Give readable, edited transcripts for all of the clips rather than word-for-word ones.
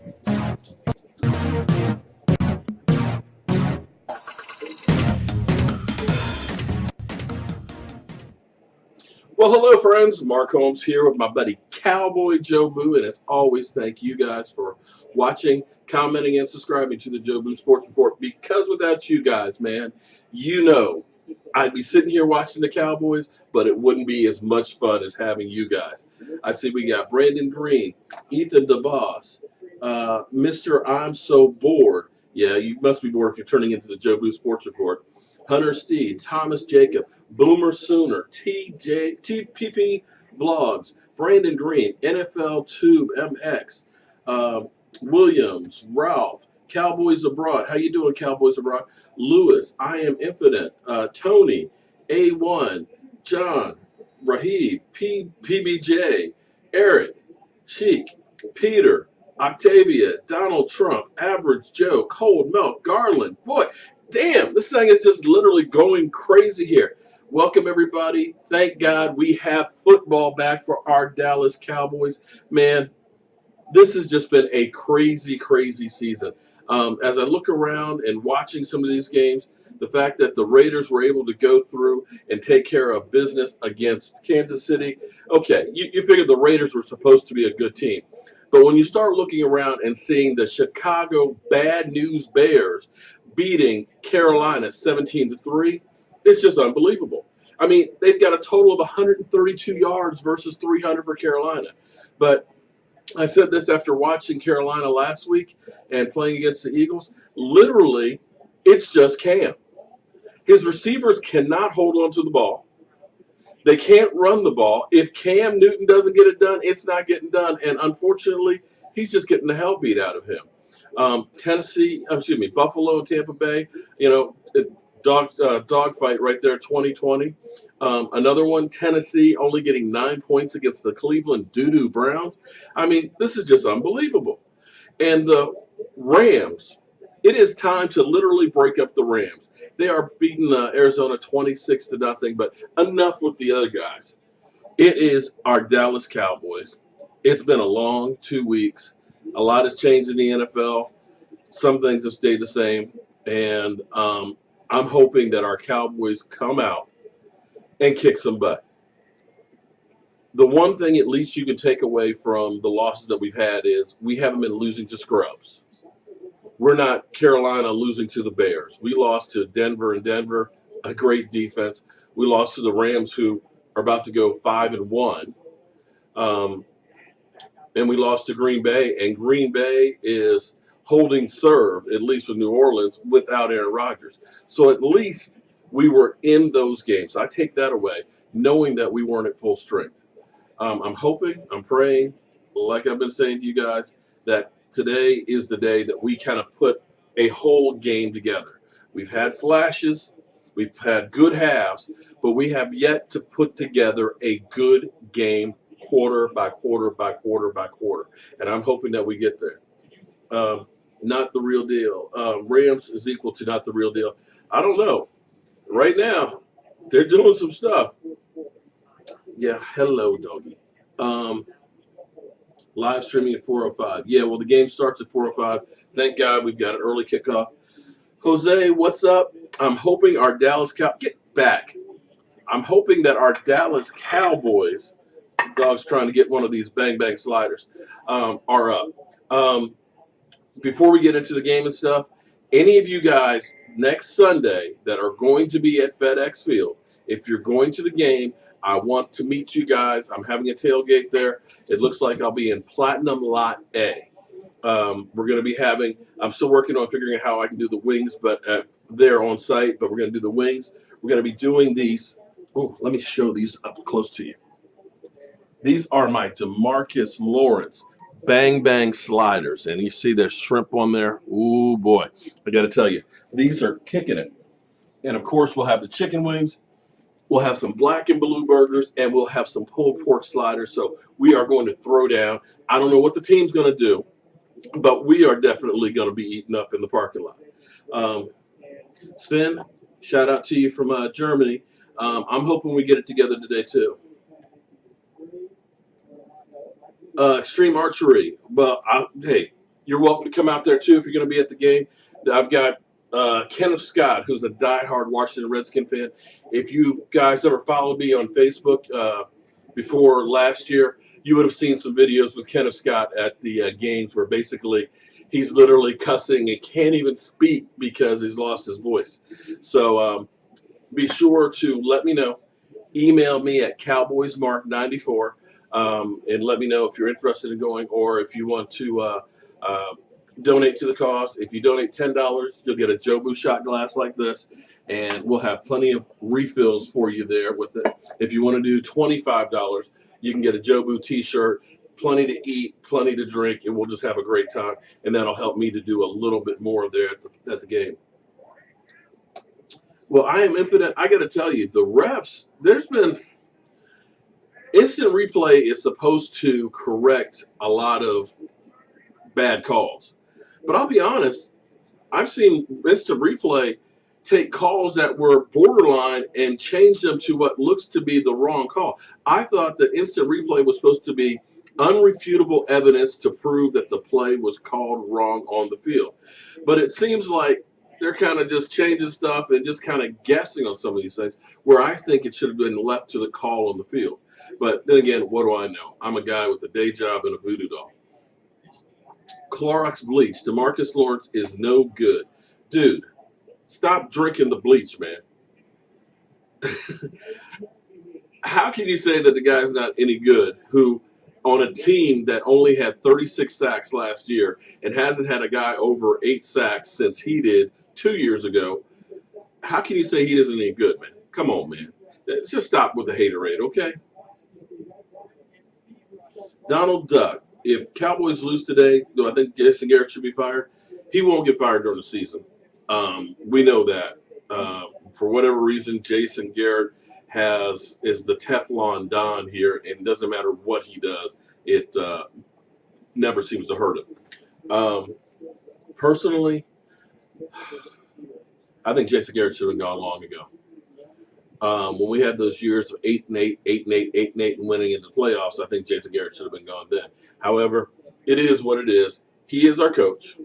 Well, hello, friends. Mark Holmes here with my buddy Cowboy Jobu, and as always, thank you guys for watching, commenting, and subscribing to the Jobu Sports Report. Because without you guys, man, you know, I'd be sitting here watching the Cowboys, but it wouldn't be as much fun as having you guys. I see we got Brandon Green, Ethan DeBoss, Mr. I'm So Bored. Yeah, you must be bored if you're turning into the Jobu Sports Report. Hunter Steed, Thomas Jacob, Boomer Sooner, TPP Vlogs, Brandon Green, NFL Tube MX, Williams, Ralph, Cowboys Abroad. How you doing, Cowboys Abroad? Lewis, I Am Infinite, Tony, A1, John, Rahib, PBJ, Eric, Sheik, Peter, Octavia, Donald Trump, Average Joe, Cold Milk, Garland. Boy, damn, this thing is just literally going crazy here. Welcome, everybody. Thank God we have football back for our Dallas Cowboys. Man, this has just been a crazy, crazy season. As I look around and watching some of these games, the fact that the Raiders were able to go through and take care of business against Kansas City, okay, you figured the Raiders were supposed to be a good team. But when you start looking around and seeing the Chicago Bad News Bears beating Carolina 17-3, it's just unbelievable. I mean, they've got a total of 132 yards versus 300 for Carolina. But I said this after watching Carolina last week and playing against the Eagles. Literally, it's just Cam. His receivers cannot hold on to the ball. They can't run the ball. If Cam Newton doesn't get it done, it's not getting done. And unfortunately, he's just getting the hell beat out of him. Buffalo and Tampa Bay, dog fight right there, 2020. Another one, Tennessee, only getting 9 points against the Cleveland Doo-Doo Browns. I mean, this is just unbelievable. And the Rams, it is time to literally break up the Rams. They are beating Arizona 26-0, but enough with the other guys. It is our Dallas Cowboys. It's been a long 2 weeks. A lot has changed in the NFL. Some things have stayed the same. And I'm hoping that our Cowboys come out and kick some butt. The one thing at least you can take away from the losses that we've had is we haven't been losing to scrubs. We're not Carolina losing to the Bears. We lost to Denver and Denver, a great defense. We lost to the Rams, who are about to go 5-1. And we lost to Green Bay, and Green Bay is holding serve, at least with New Orleans, without Aaron Rodgers. So at least we were in those games. I take that away, knowing that we weren't at full strength. I'm hoping, I'm praying, like I've been saying to you guys, that today is the day that we kind of put a whole game together. We've had flashes, we've had good halves, but we have yet to put together a good game quarter by quarter by quarter by quarter. And I'm hoping that we get there. Not the real deal. Rams is equal to not the real deal. I don't know. Right now, they're doing some stuff. Yeah, hello, doggy. Live streaming at 4:05. Yeah, well, the game starts at 4:05. Thank God we've got an early kickoff. Jose, what's up? I'm hoping our Dallas get back. I'm hoping that our Dallas Cowboys, dog's trying to get one of these bang bang sliders, are up. Before we get into the game and stuff, any of you guys next Sunday that are going to be at FedEx Field, if you're going to the game, I want to meet you guys. I'm having a tailgate there. It looks like I'll be in Platinum Lot A. We're going to be having, I'm still working on figuring out how I can do the wings, but they're on site, but we're going to do the wings. We're going to be doing these. Oh, let me show these up close to you. These are my DeMarcus Lawrence Bang Bang sliders. And you see there's shrimp on there. Ooh, boy. I got to tell you, these are kicking it. And, of course, we'll have the chicken wings. We'll have some black and blue burgers, and we'll have some pulled pork sliders. So we are going to throw down. I don't know what the team's going to do, but we are definitely going to be eating up in the parking lot. Sven, shout out to you from Germany. I'm hoping we get it together today, too. Extreme Archery. But, hey, You're welcome to come out there too if you're going to be at the game. I've got Kenneth Scott, who's a diehard Washington Redskin fan. If you guys ever followed me on Facebook before last year, you would have seen some videos with Kenneth Scott at the games where basically he's literally cussing and can't even speak because he's lost his voice. So be sure to let me know. Email me at cowboysmark94 and let me know if you're interested in going or if you want to uh, donate to the cause. If you donate $10, you'll get a Jobu shot glass like this, and we'll have plenty of refills for you there with it. If you want to do $25, you can get a Jobu t-shirt, plenty to eat, plenty to drink, and we'll just have a great time. And that'll help me to do a little bit more there at the game. Well, I am infinite. I got to tell you, the refs, there's been instant replay is supposed to correct a lot of bad calls. But I'll be honest, I've seen instant replay take calls that were borderline and change them to what looks to be the wrong call. I thought that instant replay was supposed to be unrefutable evidence to prove that the play was called wrong on the field. But it seems like they're kind of just changing stuff and just kind of guessing on some of these things where I think it should have been left to the call on the field. But then again, what do I know? I'm a guy with a day job and a voodoo doll. Clorox bleach. DeMarcus Lawrence is no good. Dude, stop drinking the bleach, man. How can you say that the guy's not any good who, on a team that only had 36 sacks last year and hasn't had a guy over 8 sacks since he did 2 years ago, how can you say he isn't any good, man? Come on, man. Just stop with the haterade, okay? Donald Duck. If Cowboys lose today, do I think Jason Garrett should be fired? He won't get fired during the season. We know that. For whatever reason, Jason Garrett is the Teflon Don here, and it doesn't matter what he does, it never seems to hurt him. Personally, I think Jason Garrett should have gone long ago. When we had those years of 8-8, 8-8, 8-8, and winning into the playoffs, I think Jason Garrett should have been gone then. However, it is what it is. He is our coach.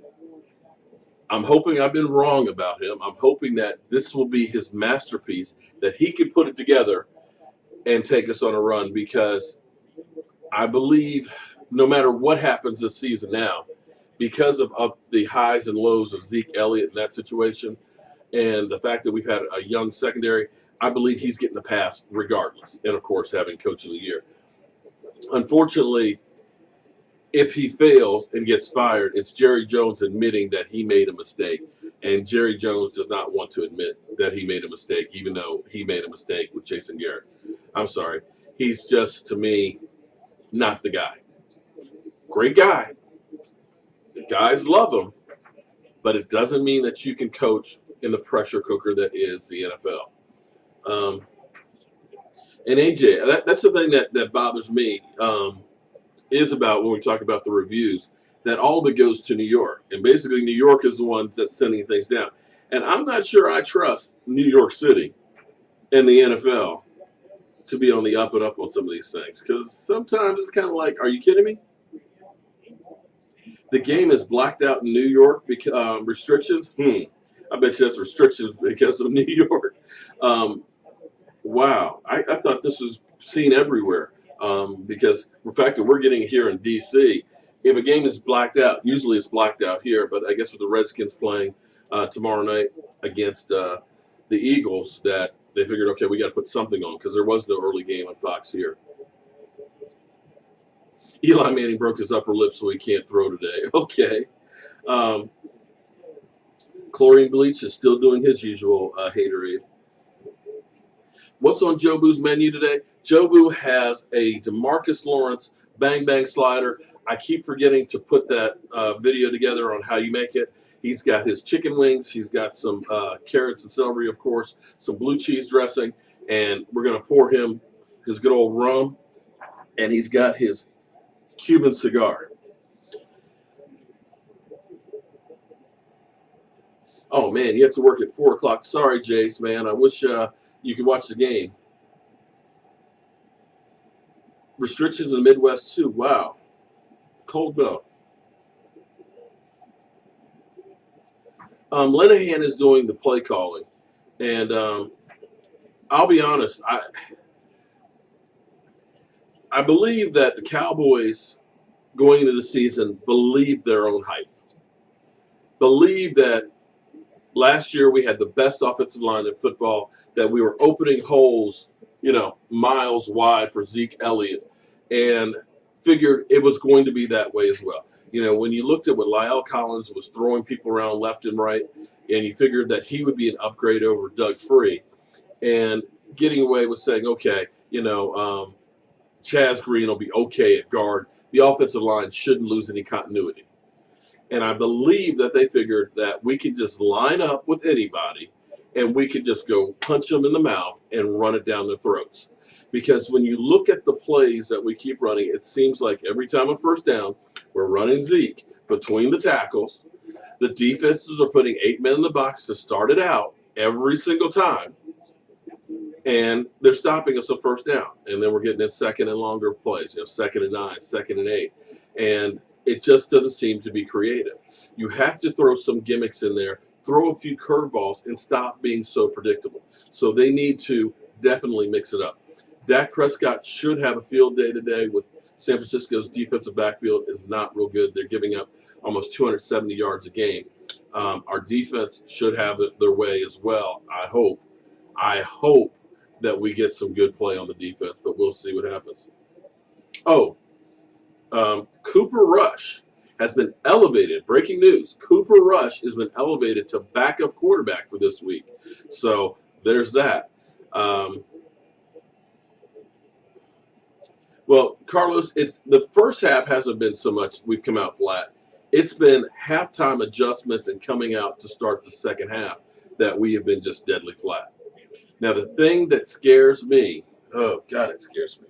I'm hoping I've been wrong about him. I'm hoping that this will be his masterpiece, that he can put it together and take us on a run, because I believe no matter what happens this season now, because of the highs and lows of Zeke Elliott in that situation and the fact that we've had a young secondary, I believe he's getting the pass regardless. And, of course, having Coach of the Year. Unfortunately, if he fails and gets fired, it's Jerry Jones admitting that he made a mistake. And Jerry Jones does not want to admit that he made a mistake, even though he made a mistake with Jason Garrett. I'm sorry. He's just, to me, not the guy. Great guy. The guys love him. But it doesn't mean that you can coach in the pressure cooker that is the NFL. And AJ, that's the thing that bothers me. Is about when we talk about the reviews, that all of it goes to New York. And basically New York is the one that's sending things down. And I'm not sure I trust New York City and the NFL to be on the up and up on some of these things. Because sometimes it's kind of like, are you kidding me? The game is blacked out in New York because restrictions. I bet you that's restrictions because of New York. Wow. I thought this was seen everywhere. Because the fact that we're getting it here in D.C., if a game is blacked out, usually it's blacked out here, but I guess with the Redskins playing tomorrow night against the Eagles, that they figured, okay, we got to put something on because there was no early game on Fox here. Eli Manning broke his upper lip, so he can't throw today. Okay. Chlorine bleach is still doing his usual haterade. What's on Jobu's menu today? Jobu has a DeMarcus Lawrence bang bang slider. I keep forgetting to put that video together on how you make it. He's got his chicken wings. He's got some carrots and celery, of course, some blue cheese dressing, and we're going to pour him his good old rum, and he's got his Cuban cigar. Oh, man, you have to work at 4 o'clock. Sorry, Jace, man. I wish you could watch the game. Restrictions in the Midwest, too. Wow. Cold milk. Linehan is doing the play calling, and I'll be honest. I believe that the Cowboys going into the season believed their own hype, believed that last year we had the best offensive line in football, that we were opening holes, miles wide for Zeke Elliott, and figured it was going to be that way as well. When you looked at what La'el Collins was throwing people around left and right, and you figured that he would be an upgrade over Doug Free, and getting away with saying, okay, Chaz Green will be okay at guard. The offensive line shouldn't lose any continuity. And I believe that they figured that we could just line up with anybody and we could just go punch them in the mouth and run it down their throats. Because when you look at the plays that we keep running, it seems like every time a first down, we're running Zeke between the tackles. The defenses are putting 8 men in the box to start it out every single time. And they're stopping us on first down. And then we're getting in second and longer plays, 2nd and 9, 2nd and 8. And it just doesn't seem to be creative. You have to throw some gimmicks in there, throw a few curveballs, and stop being so predictable. So they need to definitely mix it up. Dak Prescott should have a field day today. With San Francisco's defensive backfield is not real good. They're giving up almost 270 yards a game. Our defense should have it their way as well. I hope that we get some good play on the defense, but we'll see what happens. Oh, Cooper Rush has been elevated. Breaking news: Cooper Rush has been elevated to backup quarterback for this week. So there's that. Well, Carlos, it's the first half hasn't been so much we've come out flat. It's been halftime adjustments and coming out to start the second half that we have been just deadly flat. Now, the thing that scares me, oh, God, it scares me,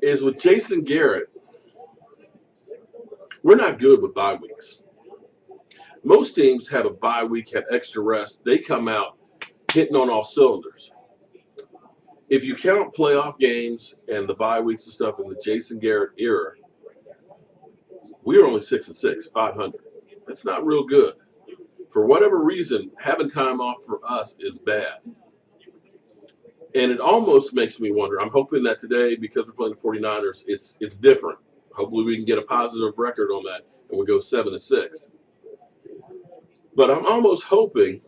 is with Jason Garrett, we're not good with bye weeks. Most teams have a bye week, have extra rest. They come out hitting on all cylinders. If you count playoff games and the bye weeks and stuff in the Jason Garrett era, we are only 6-6, 500. That's not real good. For whatever reason, having time off for us is bad. And it almost makes me wonder. I'm hoping that today, because we're playing the 49ers, it's different. Hopefully we can get a positive record on that and we go 7-6. But I'm almost hoping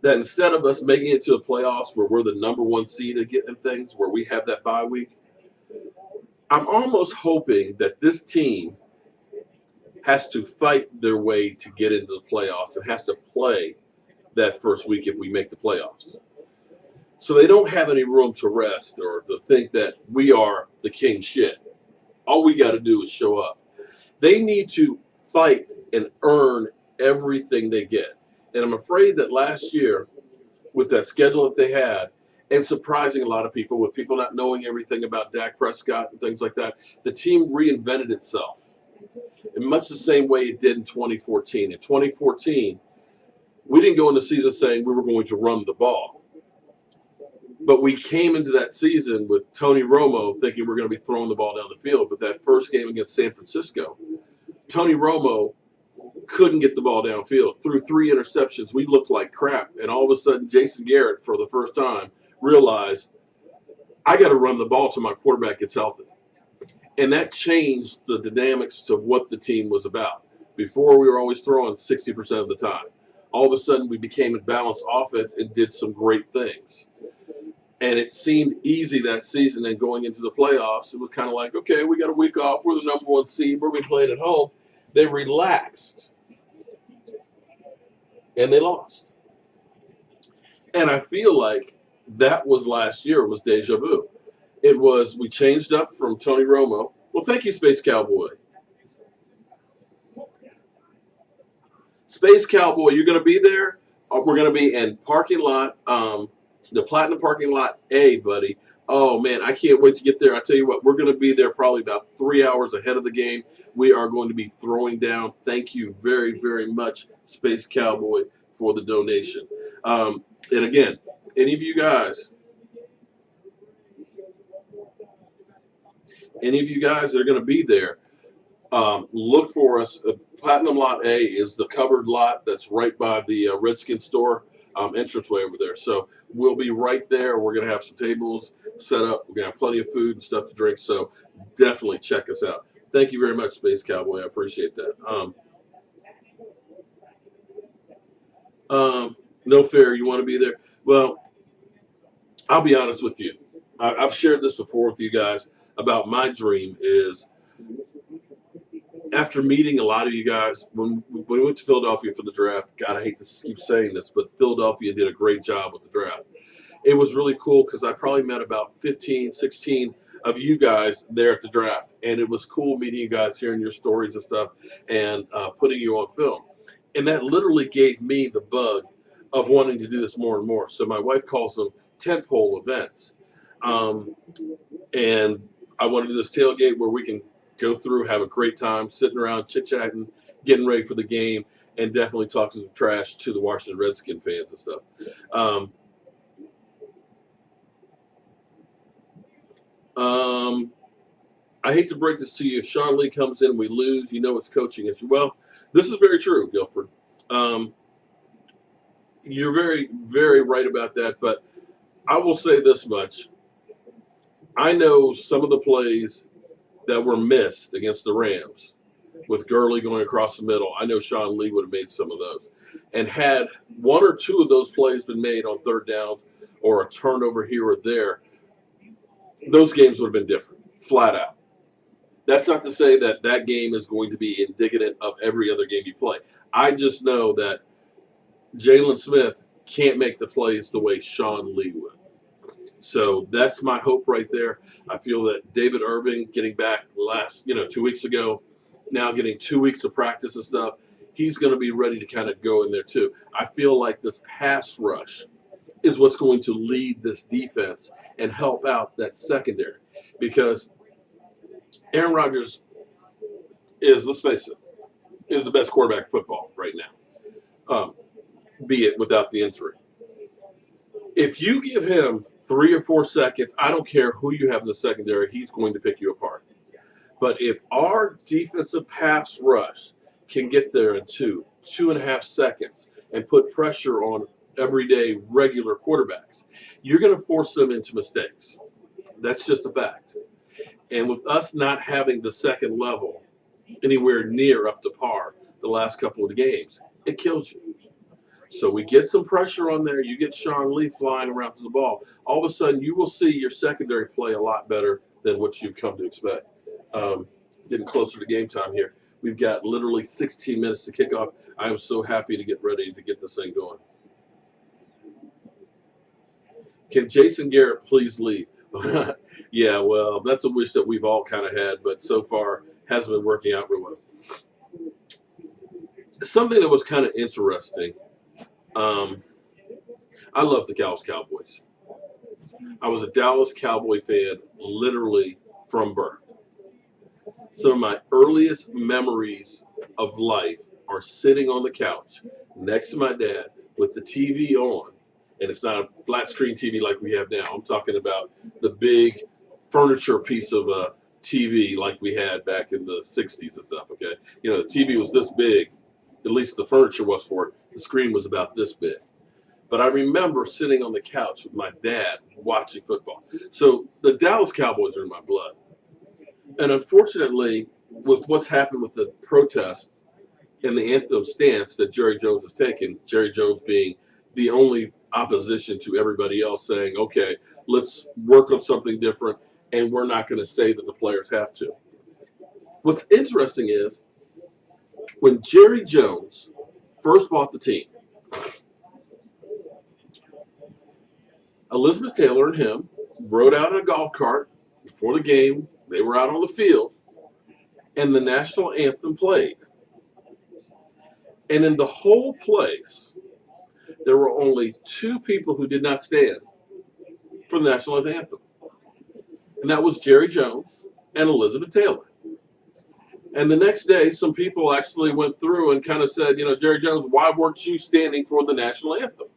that instead of us making it to the playoffs where we're the number one seed again and things, where we have that bye week, I'm almost hoping that this team has to fight their way to get into the playoffs and has to play that first week if we make the playoffs. So they don't have any room to rest or to think that we are the king shit. All we got to do is show up. They need to fight and earn everything they get. And I'm afraid that last year, with that schedule that they had, and surprising a lot of people, with people not knowing everything about Dak Prescott and things like that, the team reinvented itself in much the same way it did in 2014. In 2014, we didn't go into the season saying we were going to run the ball. But we came into that season with Tony Romo thinking we're going to be throwing the ball down the field. But that first game against San Francisco, Tony Romo couldn't get the ball downfield. Through 3 interceptions, we looked like crap. And all of a sudden, Jason Garrett, for the first time, realized, I got to run the ball till my quarterback gets healthy. And that changed the dynamics of what the team was about. Before, we were always throwing 60% of the time. All of a sudden, we became a balanced offense and did some great things. And it seemed easy that season. And going into the playoffs, it was kind of like, okay, we got a week off. We're the number one seed. We're going to be playing at home. They relaxed. And they lost. And I feel like that was last year. It was deja vu. It was, we changed up from Tony Romo. Well, thank you, Space Cowboy. Space Cowboy, you're going to be there. We're going to be in parking lot, the Platinum parking lot A, buddy. Oh, man, I can't wait to get there. I tell you what, we're going to be there probably about 3 hours ahead of the game. We are going to be throwing down. Thank you very, very much, Space Cowboy, for the donation. And again, any of you guys that are going to be there, Look for us. Platinum Lot A is the covered lot that's right by the Redskin store entranceway over there. So we'll be right there. We're going to have some tables set up. We're going to have plenty of food and stuff to drink. So definitely check us out. Thank you very much, Space Cowboy. I appreciate that. No fair. You want to be there? Well, I'll be honest with you. I've shared this before with you guys about my dream is after meeting a lot of you guys, when we went to Philadelphia for the draft, God, I hate to keep saying this, but Philadelphia did a great job with the draft. It was really cool because I probably met about 15, 16 of you guys there at the draft. And it was cool meeting you guys, hearing your stories and stuff, and putting you on film. And that literally gave me the bug of wanting to do this more and more. So my wife calls them tentpole events. Um, and I want to do this tailgate where we can go through, have a great time, sitting around, chit chatting, getting ready for the game, and definitely talking some trash to the Washington Redskin fans and stuff. Um, um, I hate to break this to you. If Sean Lee comes in and we lose, you know it's coaching issue. Well, this is very true, Guilford. Um, you're very, very right about that. But I will say this much. I know some of the plays that were missed against the Rams with Gurley going across the middle. I know Sean Lee would have made some of those. And had one or two of those plays been made on third downs or a turnover here or there, those games would have been different, flat out. That's not to say that that game is going to be indicative of every other game you play. I just know that Jalen Smith can't make the plays the way Sean Lee would. So that's my hope right there. I feel that David Irving getting back 2 weeks ago, now getting 2 weeks of practice and stuff, he's going to be ready to kind of go in there too. I feel like this pass rush is what's going to lead this defense and help out that secondary because Aaron Rodgers is, let's face it, is the best quarterback in football right now, be it without the injury. If you give him 3 or 4 seconds, I don't care who you have in the secondary, he's going to pick you apart. But if our defensive pass rush can get there in 2.5 seconds, and put pressure on everyday regular quarterbacks, you're going to force them into mistakes. That's just a fact. And with us not having the second level anywhere near up to par the last couple of games, it kills you. So we get some pressure on there. You get Sean Lee flying around to the ball. All of a sudden, you will see your secondary play a lot better than what you've come to expect. Getting closer to game time here. We've got literally 16 minutes to kick off. I am so happy to get ready to get this thing going. Can Jason Garrett please leave? Yeah, well, that's a wish that we've all kind of had, but so far hasn't been working out real well. Something that was kind of interesting. I love the Dallas Cowboys. I was a Dallas Cowboy fan literally from birth. Some of my earliest memories of life are sitting on the couch next to my dad with the TV on. And it's not a flat screen TV like we have now. I'm talking about the big furniture piece of a TV like we had back in the 60s and stuff, okay? The TV was this big. At least the furniture was for it. The screen was about this big. But I remember sitting on the couch with my dad watching football. So the Dallas Cowboys are in my blood. And unfortunately, with what's happened with the protest and the anthem stance that Jerry Jones has taken, Jerry Jones being the only opposition to everybody else saying, okay, let's work on something different, and we're not going to say that the players have to. What's interesting is when Jerry Jones first bought the team, Elizabeth Taylor and him rode out in a golf cart before the game. They were out on the field, and the national anthem played. And in the whole place, there were only two people who did not stand for the national anthem. And that was Jerry Jones and Elizabeth Taylor. And the next day, some people actually went through and kind of said, Jerry Jones, why weren't you standing for the national anthem?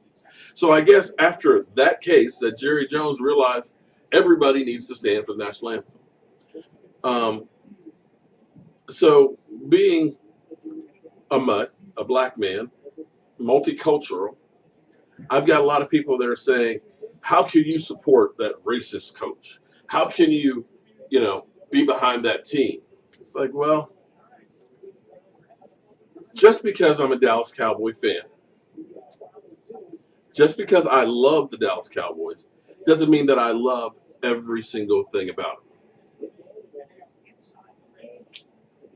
So I guess after that case that Jerry Jones realized everybody needs to stand for the national anthem. So being a mutt, a black man, multicultural, I've got a lot of people that are saying, how can you support that racist coach? How can you, be behind that team? It's like, well, just because I'm a Dallas Cowboy fan, just because I love the Dallas Cowboys, doesn't mean that I love every single thing about them.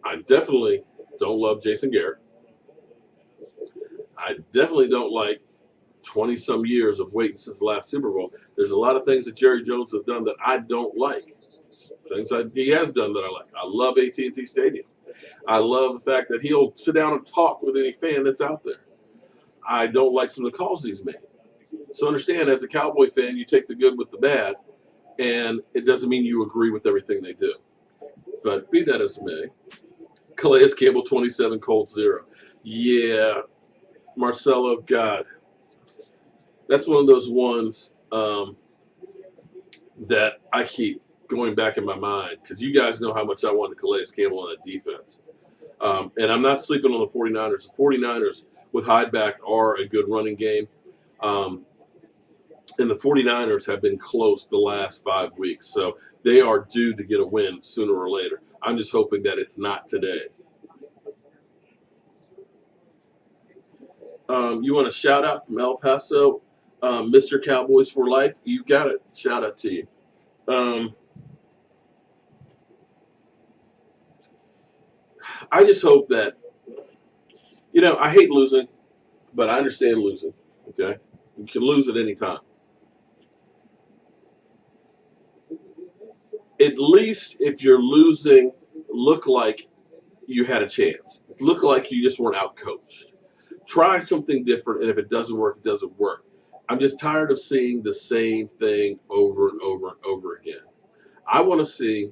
I definitely don't love Jason Garrett. I definitely don't like 20 some years of waiting since the last Super Bowl. There's a lot of things that Jerry Jones has done that I don't like. Things that he has done that I like. I love AT&T Stadium. I love the fact that he'll sit down and talk with any fan that's out there. I don't like some of the calls he's made. So understand, as a Cowboy fan, you take the good with the bad, and it doesn't mean you agree with everything they do. But be that as it may, Calais Campbell 27, Colts 0. Yeah, Marcelo, God, that's one of those ones that I keep going back in my mind because you guys know how much I wanted Calais Campbell on that defense. And I'm not sleeping on the 49ers. The 49ers with Hydeback are a good running game. Um, and the 49ers have been close the last 5 weeks. So they are due to get a win sooner or later. I'm just hoping that it's not today. You want a shout out from El Paso, Mr. Cowboys for Life? You got it. Shout out to you. Um, I just hope that, I hate losing, but I understand losing. Okay? You can lose at any time. At least if you're losing, look like you had a chance. Look like you just weren't outcoached. Try something different, and if it doesn't work, it doesn't work. I'm just tired of seeing the same thing over and over and over again. I want to see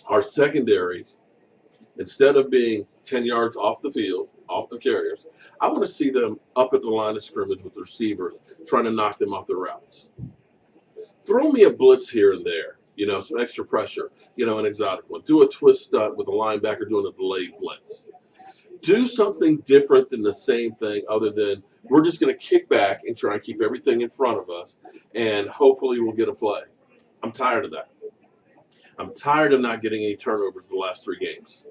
our secondaries, instead of being 10 yards off the field, off the carriers, I want to see them up at the line of scrimmage with the receivers, trying to knock them off their routes. Throw me a blitz here and there, some extra pressure, an exotic one. Do a twist stunt with a linebacker doing a delayed blitz. Do something different than the same thing other than we're just going to kick back and try and keep everything in front of us, and hopefully we'll get a play. I'm tired of that. I'm tired of not getting any turnovers the last 3 games.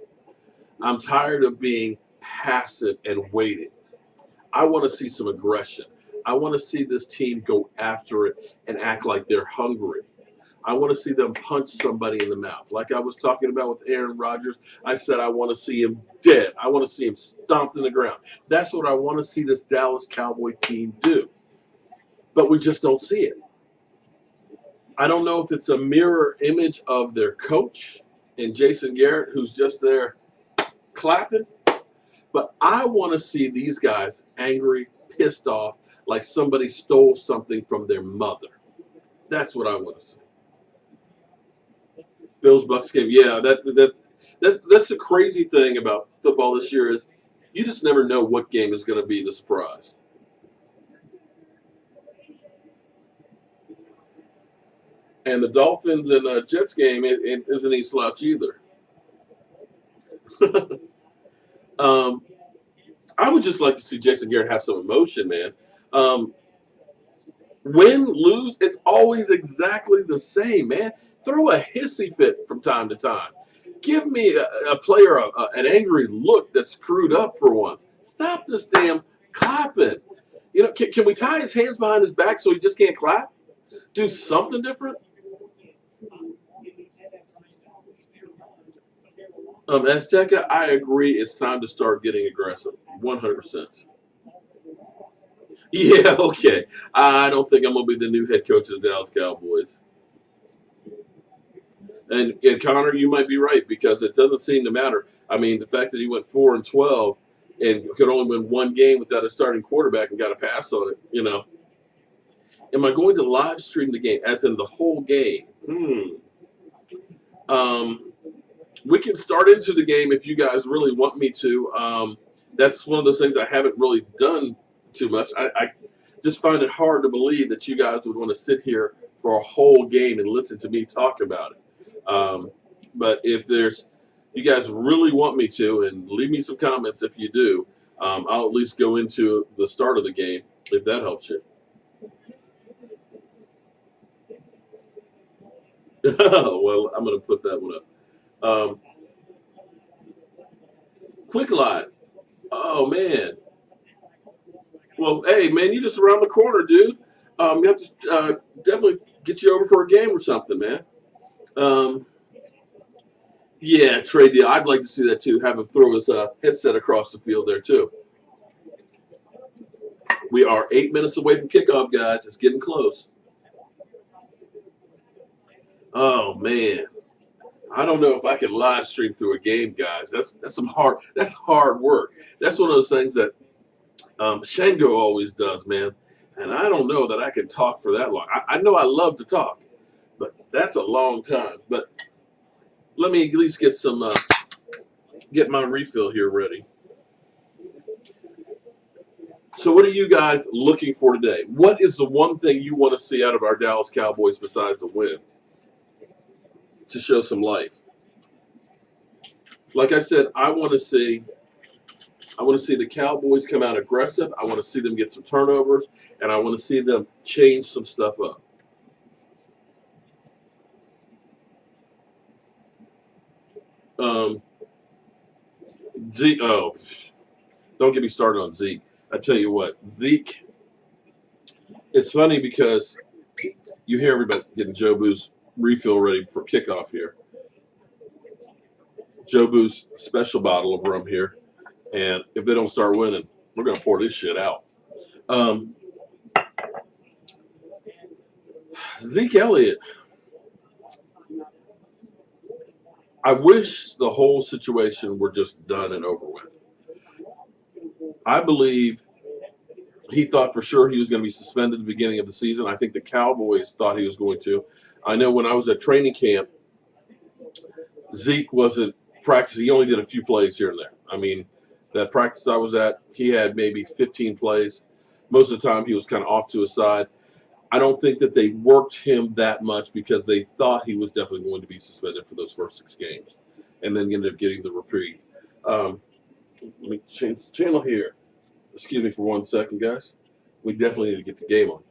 I'm tired of being passive and waiting. I want to see some aggression. I want to see this team go after it and act like they're hungry. I want to see them punch somebody in the mouth. Like I was talking about with Aaron Rodgers, I said I want to see him dead. I want to see him stomped in the ground. That's what I want to see this Dallas Cowboy team do. But we just don't see it. I don't know if it's a mirror image of their coach and Jason Garrett, who's just there clapping. But I want to see these guys angry, pissed off, like somebody stole something from their mother. That's what I want to see. Bills Bucks game. Yeah, that's the crazy thing about football this year is you just never know what game is going to be the surprise. And the Dolphins and Jets game it isn't any slouch either. um, I would just like to see Jason Garrett have some emotion, man. Um, Win, lose, it's always exactly the same, man. Throw a hissy fit from time to time. Give me a player an angry look that's screwed up for once. Stop this damn clapping. Can we tie his hands behind his back so he just can't clap? Do something different? Azteca, I agree. It's time to start getting aggressive. 100%. Yeah, okay. I don't think I'm going to be the new head coach of the Dallas Cowboys. And Connor, you might be right because it doesn't seem to matter. I mean, the fact that he went 4-12 and could only win one game without a starting quarterback and got a pass on it. Am I going to live stream the game, as in the whole game? Um, we can start into the game if you guys really want me to. That's one of those things I haven't really done too much. I just find it hard to believe that you guys would want to sit here for a whole game and listen to me talk about it. But if there's you guys really want me to, and leave me some comments if you do, I'll at least go into the start of the game if that helps you. Well, I'm going to put that one up. Um, Quick Lot. Oh, man. Well, hey, man, you just around the corner, dude. You have to definitely get you over for a game or something, man. Um, yeah, trade deal. I'd like to see that too. Have him throw his headset across the field there too. We are 8 minutes away from kickoff, guys. It's getting close. Oh man, I don't know if I can live stream through a game, guys. That's hard work. That's one of those things that Shango always does, man. And I don't know that I can talk for that long. I know I love to talk, but that's a long time. But let me at least get my refill here ready. So, what are you guys looking for today? What is the one thing you want to see out of our Dallas Cowboys besides a win to show some life? Like I said, I want to see the Cowboys come out aggressive. I want to see them get some turnovers, and I want to see them change some stuff up. Um, Zeke, oh, don't get me started on Zeke. I tell you what, Zeke. It's funny because you hear everybody getting Jobu's refill ready for kickoff here. Jobu's special bottle of rum here, and if they don't start winning, we're gonna pour this shit out. Um, Zeke Elliott. I wish the whole situation were just done and over with. I believe he thought for sure he was going to be suspended at the beginning of the season. I think the Cowboys thought he was going to. I know when I was at training camp, Zeke wasn't practicing. He only did a few plays here and there. I mean, that practice I was at, he had maybe 15 plays. Most of the time, he was kind of off to his side. I don't think that they worked him that much because they thought he was definitely going to be suspended for those first 6 games, and then ended up getting the reprieve. Let me change the channel here. Excuse me for 1 second, guys. We definitely need to get the game on.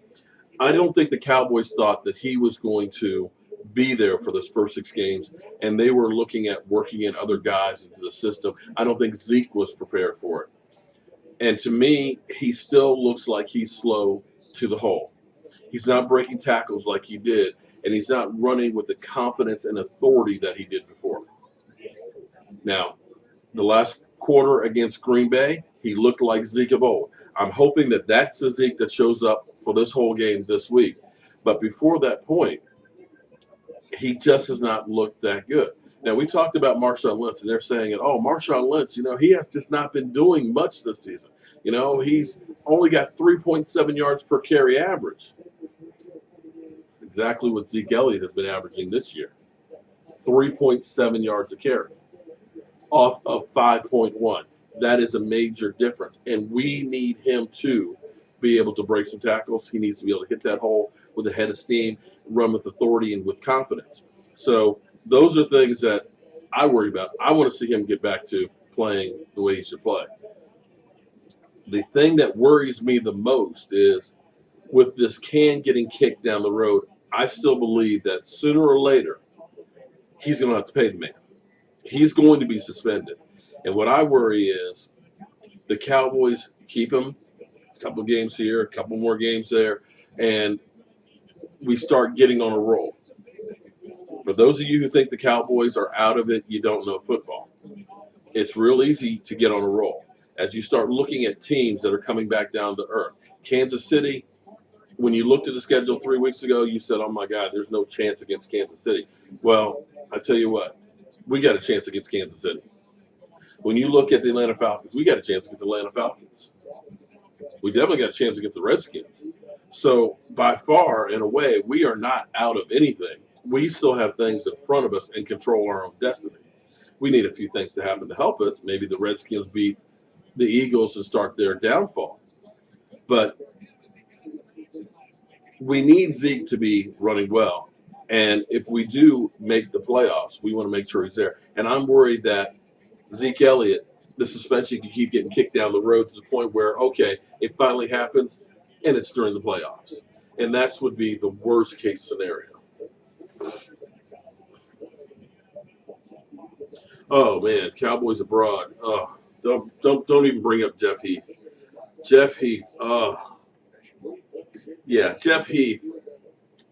I don't think the Cowboys thought that he was going to be there for those first 6 games, and they were looking at working in other guys into the system. I don't think Zeke was prepared for it. And to me, he still looks like he's slow to the hole. He's not breaking tackles like he did, and he's not running with the confidence and authority that he did before. Now, the last quarter against Green Bay, he looked like Zeke of old. I'm hoping that that's the Zeke that shows up for this whole game this week. But before that point, he just has not looked that good. Now, we talked about Marshawn Lynch, and they're saying, oh, Marshawn Lynch, he has just not been doing much this season. He's only got 3.7 yards per carry average. It's exactly what Zeke Elliott has been averaging this year, 3.7 yards a carry off of 5.1. That is a major difference. And we need him to be able to break some tackles. He needs to be able to hit that hole with a head of steam, run with authority and with confidence. So those are things that I worry about. I want to see him get back to playing the way he should play. The thing that worries me the most is with this can getting kicked down the road, I still believe that sooner or later he's going to have to pay the man. He's going to be suspended. And what I worry is the Cowboys keep him a couple games here, a couple more games there, and we start getting on a roll. For those of you who think the Cowboys are out of it, you don't know football. It's real easy to get on a roll. As you start looking at teams that are coming back down to earth. Kansas City, when you looked at the schedule 3 weeks ago, you said, oh, my God, there's no chance against Kansas City. Well, I tell you what, we got a chance against Kansas City. When you look at the Atlanta Falcons, we got a chance against the Atlanta Falcons. We definitely got a chance against the Redskins. So, by far, in a way, we are not out of anything. We still have things in front of us and control our own destiny. We need a few things to happen to help us. Maybe the Redskins beat the Eagles and start their downfall. But we need Zeke to be running well. And if we do make the playoffs, we want to make sure he's there. And I'm worried that Zeke Elliott, the suspension can keep getting kicked down the road to the point where, okay, it finally happens, and it's during the playoffs. And that would be the worst case scenario. Oh man, Cowboys abroad. Oh, don't even bring up Jeff Heath. Jeff Heath. Oh, yeah, Jeff Heath.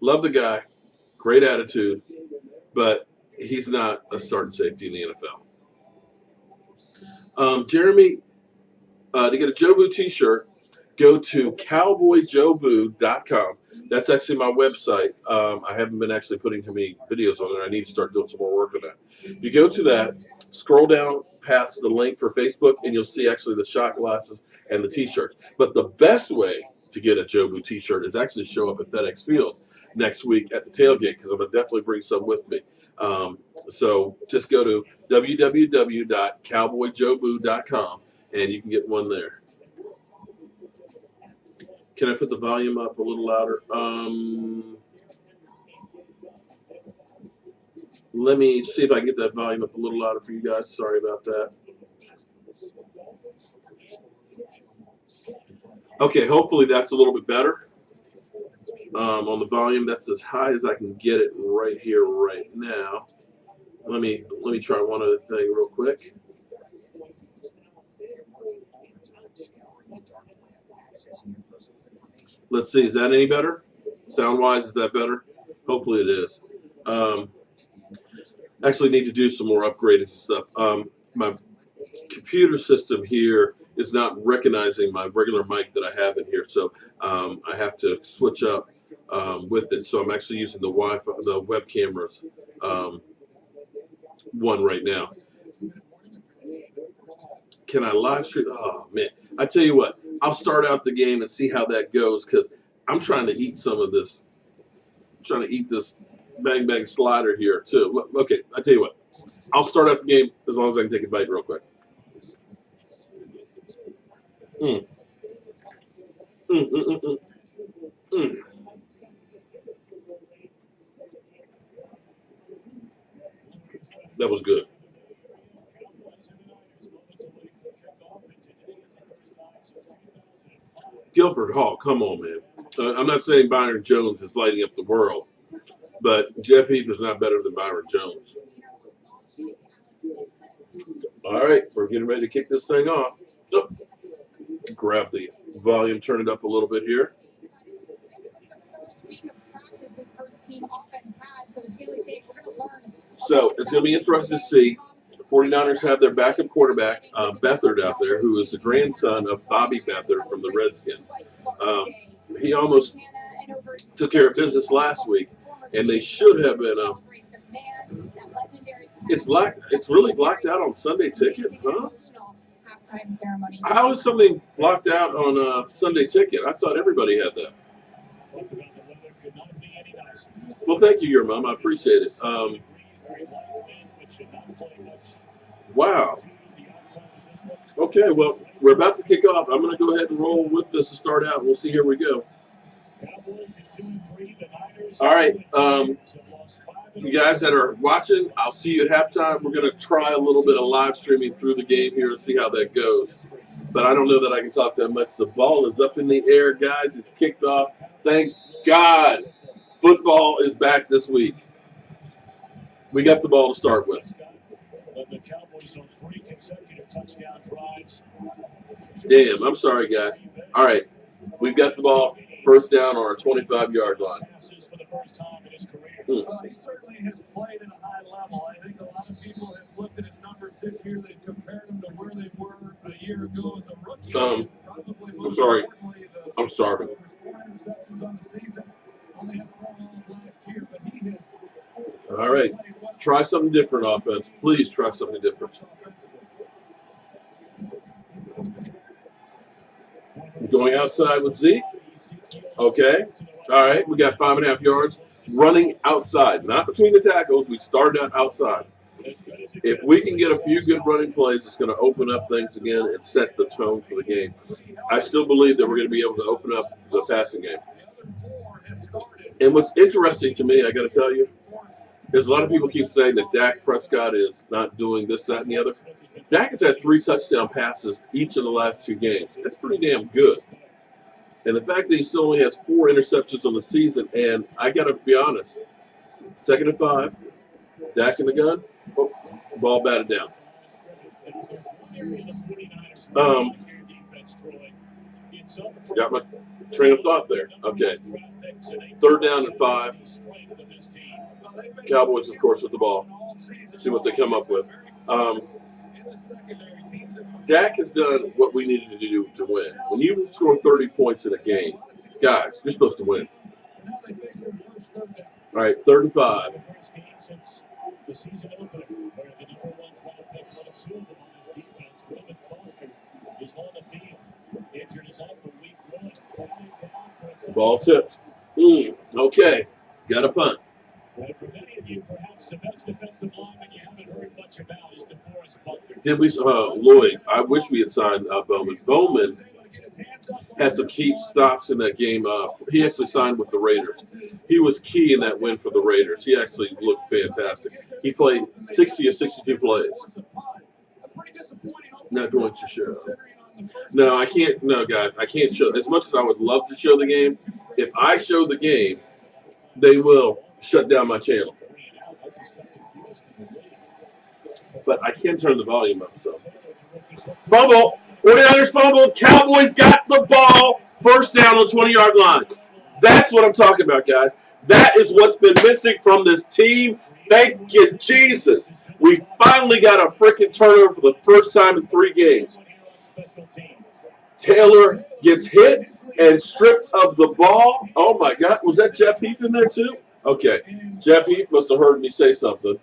Love the guy, great attitude, but he's not a starting safety in the NFL. Jeremy, to get a Jobu T-shirt, go to cowboyjobu.com. That's actually my website. I haven't been actually putting too many videos on it. I need to start doing some more work on that. If you go to that, scroll down past the link for Facebook, and you'll see actually the shot glasses and the T-shirts. But the best way to get a Jobu T-shirt is actually show up at FedEx Field next week at the tailgate, because I'm going to definitely bring some with me. So just go to www.cowboyjobu.com, and you can get one there. Can I put the volume up a little louder? Let me see if I can get that volume up a little louder for you guys. Sorry about that. Okay, hopefully that's a little bit better. On the volume, that's as high as I can get it right here, right now. Let me try one other thing real quick. Let's see, is that any better? Sound-wise, is that better? Hopefully it is. Actually need to do some more upgrading stuff. My computer system here is not recognizing my regular mic that I have in here, so I have to switch up with it. So I'm actually using the Wi-Fi, the web cameras one right now. Can I live stream? Oh man, I tell you what, I'll start out the game and see how that goes, because I'm trying to eat some of this. I'm trying to eat this bang bang slider here too. Okay, I tell you what, I'll start out the game as long as I can take a bite real quick. Mm. Mm, mm, mm, mm. Mm. That was good. Guilford Hall, come on, man. I'm not saying Byron Jones is lighting up the world, but Jeff Heath is not better than Byron Jones. All right, we're getting ready to kick this thing off. Oh, grab the volume, turn it up a little bit here. So it's going to be interesting to see. The 49ers have their backup quarterback, Beathard, out there, who is the grandson of Bobby Beathard from the Redskins. He almost took care of business last week, and they should have been. It's black. It's really blacked out on Sunday Ticket, huh? How is something blocked out on Sunday Ticket? I thought everybody had that. Well, thank you, your mom. I appreciate it. Wow. Okay, well, we're about to kick off. I'm going to go ahead and roll with this to start out. We'll see. Here we go. All right. You guys that are watching, I'll see you at halftime. We're going to try a little bit of live streaming through the game here and see how that goes. But I don't know that I can talk that much. The ball is up in the air, guys. It's kicked off. Thank God football is back this week. We got the ball to start with. Damn, I'm sorry, guys. All right, we've got the ball. First down on our 25-yard line. He certainly has played at a high level. I think a lot of people have looked at his numbers this year. They've compared them to where they were a year ago as a rookie. I'm sorry. I'm starving. All right. Try something different, offense. Please try something different. Going outside with Zeke. Okay. All right. We got 5.5 yards. Running outside, not between the tackles. We started out outside. If we can get a few good running plays, it's going to open up things again and set the tone for the game. I still believe that we're going to be able to open up the passing game. And what's interesting to me, I got to tell you, is a lot of people keep saying that Dak Prescott is not doing this, that, and the other. Dak has had 3 touchdown passes each of the last 2 games. That's pretty damn good. And the fact that he still only has 4 interceptions on the season, and I got to be honest, 2nd and 5, Dak in the gun, ball batted down. Got my train of thought there. Okay. 3rd down and 5. Cowboys, of course, with the ball. See what they come up with. Dak has done what we needed to do to win. When you score 30 points in a game, guys, you're supposed to win. All right, 3rd and 5. Ball tipped. Okay, got a punt. Did we? Lloyd, I wish we had signed Bowman. Bowman had some key stops in that game. He actually signed with the Raiders. He was key in that win for the Raiders. He actually looked fantastic. He played 60 or 62 plays. Not going to show. No, I can't. No, guys, I can't show. As much as I would love to show the game, if I show the game, they will shut down my channel. But I can turn the volume up. So, fumble. 49ers fumbled. Cowboys got the ball. 1st down on the 20-yard line. That's what I'm talking about, guys. That is what's been missing from this team. Thank you, Jesus. We finally got a freaking turnover for the first time in 3 games. Taylor gets hit and stripped of the ball. Oh, my God. Was that Jeff Heath in there, too? Okay. Jeff Heath must have heard me say something.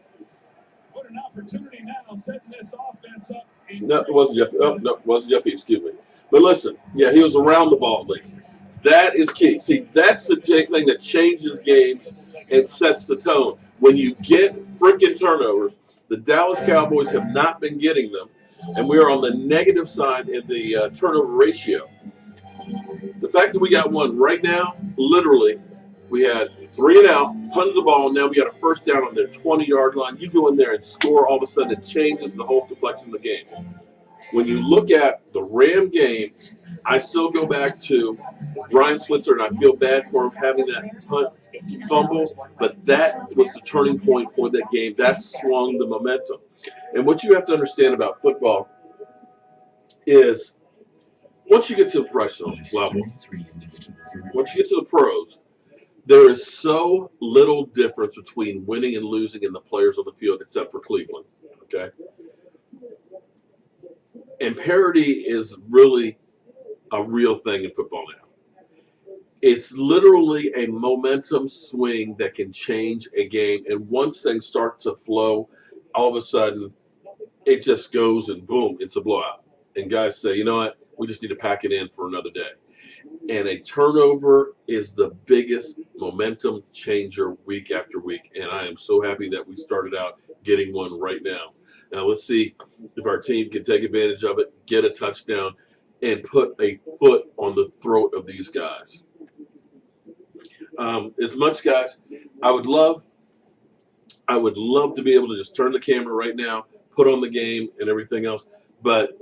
What an opportunity now, setting this offense up. No, it wasn't Jeff. Oh, no, it wasn't Jeff Heath, excuse me. But listen, yeah, he was around the ball at least. That is key. See, that's the thing that changes games and sets the tone. When you get freaking turnovers, the Dallas Cowboys have not been getting them, and we are on the negative side in the turnover ratio. The fact that we got one right now, literally, we had 3 and out, punted the ball, and now we got a 1st down on their 20-yard line. You go in there and score, all of a sudden it changes the whole complexion of the game. When you look at the Ram game, I still go back to Brian Switzer, and I feel bad for him having that punt fumble, but that was the turning point for that game. That swung the momentum. And what you have to understand about football is once you get to the professional level, once you get to the pros, there is so little difference between winning and losing in the players on the field except for Cleveland, okay? And parity is really a real thing in football now. It's literally a momentum swing that can change a game. And once things start to flow, all of a sudden, it just goes and boom, it's a blowout. And guys say, you know what, we just need to pack it in for another day. And a turnover is the biggest momentum changer week after week. And I am so happy that we started out getting one right now. Now let's see if our team can take advantage of it, get a touchdown, and put a foot on the throat of these guys. As much, guys, I would love to be able to just turn the camera right now, put on the game and everything else. But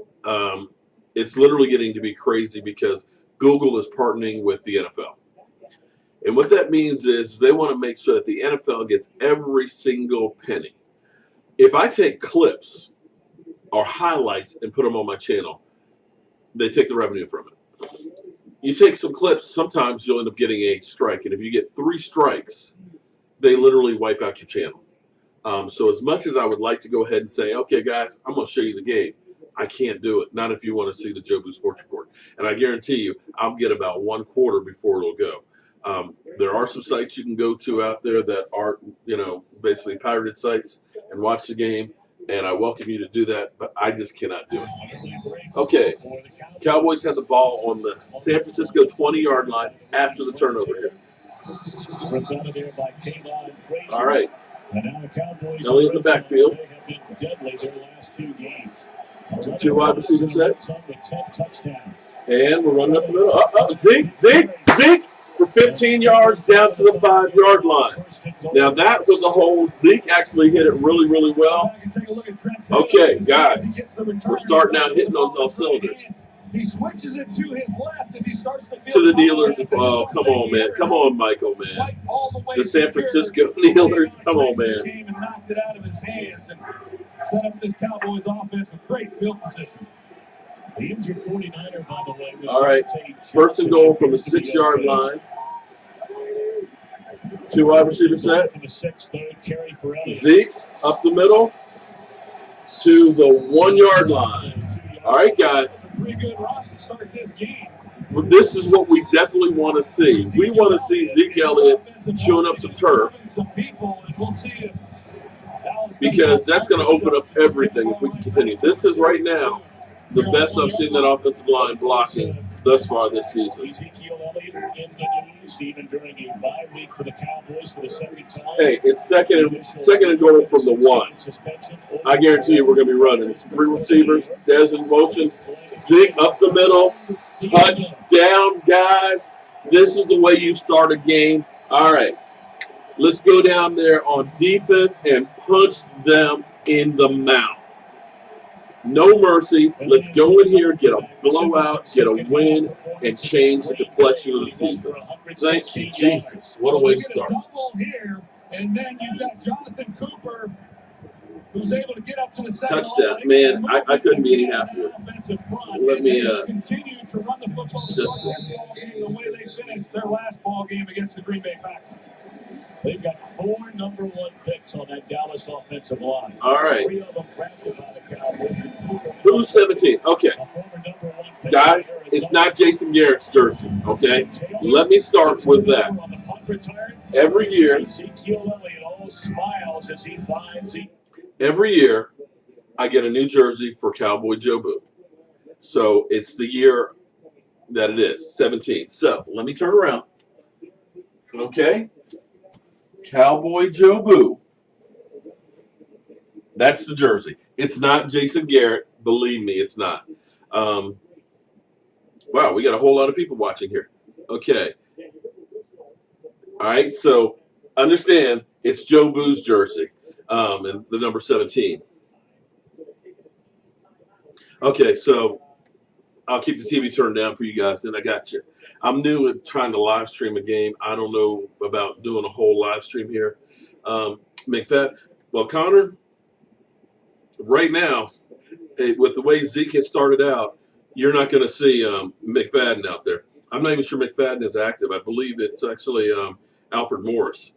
it's literally getting to be crazy because Google is partnering with the NFL. And what that means is they want to make sure that the NFL gets every single penny. If I take clips or highlights and put them on my channel, they take the revenue from it. You take some clips, sometimes you'll end up getting a strike. And if you get 3 strikes, they literally wipe out your channel. So as much as I would like to go ahead and say, okay, guys, I'm going to show you the game, I can't do it. Not if you want to see the Jobu Sports Report. And I guarantee you, I'll get about 1 quarter before it'll go. There are some sites you can go to out there that are, basically pirated sites and watch the game. And I welcome you to do that, but I just cannot do it. Okay, Cowboys have the ball on the San Francisco 20-yard line after the turnover here. All right. Now in the backfield. 2 wide receiver sets. And we're running up the middle. Zeke. for 15 yards down to the 5-yard line. Now, that was a hole. Zeke actually hit it really, really well. Okay, guys, we're starting out hitting on all cylinders. He switches it to his left as he starts to the dealers. Oh, come on, man. Come on, Michael, man. The San Francisco dealers. Come on, man. Came and knocked it out of his hands and set up this Cowboys offense with great field position. The injured 49er, by the way, was all right. First and goal from the 6-yard line. 2 wide receiver set. Zeke up the middle to the 1-yard line. All right, guys. 3 good runs to start this game. Well, this is what we definitely want to see. We want to see Zeke Elliott chewing up some turf, because that's going to open up everything if we can continue. This is right now the best I've seen that offensive line blocking thus far this season. Hey, it's second and goal from the 1. I guarantee you we're going to be running 3 receivers, Dez in motion, Zeke up the middle, touchdown, guys. This is the way you start a game. All right, let's go down there on defense and punch them in the mouth. No mercy. Let's go in here, get a blowout, get a win, and change the complexion of the season. Thank you, Jesus. What a way to start. And then you've got Jonathan Cooper, who's able to get up to the touchdown. Man, I couldn't be any happier. Let me continue to run the football the way they finished their last ball game against the Green Bay Packers. They've got 4 number 1 picks on that Dallas offensive line. All right. 3 of them drafted by the Cowboys. Who's 17? Okay. Guys, it's not Jason Garrett's jersey, okay? Let me start with that. Every year, every year, I get a new jersey for Cowboy Jobu. So it's the year that it is, 17. So let me turn around. Okay? Cowboy Jobu. That's the jersey. It's not Jason Garrett. Believe me, it's not. Wow, we got a whole lot of people watching here. Okay. All right, so understand it's Jobu's jersey, and the number 17. Okay, so I'll keep the TV turned down for you guys, and I got you. I'm new at trying to live stream a game. I don't know about doing a whole live stream here. McFadden, well, Connor, right now, with the way Zeke has started out, you're not going to see McFadden out there. I'm not even sure McFadden is active. I believe it's actually Alfred Morris.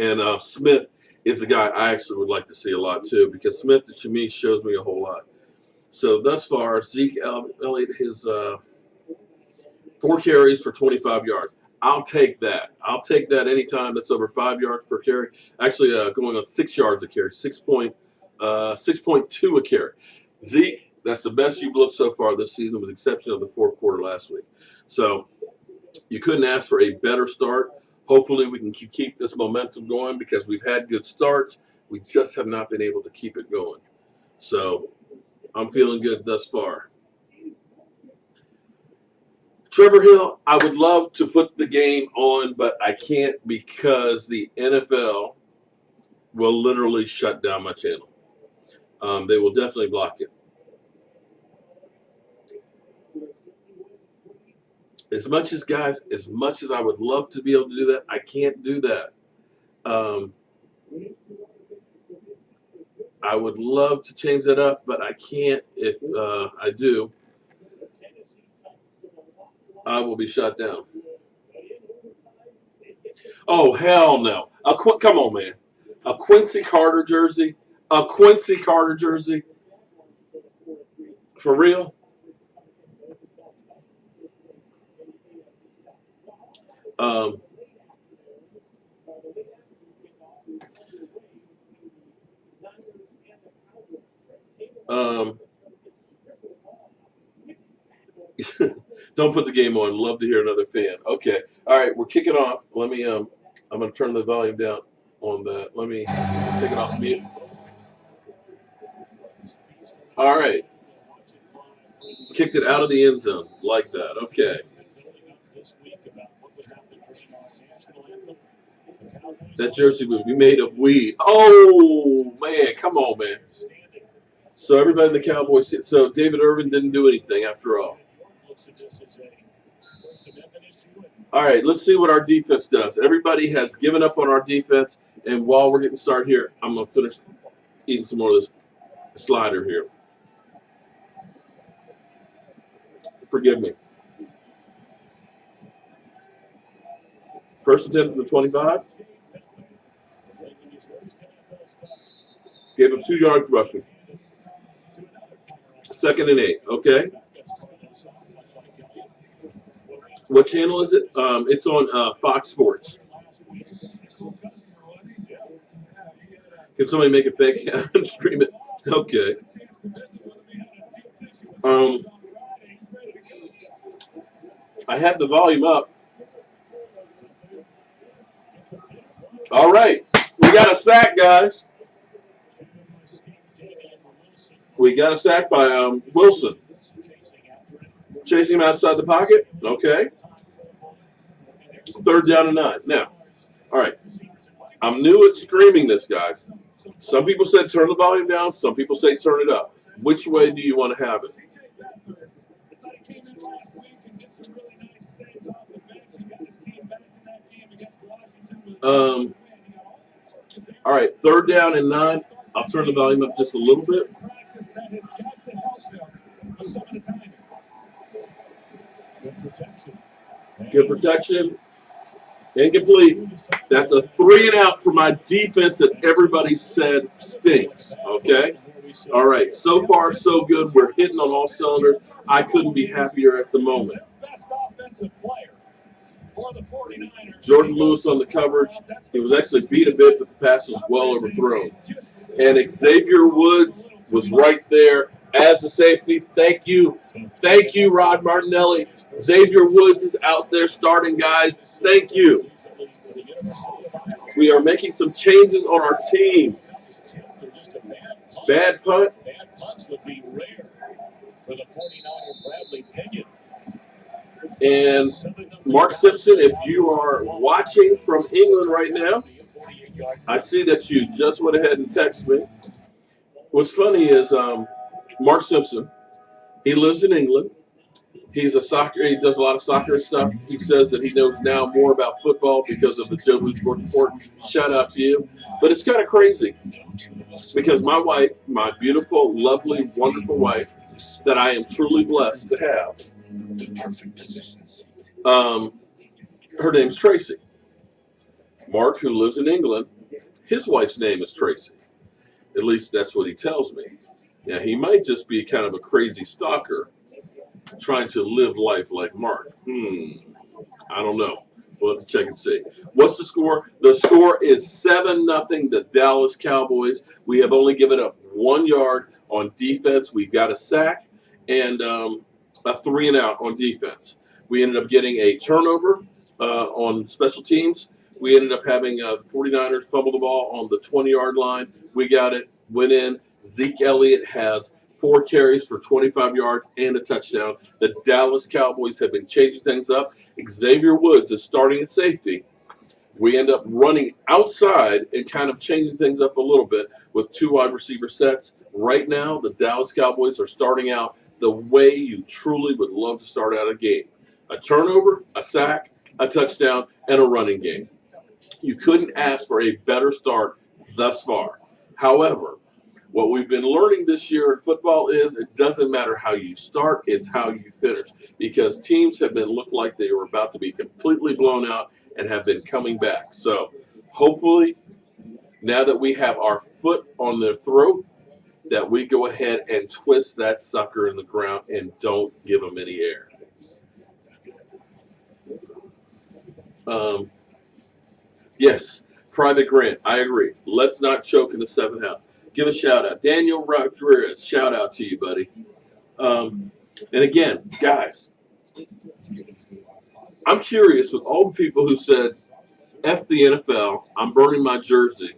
And Smith is the guy I actually would like to see a lot too, because Smith, to me, shows me a whole lot. So thus far, Zeke Elliott has 4 carries for 25 yards. I'll take that. I'll take that anytime that's over 5 yards per carry. Actually, going on 6 yards a carry, 6.2 a carry. Zeke, that's the best you've looked so far this season, with the exception of the 4th quarter last week. So you couldn't ask for a better start. Hopefully we can keep this momentum going, because we've had good starts. We just have not been able to keep it going. So I'm feeling good thus far. Trevor Hill, I would love to put the game on, but I can't, because the NFL will literally shut down my channel. They will definitely block it. As much as I would love to be able to do that, I can't do that. I would love to change that up, but I can't. If I do, I will be shut down. Oh, hell no. Come on, man. A Quincy Carter jersey? A Quincy Carter jersey? For real? Don't put the game on. Love to hear another fan. Okay. All right, we're kicking off. Let me I'm going to turn the volume down on that. Let me take it off mute. All right. Kicked it out of the end zone like that. Okay. That jersey would be made of weed. Oh, man. Come on, man. So everybody in the Cowboys. So David Irvin didn't do anything after all. All right, let's see what our defense does. Everybody has given up on our defense. And while we're getting started here, I'm going to finish eating some more of this slider here. Forgive me. First attempt from the 25. Gave him 2 yards rushing. 2nd and 8. Okay. What channel is it? It's on Fox Sports. Can somebody make a fake account and stream it? Okay. I have the volume up. All right. We got a sack, guys. We got a sack by Wilson. Chasing him outside the pocket. Okay. 3rd down and 9. Now, all right. I'm new at streaming this, guys. Some people said turn the volume down. Some people say turn it up. Which way do you want to have it? All right, 3rd down and 9. I'll turn the volume up just a little bit. Good protection. Incomplete. That's a 3 and out for my defense that everybody said stinks. Okay? All right. So far, so good. We're hitting on all cylinders. I couldn't be happier at the moment. Jordan Lewis on the coverage. He was actually beat a bit, but the pass was well overthrown. And Xavier Woods was right there as the safety. Thank you. Thank you, Rod Martinelli. Xavier Woods is out there starting, guys. Thank you. We are making some changes on our team. Bad punt. Bad punts would be rare for the 49er Bradley Pinion. And Mark Simpson, if you are watching from England right now, I see that you just went ahead and texted me. What's funny is Mark Simpson, he lives in England. He does a lot of soccer stuff. He says that he knows now more about football because of the Jobu Sports Report. Shout out to you. But it's kind of crazy because my wife, my beautiful, lovely, wonderful wife that I am truly blessed to have, her name's Tracy. Mark, who lives in England, his wife's name is Tracy. At least that's what he tells me. Now, he might just be kind of a crazy stalker trying to live life like Mark. I don't know. We'll have to check and see. What's the score? The score is 7-0 the Dallas Cowboys. We have only given up 1 yard on defense. We got a sack and a 3 and out on defense. We ended up getting a turnover on special teams. We ended up having 49ers fumble the ball on the 20-yard line. We got it, went in. Zeke Elliott has 4 carries for 25 yards and a touchdown. The Dallas Cowboys have been changing things up. Xavier Woods is starting at safety. We end up running outside and kind of changing things up a little bit with 2 wide receiver sets. Right now, the Dallas Cowboys are starting out the way you truly would love to start out a game. A turnover, a sack, a touchdown, and a running game. You couldn't ask for a better start thus far. However, what we've been learning this year in football is it doesn't matter how you start, it's how you finish. Because teams have been looked like they were about to be completely blown out and have been coming back. So hopefully, now that we have our foot on their throat, that we go ahead and twist that sucker in the ground and don't give them any air. Yes, Private Grant, I agree. Let's not choke in the 7th half. Give a shout out. Daniel Rodriguez, shout out to you, buddy. And again, guys, I'm curious with all the people who said, F the NFL, I'm burning my jersey,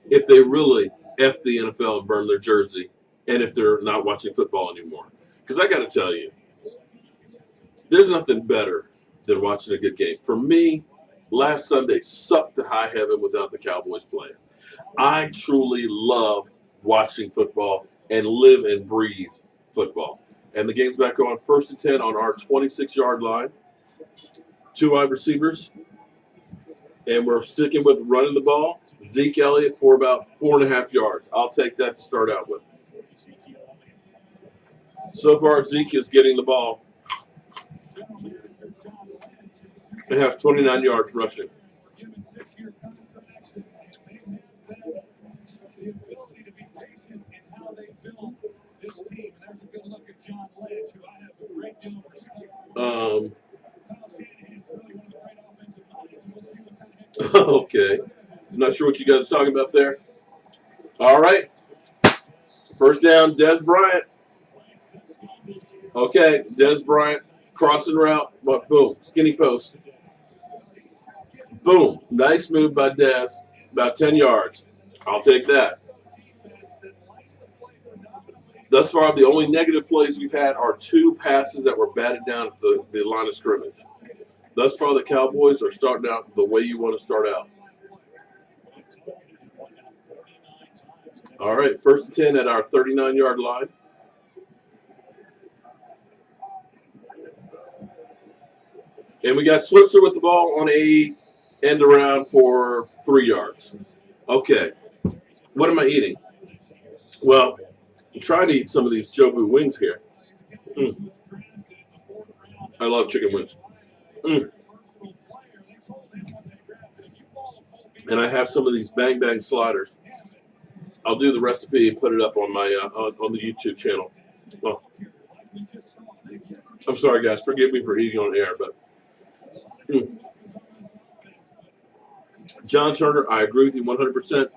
if they really F the NFL and burn their jersey, and if they're not watching football anymore. Because I got to tell you, there's nothing better than watching a good game. For me, last Sunday sucked to high heaven without the Cowboys playing. I truly love watching football and live and breathe football. And the game's back on 1st and 10 on our 26-yard line. 2 wide receivers. And we're sticking with running the ball. Zeke Elliott for about 4.5 yards. I'll take that to start out with. So far, Zeke is getting the ball. They have 29 yards rushing. Okay. I'm not sure what you guys are talking about there. All right. First down, Des Bryant. Okay, Des Bryant, crossing route, but boom, skinny post. Boom, nice move by Des, about 10 yards. I'll take that. Thus far, the only negative plays we've had are 2 passes that were batted down at the line of scrimmage. Thus far, the Cowboys are starting out the way you want to start out. All right, 1st and 10 at our 39-yard line. And we got Switzer with the ball on a end around for 3 yards. Okay, what am I eating? Well, I'm trying to eat some of these Jobu wings here. I love chicken wings. And I have some of these Bang Bang sliders. I'll do the recipe and put it up on my on the YouTube channel. Well, I'm sorry, guys. Forgive me for eating on air, but John Turner, I agree with you 100%.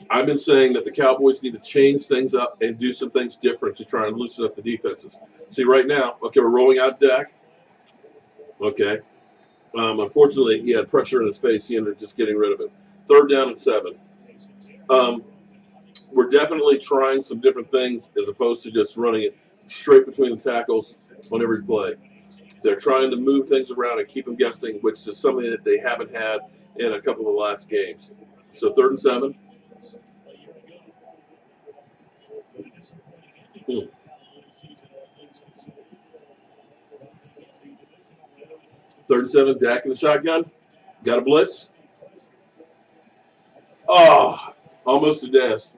I've been saying that the Cowboys need to change things up and do some things different to try and loosen up the defenses. See, right now, okay, we're rolling out Dak. Okay. Unfortunately, he had pressure in his face. He ended up just getting rid of it. 3rd down and 7. We're definitely trying some different things as opposed to just running it straight between the tackles on every play. They're trying to move things around and keep them guessing, which is something that they haven't had in a couple of the last games. So 3rd and 7. 3rd and 7, Dak in the shotgun. Got a blitz. Oh, almost a death.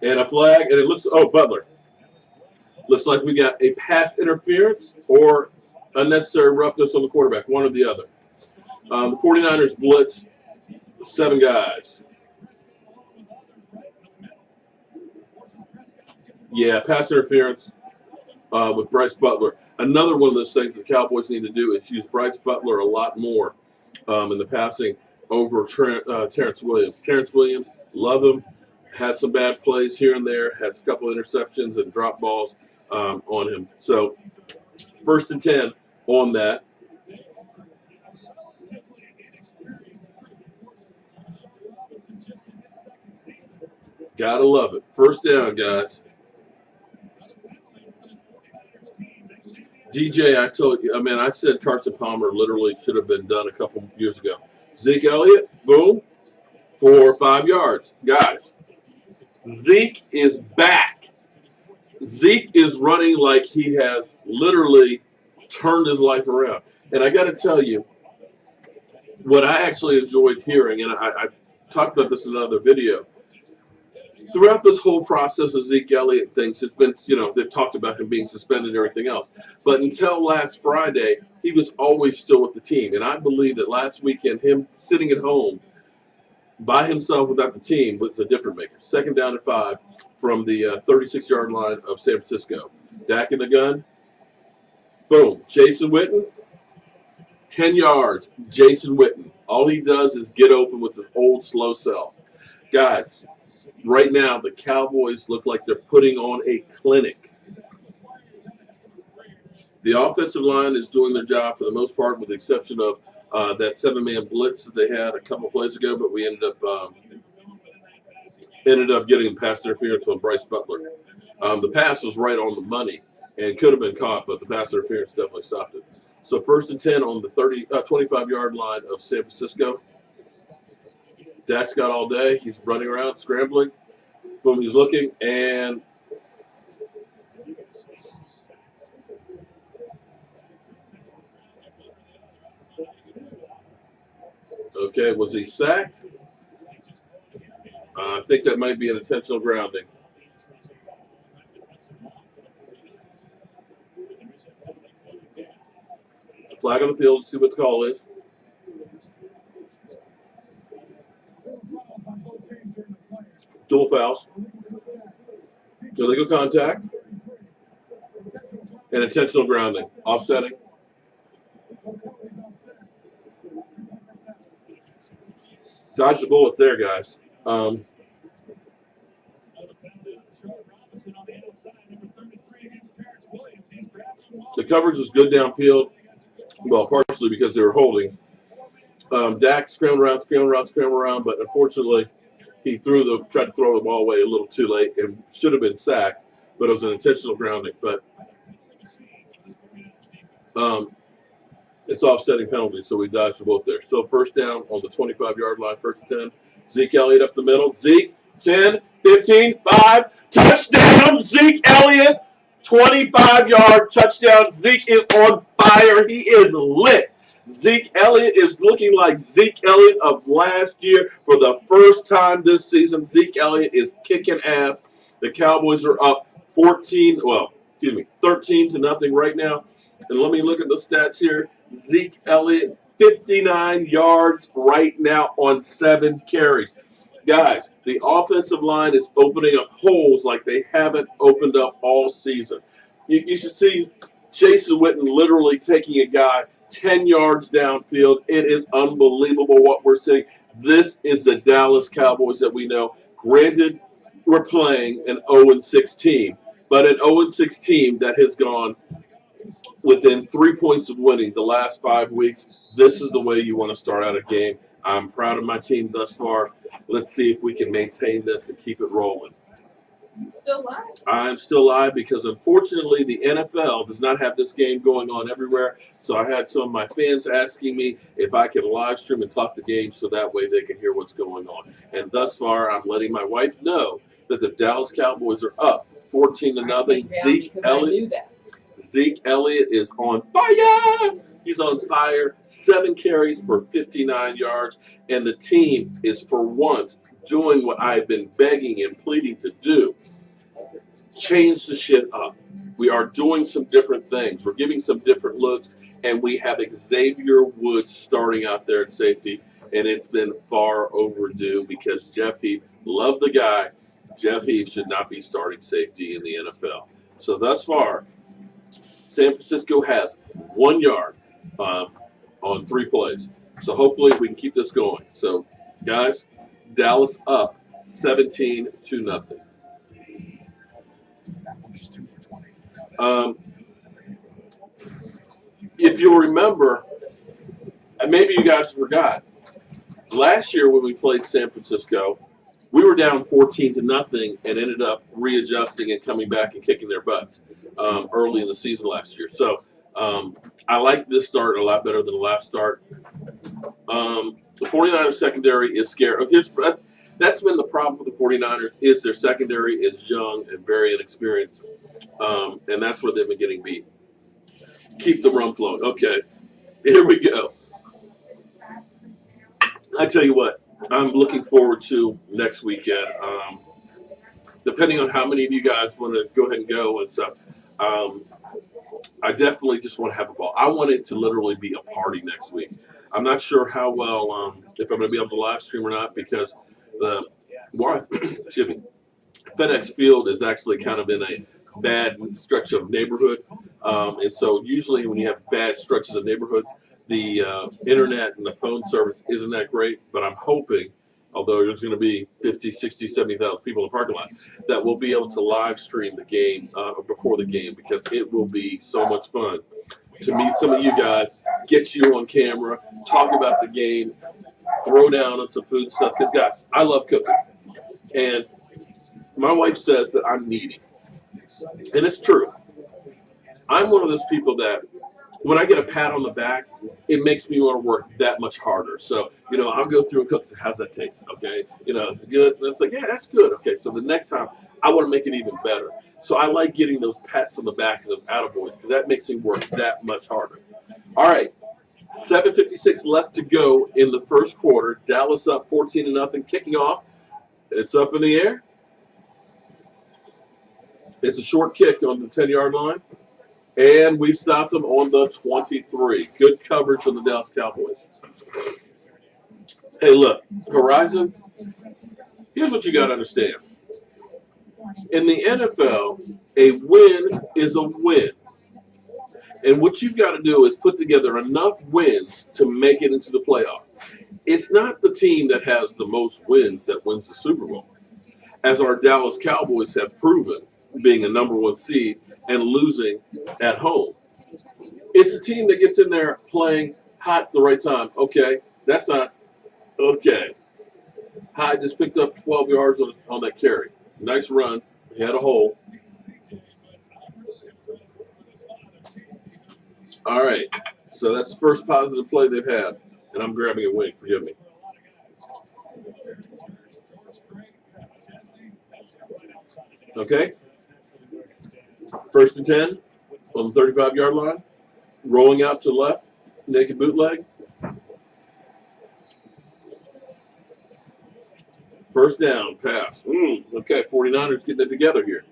And a flag, and it looks, Butler. Looks like we got a pass interference or unnecessary roughness on the quarterback, one or the other. The 49ers blitz 7 guys. Yeah, pass interference with Bryce Butler. Another one of those things the Cowboys need to do is use Bryce Butler a lot more in the passing over Terrence Williams. Terrence Williams, love him. Has some bad plays here and there. Has a couple interceptions and drop balls on him. So 1st and 10 on that. Gotta love it. 1st down, guys. DJ, I told you, I said Carson Palmer literally should have been done a couple years ago. Zeke Elliott, boom, for 5 yards. Guys, Zeke is back. Zeke is running like he has literally turned his life around. And I got to tell you, what I actually enjoyed hearing, and I talked about this in another video, throughout this whole process of Zeke Elliott things, it's been, they've talked about him being suspended and everything else. But until last Friday, he was always still with the team. And I believe that last weekend, him sitting at home by himself without the team was a difference maker. 2nd down and 5 from the 36-yard line of San Francisco. Dak in the gun. Boom. Jason Witten. 10 yards. Jason Witten. All he does is get open with his old slow self. Guys, right now, the Cowboys look like they're putting on a clinic. The offensive line is doing their job for the most part, with the exception of that 7-man blitz that they had a couple plays ago, but we ended up getting pass interference on Bryce Butler. The pass was right on the money and could have been caught, but the pass interference definitely stopped it. So 1st and 10 on the 25-yard line of San Francisco. Dak's got all day. He's running around, scrambling. Boom, he's looking, and okay, was he sacked? I think that might be an intentional grounding. Flag on the field, see what the call is. Dual fouls. Illegal contact. And intentional grounding. Offsetting. Dodge the bullet there, guys. The coverage was good downfield. Well, partially because they were holding. Dak scrambled around, but unfortunately, he tried to throw the ball away a little too late and should have been sacked, but it was an intentional grounding. But it's offsetting penalties, so we dodged the bullet there. So 1st down on the 25-yard line, 1st and 10. Zeke Elliott up the middle. Zeke, 10, 15, 5, touchdown, Zeke Elliott, 25-yard touchdown. Zeke is on fire. He is lit. Zeke Elliott is looking like Zeke Elliott of last year for the first time this season. Zeke Elliott is kicking ass. The Cowboys are up 13 to nothing right now. And let me look at the stats here. Zeke Elliott, 59 yards right now on 7 carries. Guys, the offensive line is opening up holes like they haven't opened up all season. You should see Jason Witten literally taking a guy 10 yards downfield. It is unbelievable what we're seeing. This is the Dallas Cowboys that we know. Granted, we're playing an 0-6 team, but an 0-6 team that has gone within 3 points of winning the last 5 weeks. This is the way you want to start out a game. I'm proud of my team thus far. Let's see if we can maintain this and keep it rolling. Still live? I'm still live because, unfortunately, the NFL does not have this game going on everywhere. So I had some of my fans asking me if I can live stream and talk the game so that way they can hear what's going on. And thus far, I'm letting my wife know that the Dallas Cowboys are up 14 to nothing. Zeke Elliott is on fire. He's on fire. 7 carries for 59 yards. And the team is, for once, doing what I've been begging and pleading to do. Change the shit up. We are doing some different things. We're giving some different looks. And we have Xavier Woods starting out there at safety. And it's been far overdue because Jeff Heath, love the guy. Jeff Heath should not be starting safety in the NFL. So thus far, San Francisco has 1 yard on 3 plays. So hopefully we can keep this going. So, guys, Dallas up 17 to nothing. If you'll remember, and maybe you guys forgot, last year when we played San Francisco, we were down 14 to nothing and ended up readjusting and coming back and kicking their butts early in the season last year. So I like this start a lot better than the last start. The 49ers secondary is scary. That's been the problem with the 49ers is their secondary is young and very inexperienced, and that's where they've been getting beat. Keep the run flowing. Okay, here we go. I tell you what, I'm looking forward to next weekend. Depending on how many of you guys want to go ahead and go and stuff, I definitely just want to have a ball. I want it to literally be a party next week. I'm not sure how well, if I'm going to be able to live stream or not because excuse me, FedEx Field is actually kind of in a bad stretch of neighborhood. And so usually when you have bad stretches of neighborhoods, the internet and the phone service isn't that great. But I'm hoping, although there's going to be 50, 60, 70,000 people in the parking lot, that we'll be able to live stream the game before the game because it will be so much fun to meet some of you guys, get you on camera, talk about the game, throw down on some food and stuff. Because, guys, I love cooking. And my wife says that I'm needy. And it's true. I'm one of those people that when I get a pat on the back, it makes me want to work that much harder. So, I'll go through and cook. How's that taste? Okay. It's good. And it's like, yeah, that's good. Okay. So the next time I want to make it even better. So I like getting those pats on the back and those attaboys because that makes me work that much harder. All right. 7:56 left to go in the first quarter. Dallas up 14-0, kicking off. It's up in the air. It's a short kick on the 10-yard line. And we've stopped them on the 23. Good coverage from the Dallas Cowboys. Hey, look, Horizon, here's what you got to understand. In the NFL, a win is a win. And what you've got to do is put together enough wins to make it into the playoff. It's not the team that has the most wins that wins the Super Bowl, as our Dallas Cowboys have proven, being a number one seed and losing at home. It's a team that gets in there playing hot at the right time. Okay, that's not okay. Hyde just picked up 12 yards on that carry. Nice run. He had a hole. All right. So that's the first positive play they've had. And I'm grabbing a wing. Forgive me. Okay. 1st and 10 on the 35-yard line. Rolling out to the left. Naked bootleg. First down, pass. Okay, 49ers getting it together here.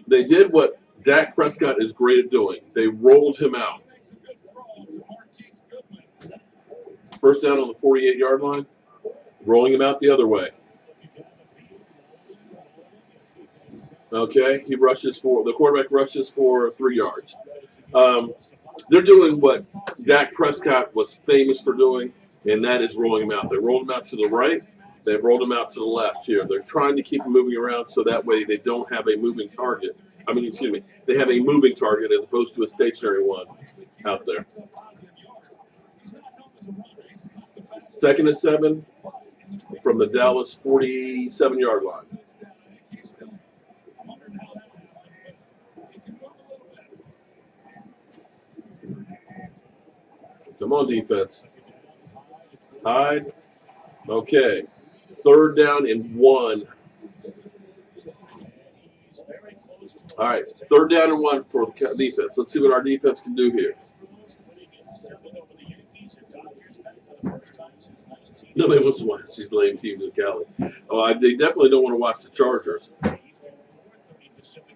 They did what Dak Prescott is great at doing. They rolled him out. First down on the 48-yard line. Rolling him out the other way. Okay, the quarterback rushes for 3 yards. They're doing what Dak Prescott was famous for doing, and that is rolling him out. They rolled him out to the right. They've rolled him out to the left here. They're trying to keep him moving around so that way they don't have a moving target. They have a moving target as opposed to a stationary one out there. 2nd and 7 from the Dallas 47-yard line. Come on, defense. Hyde. Okay. 3rd down and 1. All right. 3rd down and 1 for the defense. Let's see what our defense can do here. Nobody wants to watch these lame teams in Cali. They definitely don't want to watch the Chargers.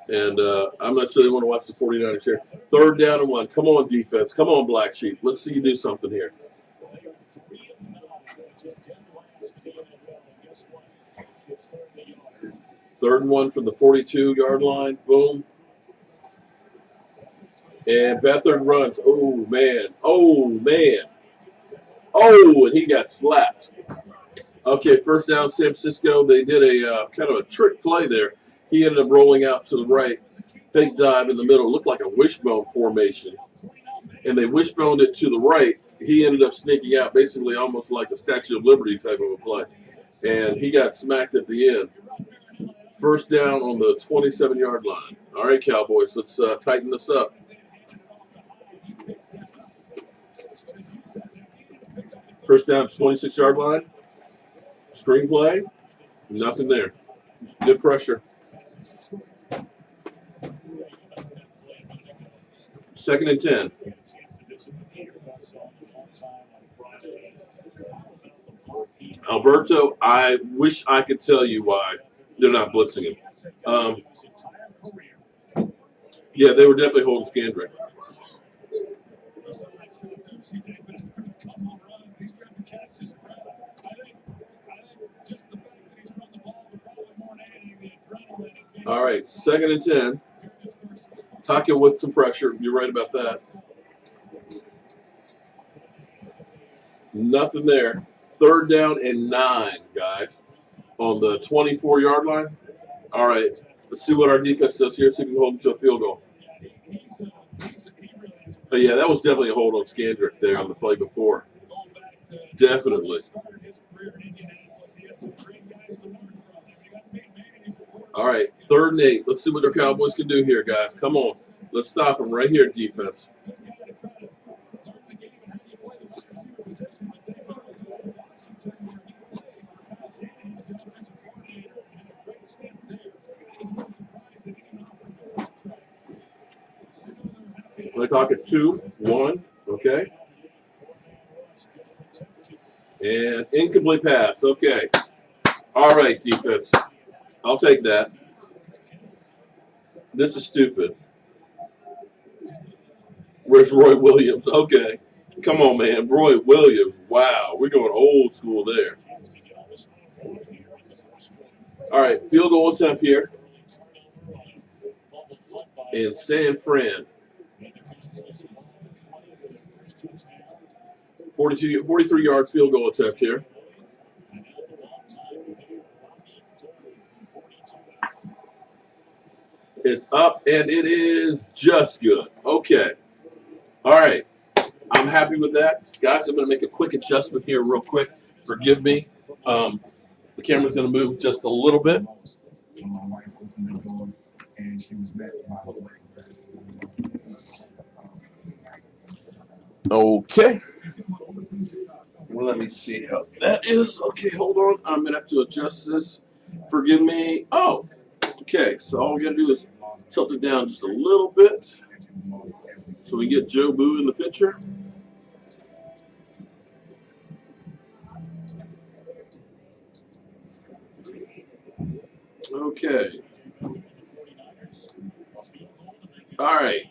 And I'm not sure they want to watch the 49ers here. 3rd down and 1. Come on, defense. Come on, Black Sheep. Let's see you do something here. 3rd and 1 from the 42-yard line. Boom. And Beathard runs. Oh, man. Oh, man. Oh, and he got slapped. Okay, 1st down, San Francisco. They did a kind of a trick play there. He ended up rolling out to the right. Fake dive in the middle. Looked like a wishbone formation. And they wishboned it to the right. He ended up sneaking out, basically almost like a Statue of Liberty type of a play. And he got smacked at the end. 1st down on the 27-yard line. All right, Cowboys, let's tighten this up. First down, 26-yard line. Screen play. Nothing there. Good pressure. 2nd and 10. Alberto, I wish I could tell you why they're not blitzing him. Yeah, they were definitely holding Scandrick. All right, 2nd and 10. Taka with some pressure. You're right about that. Nothing there. 3rd down and 9, guys, on the 24-yard line. All right, let's see what our defense does here. See if we can hold them to a field goal. But yeah, that was definitely a hold on Scandrick there on the play before. Definitely. All right, 3rd and 8. Let's see what the Cowboys can do here, guys. Come on. Let's stop them right here, defense. Play clock at 2, 1, okay. And incomplete pass, okay. All right, defense. I'll take that. This is stupid. Where's Roy Williams? Okay. Come on, man. Roy Williams. Wow. We're going old school there. All right. Field goal attempt here in San Fran. 43-yard field goal attempt here. It's up, and it is just good. Okay. All right. I'm happy with that. Guys, I'm going to make a quick adjustment here real quick. Forgive me. The camera's going to move just a little bit. Okay. Well, let me see how that is. Okay, hold on. I'm going to have to adjust this. Forgive me. Oh, okay. So all we got to do is tilt it down just a little bit so we get Jobu in the picture. Okay. All right.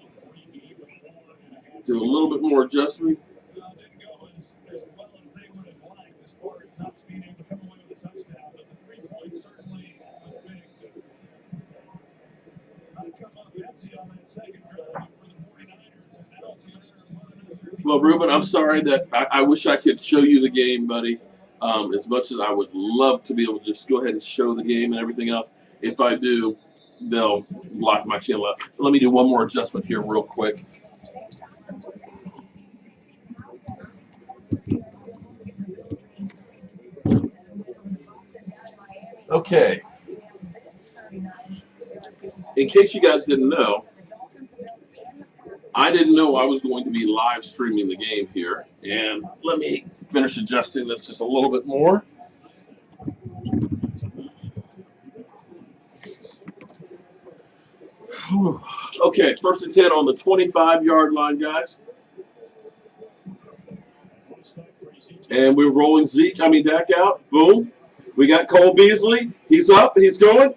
Do a little bit more adjustment. Well, Ruben, I'm sorry that I wish I could show you the game, buddy. As much as I would love to be able to just go ahead and show the game and everything else, if I do, they'll lock my channel up. Let me do one more adjustment here real quick. Okay. In case you guys didn't know, I didn't know I was going to be live streaming the game here. And let me finish adjusting this just a little bit more. Okay, 1st and 10 on the 25-yard line, guys. And we're rolling Dak out. Boom. We got Cole Beasley. He's up. He's going.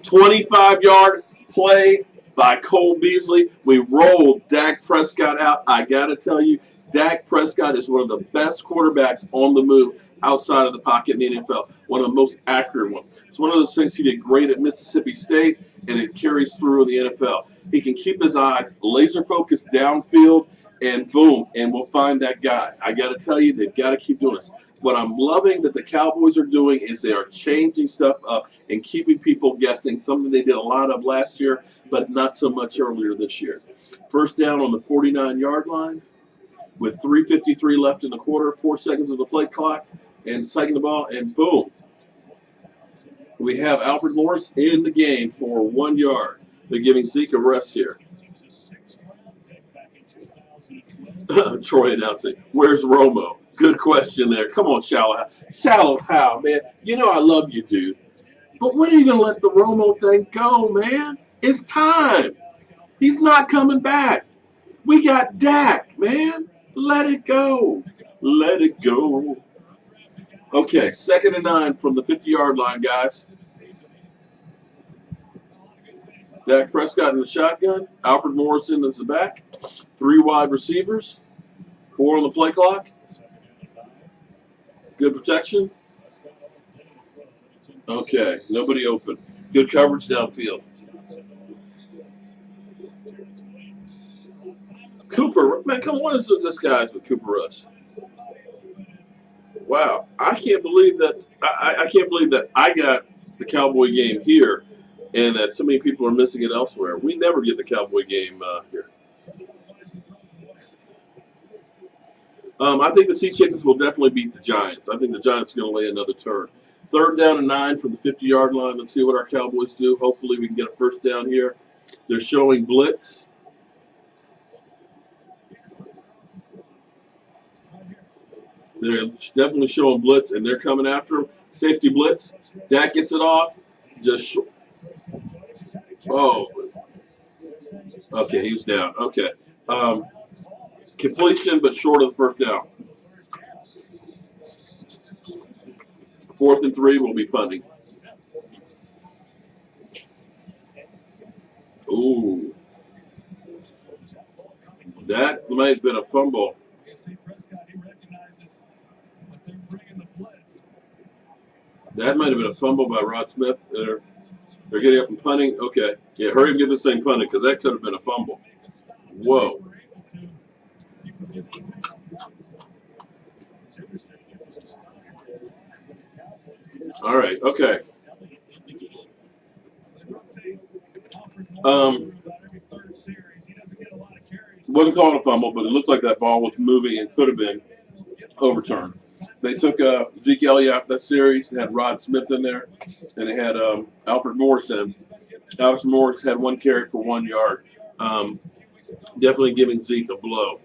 25-yard play by Cole Beasley. We rolled Dak Prescott out. I got to tell you, Dak Prescott is one of the best quarterbacks on the move outside of the pocket in the NFL. One of the most accurate ones. It's one of those things he did great at Mississippi State, and it carries through in the NFL. He can keep his eyes laser focused downfield, and boom, and we'll find that guy. I got to tell you, they've got to keep doing this. What I'm loving that the Cowboys are doing is they are changing stuff up and keeping people guessing, something they did a lot of last year, but not so much earlier this year. 1st down on the 49-yard line with 3:53 left in the quarter, 4 seconds of the play clock, and taking the ball, and boom. We have Alfred Morris in the game for 1 yard. They're giving Zeke a rest here. Troy announcing, where's Romo? Good question there. Come on, Shallow How, man. You know I love you, dude. But when are you going to let the Romo thing go, man? It's time. He's not coming back. We got Dak, man. Let it go. Let it go. Okay, 2nd and 9 from the 50-yard line, guys. Dak Prescott in the shotgun. Alfred Morrison is the back. 3 wide receivers. 4 on the play clock. Good protection. Okay, nobody open. Good coverage downfield. Cooper, man, come on, what is this guys with Cooper Rush? Wow, I can't believe that. I can't believe that I got the Cowboy game here, and that so many people are missing it elsewhere. We never get the Cowboy game here. I think the Sea Chickens will definitely beat the Giants. I think the Giants are going to lay another turn. 3rd down and 9 from the 50-yard line. Let's see what our Cowboys do. Hopefully we can get a first down here. They're showing blitz. They're definitely showing blitz, and they're coming after him. Safety blitz. Dak gets it off. Just okay, he's down. Okay. Completion, but short of the first down. 4th and 3 will be punting. Ooh. That might have been a fumble. That might have been a fumble by Rod Smith. They're getting up and punting. Okay. Yeah, hurry and get this thing punted because that could have been a fumble. Whoa. All right. Okay. Wasn't called a fumble, but it looked like that ball was moving and could have been overturned. They took Zeke Elliott out of that series. They had Rod Smith in there, and they had Alfred Morris in. Alfred Morris had 1 carry for 1 yard. Definitely giving Zeke a blow.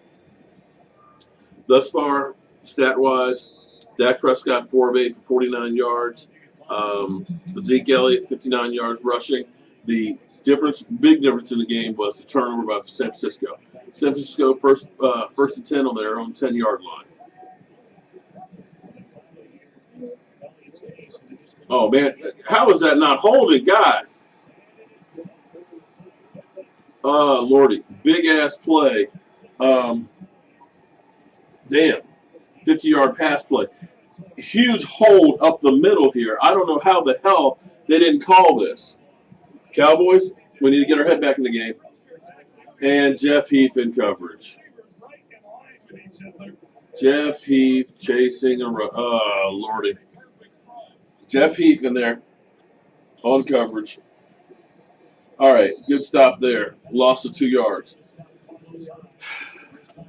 Thus far, stat-wise, Dak Prescott 4 of 8 for 49 yards. Zeke Elliott 59 yards rushing. The big difference in the game was the turnover by San Francisco. San Francisco first and 10 on their own 10-yard line. Oh, man. How is that not holding, guys? Lordy. Big-ass play. Damn. 50-yard pass play. Huge hold up the middle here. I don't know how the hell they didn't call this. Cowboys, we need to get our head back in the game. And Jeff Heath in coverage. Jeff Heath chasing a Lordy. Jeff Heath in there on coverage. All right, good stop there. Loss of 2 yards.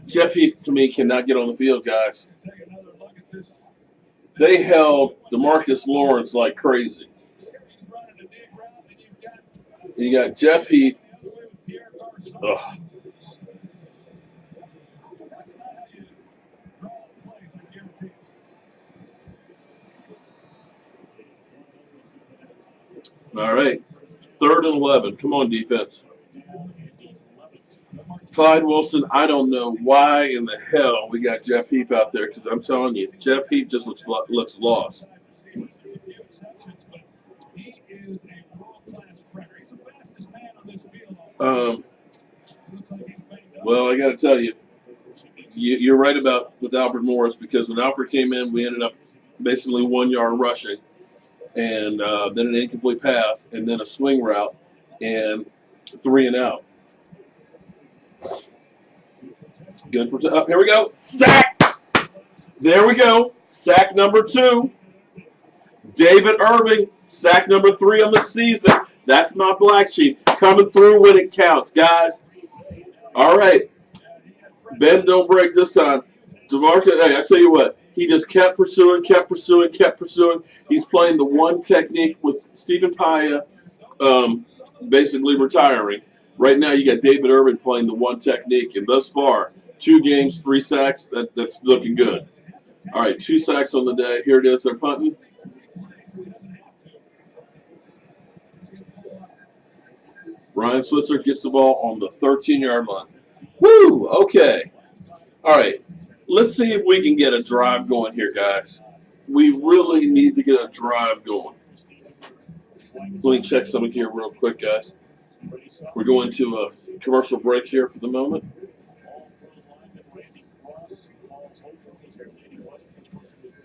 Jeff Heath, to me, cannot get on the field, guys. They held DeMarcus Lawrence like crazy. You got Jeff Heath. Ugh. All right. 3rd and 11. Come on, defense. Clyde Wilson, I don't know why in the hell we got Jeff Heath out there because I'm telling you, Jeff Heath just looks lost. Well, I got to tell you, you're right with Alfred Morris because when Alfred came in, we ended up basically 1 yard rushing and then an incomplete pass and then a swing route and 3 and out. Good for here we go. Sack. There we go. Sack number 2. David Irving, sack number 3 on the season. That's my black sheep coming through when it counts, guys. All right. Bend don't break this time. DeMarcus, hey, I tell you what, he just kept pursuing. He's playing the one technique with Stephen Paya basically retiring. Right now you got David Irving playing the one technique, and thus far, 2 games, 3 sacks. That's looking good. All right, 2 sacks on the day. Here it is. They're punting. Ryan Switzer gets the ball on the 13-yard line. Woo! Okay. All right. Let's see if we can get a drive going here, guys. We really need to get a drive going. Let me check something here real quick, guys. We're going to a commercial break here for the moment.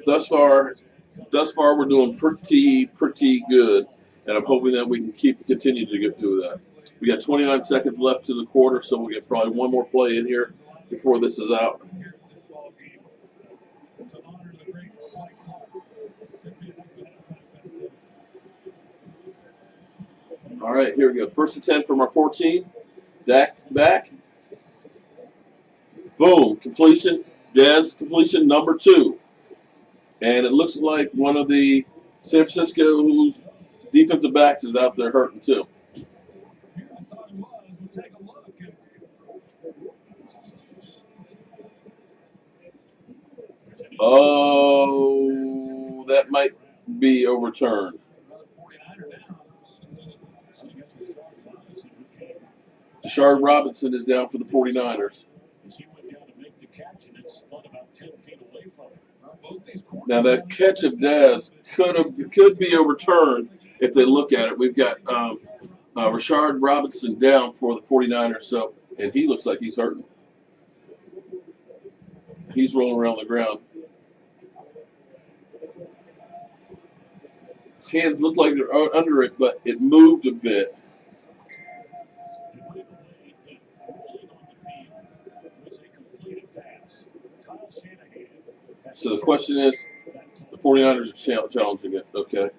Thus far, we're doing pretty good, and I'm hoping that we can continue to get through that. We got 29 seconds left to the quarter, so we'll get probably one more play in here before this is out. All right, here we go. 1st and 10 from our 14. Dak back. Boom, completion. Dez completion number 2. And it looks like one of the San Francisco's defensive backs is out there hurting too. Oh, that might be overturned. Shard Robinson is down for the 49ers. Now that catch of Dez could be overturned if they look at it. We've got Rashard Robinson down for the 49ers, so and he looks like he's hurting. He's rolling around the ground. His hands look like they're under it, but it moved a bit. So the question is, the 49ers are challenging it. Okay.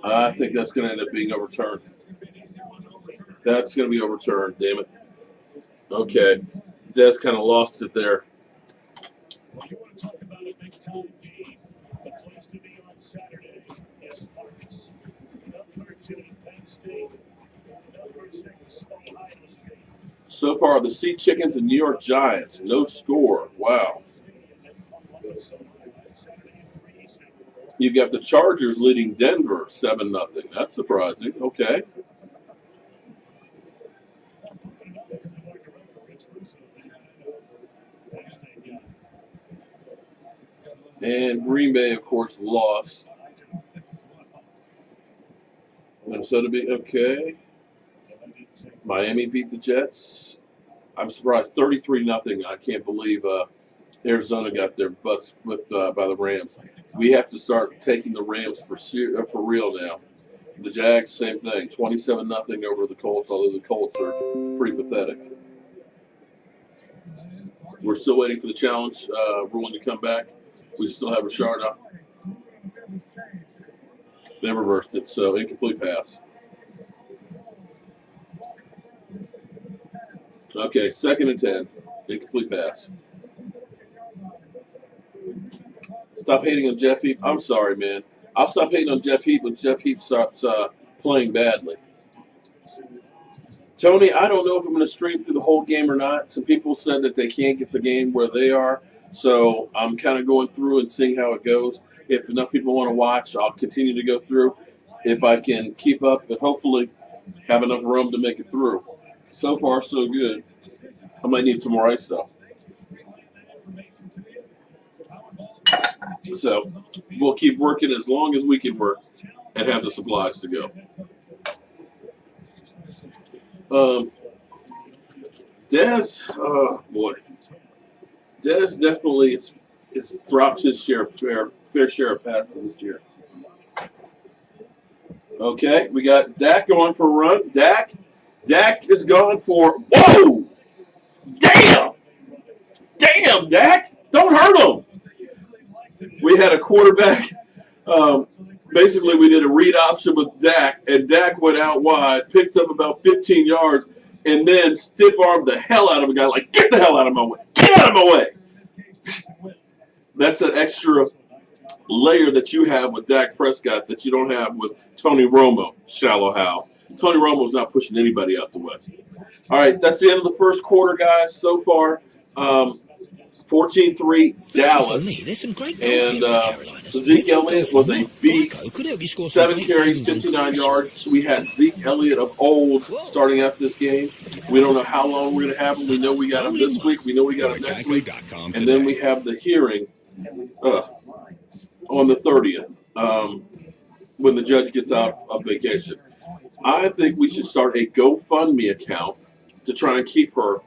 I think that's going to end up being overturned. That's going to be overturned, damn it. Okay. Des kind of lost it there. Well, you want to talk about a big-time game. The place to be on Saturday is Sparks. Number 2, Penn State. Number 6, Ohio State. So far, the Sea Chickens and New York Giants. No score. Wow. You got the Chargers leading Denver 7-0. That's surprising. Okay. And Green Bay, of course, lost. Minnesota beat okay. Miami beat the Jets. I'm surprised 33-0. I can't believe Arizona got their butts whipped by the Rams. We have to start taking the Rams for real now. The Jags, same thing, 27-0 over the Colts. Although the Colts are pretty pathetic. We're still waiting for the challenge ruling to come back. We still have Rashard up. They reversed it, so incomplete pass. Okay, 2nd and 10. Incomplete pass. Stop hating on Jeff Heap. I'm sorry, man. I'll stop hating on Jeff Heap when Jeff Heap stops playing badly. Tony, I don't know if I'm going to stream through the whole game or not. Some people said that they can't get the game where they are, so I'm kind of going through and seeing how it goes. If enough people want to watch, I'll continue to go through. If I can keep up and hopefully have enough room to make it through. So far, so good. I might need some more ice, though. So we'll keep working as long as we can work and have the supplies to go. Dez, oh boy, Dez definitely has dropped his fair share of passes this year. Okay, we got Dak going for a run. Dak is gone for, whoa! Damn, Dak, don't hurt him. We had a quarterback. Basically, we did a read option with Dak, and Dak went out wide, picked up about 15 yards, and then stiff-armed the hell out of a guy, like, get the hell out of my way. Get out of my way. That's an extra layer that you have with Dak Prescott that you don't have with Tony Romo, shallow Hal. Tony Romo's not pushing anybody out the way. All right, that's the end of the first quarter, guys, so far. 14-3 Dallas. And Zeke Elliott was a beast. 7 carries, 59 yards. We had Zeke Elliott of old starting out this game. We don't know how long we're going to have him. We know we got him this week. We know we got him next week. And then we have the hearing on the 30th when the judge gets out of vacation. I think we should start a GoFundMe account to try and keep her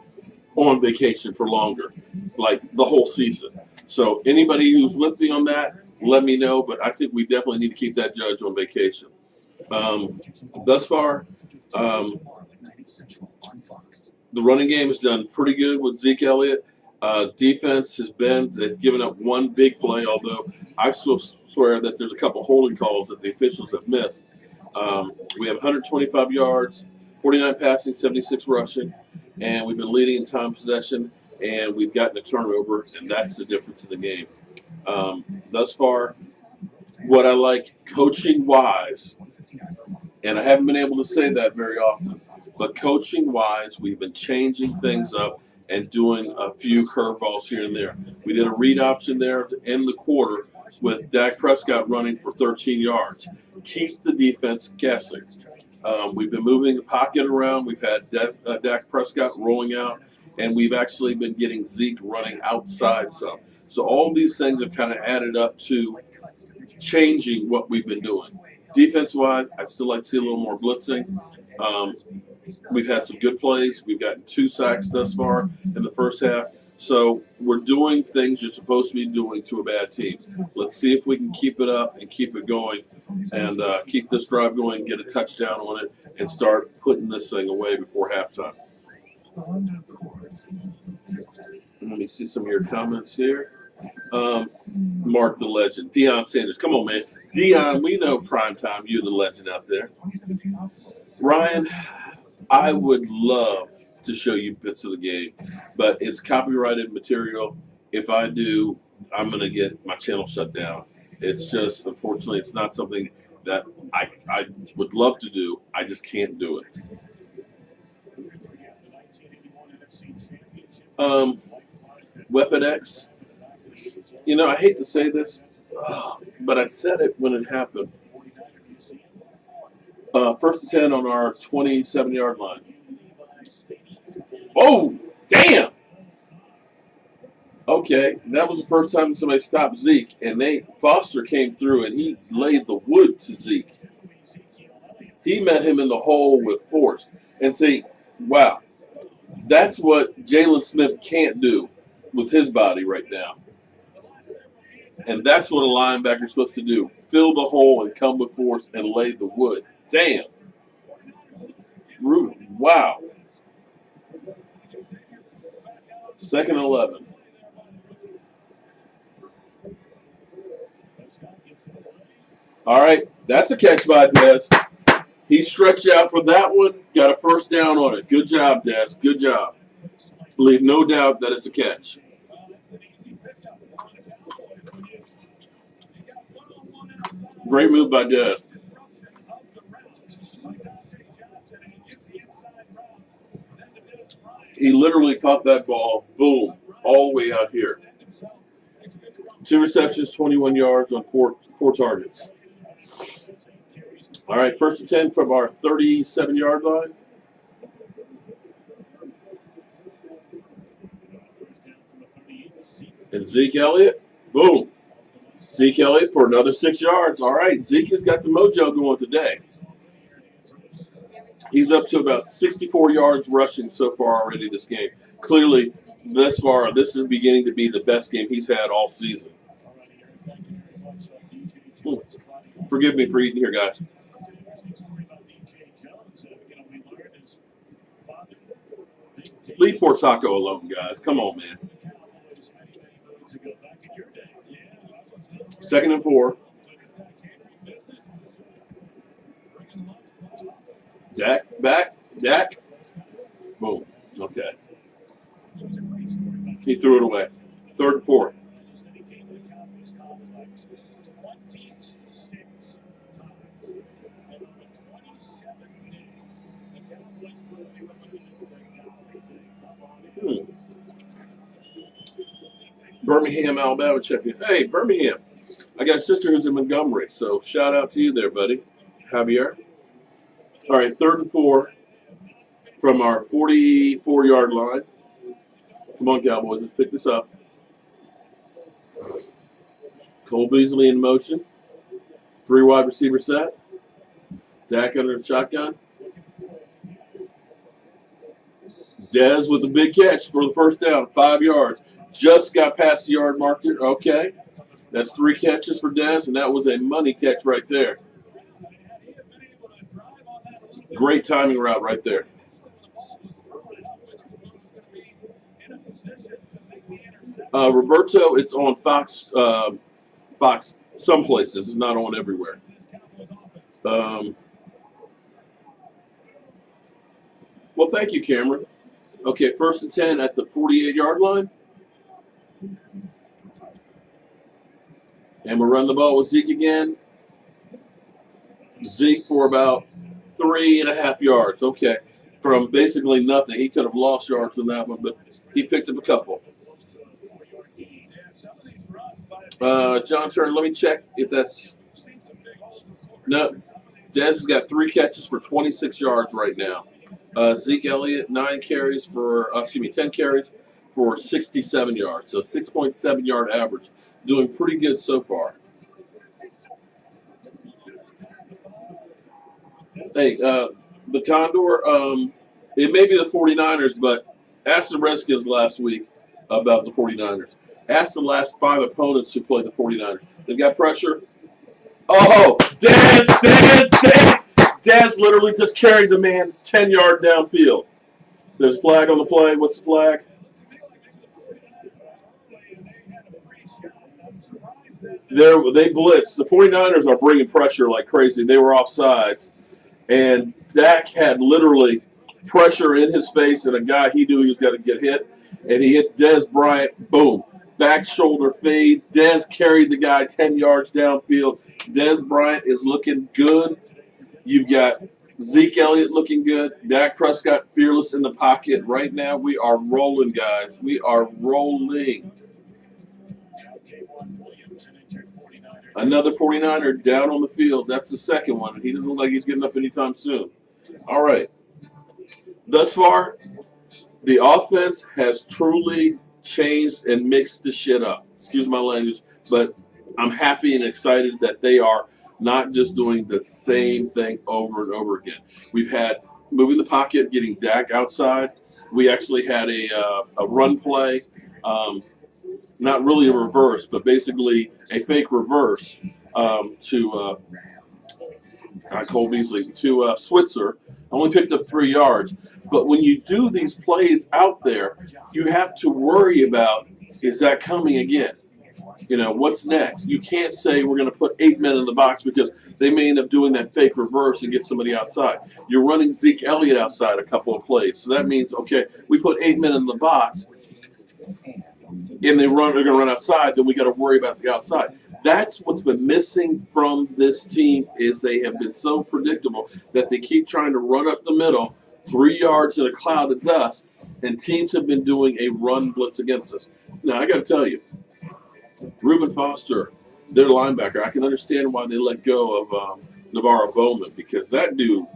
on vacation for longer, like the whole season. So anybody who's with me on that, let me know. But I think we definitely need to keep that judge on vacation. Thus far, the running game has done pretty good with Zeke Elliott. Defense they've given up one big play, although I still swear that there's a couple holding calls that the officials have missed. We have 125 yards, 49 passing, 76 rushing, and we've been leading in time possession. and we've gotten a turnover, and that's the difference in the game. Thus far, what I like coaching wise, and I haven't been able to say that very often, but coaching wise, we've been changing things up and doing a few curveballs here and there. We did a read option there to end the quarter with Dak Prescott running for 13 yards. Keep the defense guessing. We've been moving the pocket around. We've had Dak Prescott rolling out, and we've actually been getting Zeke running outside some. So all these things have kind of added up to changing what we've been doing. Defense-wise, I'd still like to see a little more blitzing. Um, we've had some good plays. We've gotten 2 sacks thus far in the first half. So we're doing things you're supposed to be doing to a bad team. Let's see if we can keep it up and keep it going and keep this drive going, get a touchdown on it, and start putting this thing away before halftime. Let me see some of your comments here. Mark the legend. Deion Sanders. Come on, man. Deion, we know prime time. You're the legend out there. Ryan, I would love to show you bits of the game, but it's copyrighted material. If I do, I'm going to get my channel shut down. It's just, unfortunately, it's not something that I would love to do. I just can't do it. Weapon X. You know, I hate to say this, but I said it when it happened. First and 10 on our 27-yard line. Oh, damn! Okay, that was the first time somebody stopped Zeke, and Foster came through, and he laid the wood to Zeke. He met him in the hole with force. And see, wow, that's what Jalen Smith can't do with his body right now. And that's what a linebacker's supposed to do. Fill the hole and come with force and lay the wood. Damn. Wow. 2nd and 11. All right, that's a catch by Dez. He stretched out for that one, got a first down on it. Good job, Dez. Good job. Leave no doubt that it's a catch. Great move by Dez. He literally caught that ball, boom, all the way out here. 2 receptions, 21 yards on four targets. All right, 1st and 10 from our 37-yard line. And Zeke Elliott, boom. Zeke Elliott for another 6 yards. All right, Zeke has got the mojo going today. He's up to about 64 yards rushing so far already this game. Clearly, this far, this is beginning to be the best game he's had all season. Forgive me for eating here, guys. Leave poor Taco alone, guys. Come on, man. 2nd and 4. Dak. Boom. Okay. He threw it away. 3rd and 4. Birmingham, Alabama champion. Hey, Birmingham. I got a sister who's in Montgomery, so shout out to you there, buddy. Javier. All right, 3rd and 4 from our 44-yard line. Come on, Cowboys, let's pick this up. Cole Beasley in motion. 3 wide receiver set. Dak under the shotgun. Dez with the big catch for the first down, 5 yards. Just got past the yard marker. Okay. That's 3 catches for Dez, and that was a money catch right there. Great timing route right there. Roberto, it's on Fox. Fox, some places. It's not on everywhere. Well, thank you, Cameron. Okay, 1st and 10 at the 48-yard line. And we'll run the ball with Zeke again. Zeke for about 3.5 yards. Okay. From basically nothing. He could have lost yards on that one, but he picked up a couple. John Turner, let me check if that's. No. Dez has got 3 catches for 26 yards right now. Zeke Elliott, 10 carries for 67 yards. So 6.7 yard average. Doing pretty good so far. Hey, the Condor, it may be the 49ers, but ask the Redskins last week about the 49ers. Ask the last 5 opponents who played the 49ers. They've got pressure. Oh, Dez literally just carried the man 10 yard downfield. There's a flag on the play. What's the flag? They blitzed. The 49ers are bringing pressure like crazy. They were offsides. And Dak had literally pressure in his face, and a guy he knew he was going to get hit, and he hit Dez Bryant. Boom, back shoulder fade. Dez carried the guy 10 yards downfield. Dez Bryant is looking good. You've got Zeke Elliott looking good. Dak Prescott fearless in the pocket. Right now, we are rolling, guys. We are rolling. Another 49er down on the field. That's the second one. He doesn't look like he's getting up anytime soon. All right. Thus far, the offense has truly changed and mixed the shit up. Excuse my language, but I'm happy and excited that they are not just doing the same thing over and over again. We've had moving the pocket, getting Dak outside. We actually had a run play, not really a reverse, but basically a fake reverse to Cole Beasley to Switzer. Only picked up 3 yards. But when you do these plays out there, you have to worry about, is that coming again? You know, what's next? You can't say we're going to put 8 men in the box because they may end up doing that fake reverse and get somebody outside. You're running Zeke Elliott outside a couple of plays. So that means, okay, we put 8 men in the box and they're going to run outside, then we got to worry about the outside. That's what's been missing from this team is they have been so predictable that they keep trying to run up the middle, 3 yards in a cloud of dust, and teams have been doing a run blitz against us. Now, I got to tell you, Reuben Foster, their linebacker, I can understand why they let go of Navarro Bowman because that dude,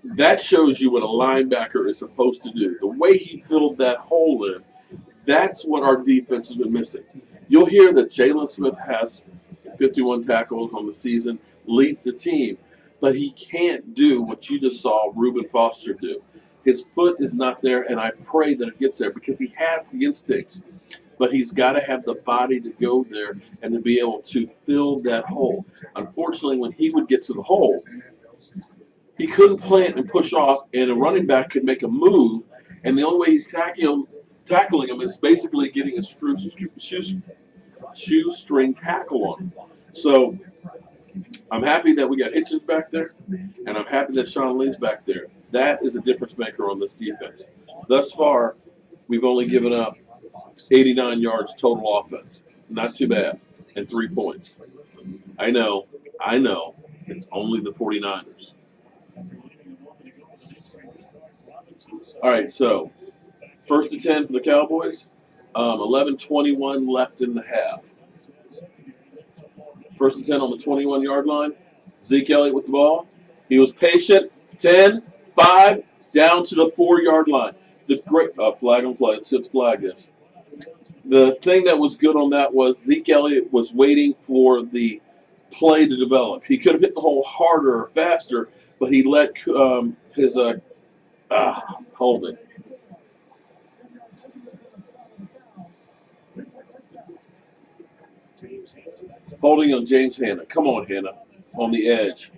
that shows you what a linebacker is supposed to do. The way he filled that hole in, that's what our defense has been missing. You'll hear that Jalen Smith has 51 tackles on the season, leads the team, but he can't do what you just saw Reuben Foster do. His foot is not there, and I pray that it gets there because he has the instincts, but he's got to have the body to go there and to be able to fill that hole. Unfortunately, when he would get to the hole, he couldn't plant and push off, and a running back could make a move, and the only way he's tackling him is basically getting a shoestring tackle on him. So I'm happy that we got Hitchens back there, and I'm happy that Sean Lee's back there. That is a difference maker on this defense. Thus far, we've only given up 89 yards total offense. Not too bad. And 3 points. I know. It's only the 49ers. All right, so 1st and 10 for the Cowboys. 11:21 left in the half. 1st and 10 on the 21-yard line. Zeke Elliott with the ball. He was patient. 10, 5, down to the 4-yard line. The great flag on play. Let's see what the flag is. The thing that was good on that was Zeke Elliott was waiting for the play to develop. He could have hit the hole harder or faster, but he let his hold it. Holding on James Hanna. Come on, Hanna. On the edge.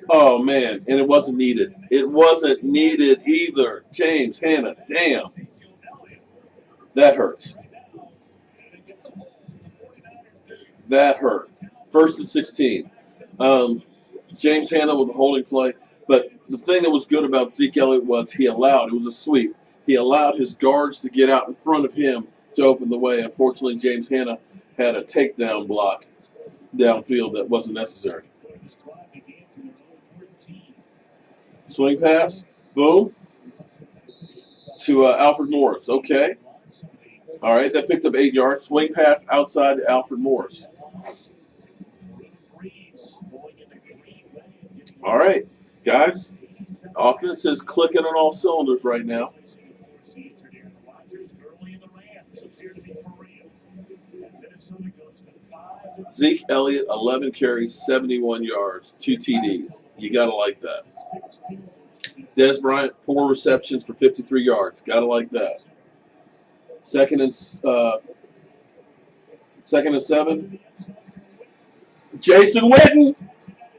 Oh, man. And it wasn't needed. It wasn't needed either. James Hanna. Damn. That hurts. That hurt. 1st and 16. James Hanna with the holding play. But the thing that was good about Zeke Elliott was it was a sweep. He allowed his guards to get out in front of him to open the way. Unfortunately, James Hanna had a takedown block downfield that wasn't necessary. Swing pass, boom, to Alfred Morris. Okay. All right, that picked up 8 yards. Swing pass outside to Alfred Morris. All right, guys. Offense is clicking on all cylinders right now. Zeke Elliott, 11 carries, 71 yards, 2 TDs. You got to like that. Des Bryant, 4 receptions for 53 yards. Got to like that. Second and 7. Jason Witten,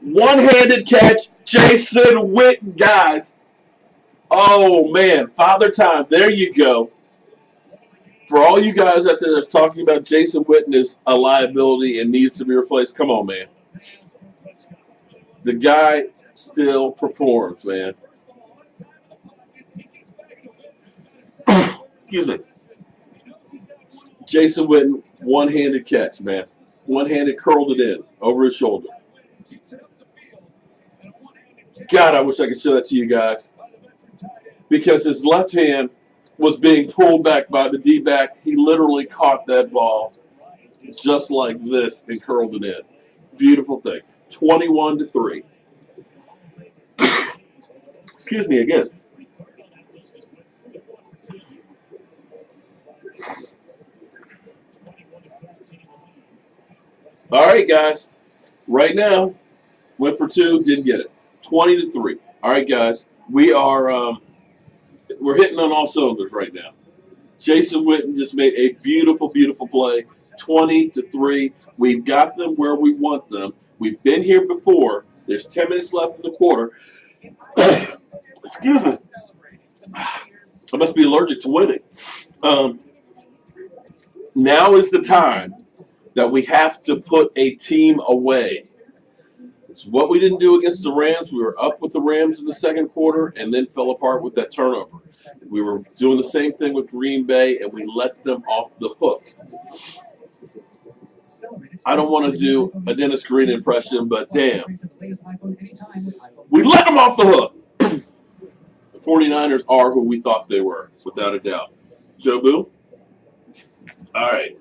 one-handed catch. Jason Witten, guys. Oh, man. Father time. There you go. For all you guys out there that's talking about Jason Witten is a liability and needs to be replaced, come on, man. The guy still performs, man. Excuse me. Jason Witten, one-handed catch, man. One-handed curled it in over his shoulder. God, I wish I could show that to you guys. Because his left hand was being pulled back by the D-back. He literally caught that ball just like this and curled it in. Beautiful thing. 21-3. Excuse me again. All right, guys. Right now, went for 2, didn't get it. 20-3. All right, guys. We're hitting on all cylinders right now. Jason Witten just made a beautiful, beautiful play. 20-3. We've got them where we want them. We've been here before. There's 10 minutes left in the quarter. Excuse me. I must be allergic to winning. Now is the time that we have to put a team away. It's what we didn't do against the Rams. We were up with the Rams in the second quarter and then fell apart with that turnover. We were doing the same thing with Green Bay, and we let them off the hook. I don't want to do a Dennis Green impression, but damn. We let them off the hook. The 49ers are who we thought they were, without a doubt. Jobu? All right.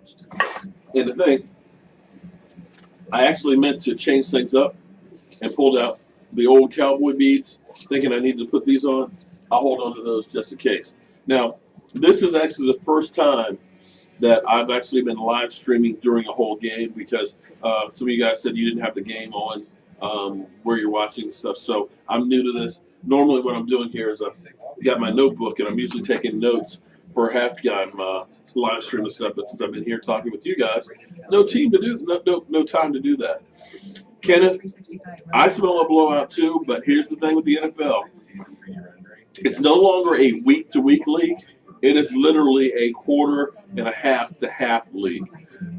And the thing, I actually meant to change things up and pulled out the old cowboy beads, thinking I needed to put these on. I'll hold on to those just in case. Now, this is actually the first time that I've actually been live streaming during a whole game because some of you guys said you didn't have the game on where you're watching stuff. So I'm new to this. Normally what I'm doing here is I've got my notebook and I'm usually taking notes for halftime live stream and stuff. But since I've been here talking with you guys, no time to do that. Kenneth, I smell a blowout too, but here's the thing with the NFL. It's no longer a week-to-week league. It is literally a quarter and a half-to-half league.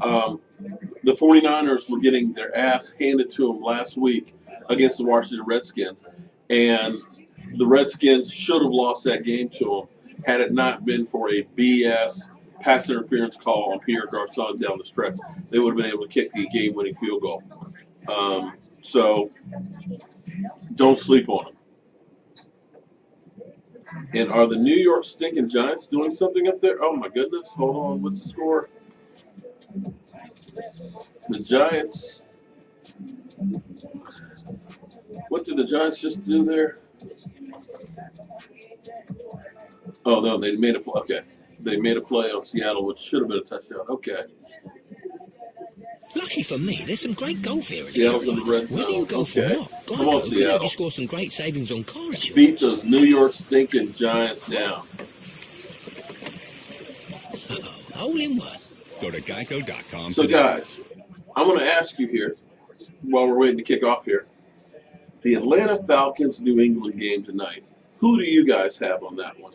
The 49ers were getting their ass handed to them last week against the Washington Redskins, and the Redskins should have lost that game to them had it not been for a BS pass interference call on Pierre Garçon down the stretch. They would have been able to kick the game-winning field goal. So don't sleep on them. And are the New York stinking Giants doing something up there? Oh my goodness. Hold on. What's the score? The Giants. What did the Giants just do there? Oh no, they made a play. Okay. They made a play on Seattle, which should have been a touchdown. Okay. Lucky for me, there's some great golf here. Seattle's in the red zone. Whether you golf or not, Come on, Seattle. You score some great savings on car insurance. Beat those New York stinking Giants down. Hole in one. Go to geico.com. So, guys, I'm going to ask you here, while we're waiting to kick off here, the Atlanta Falcons New England game tonight. Who do you guys have on that one?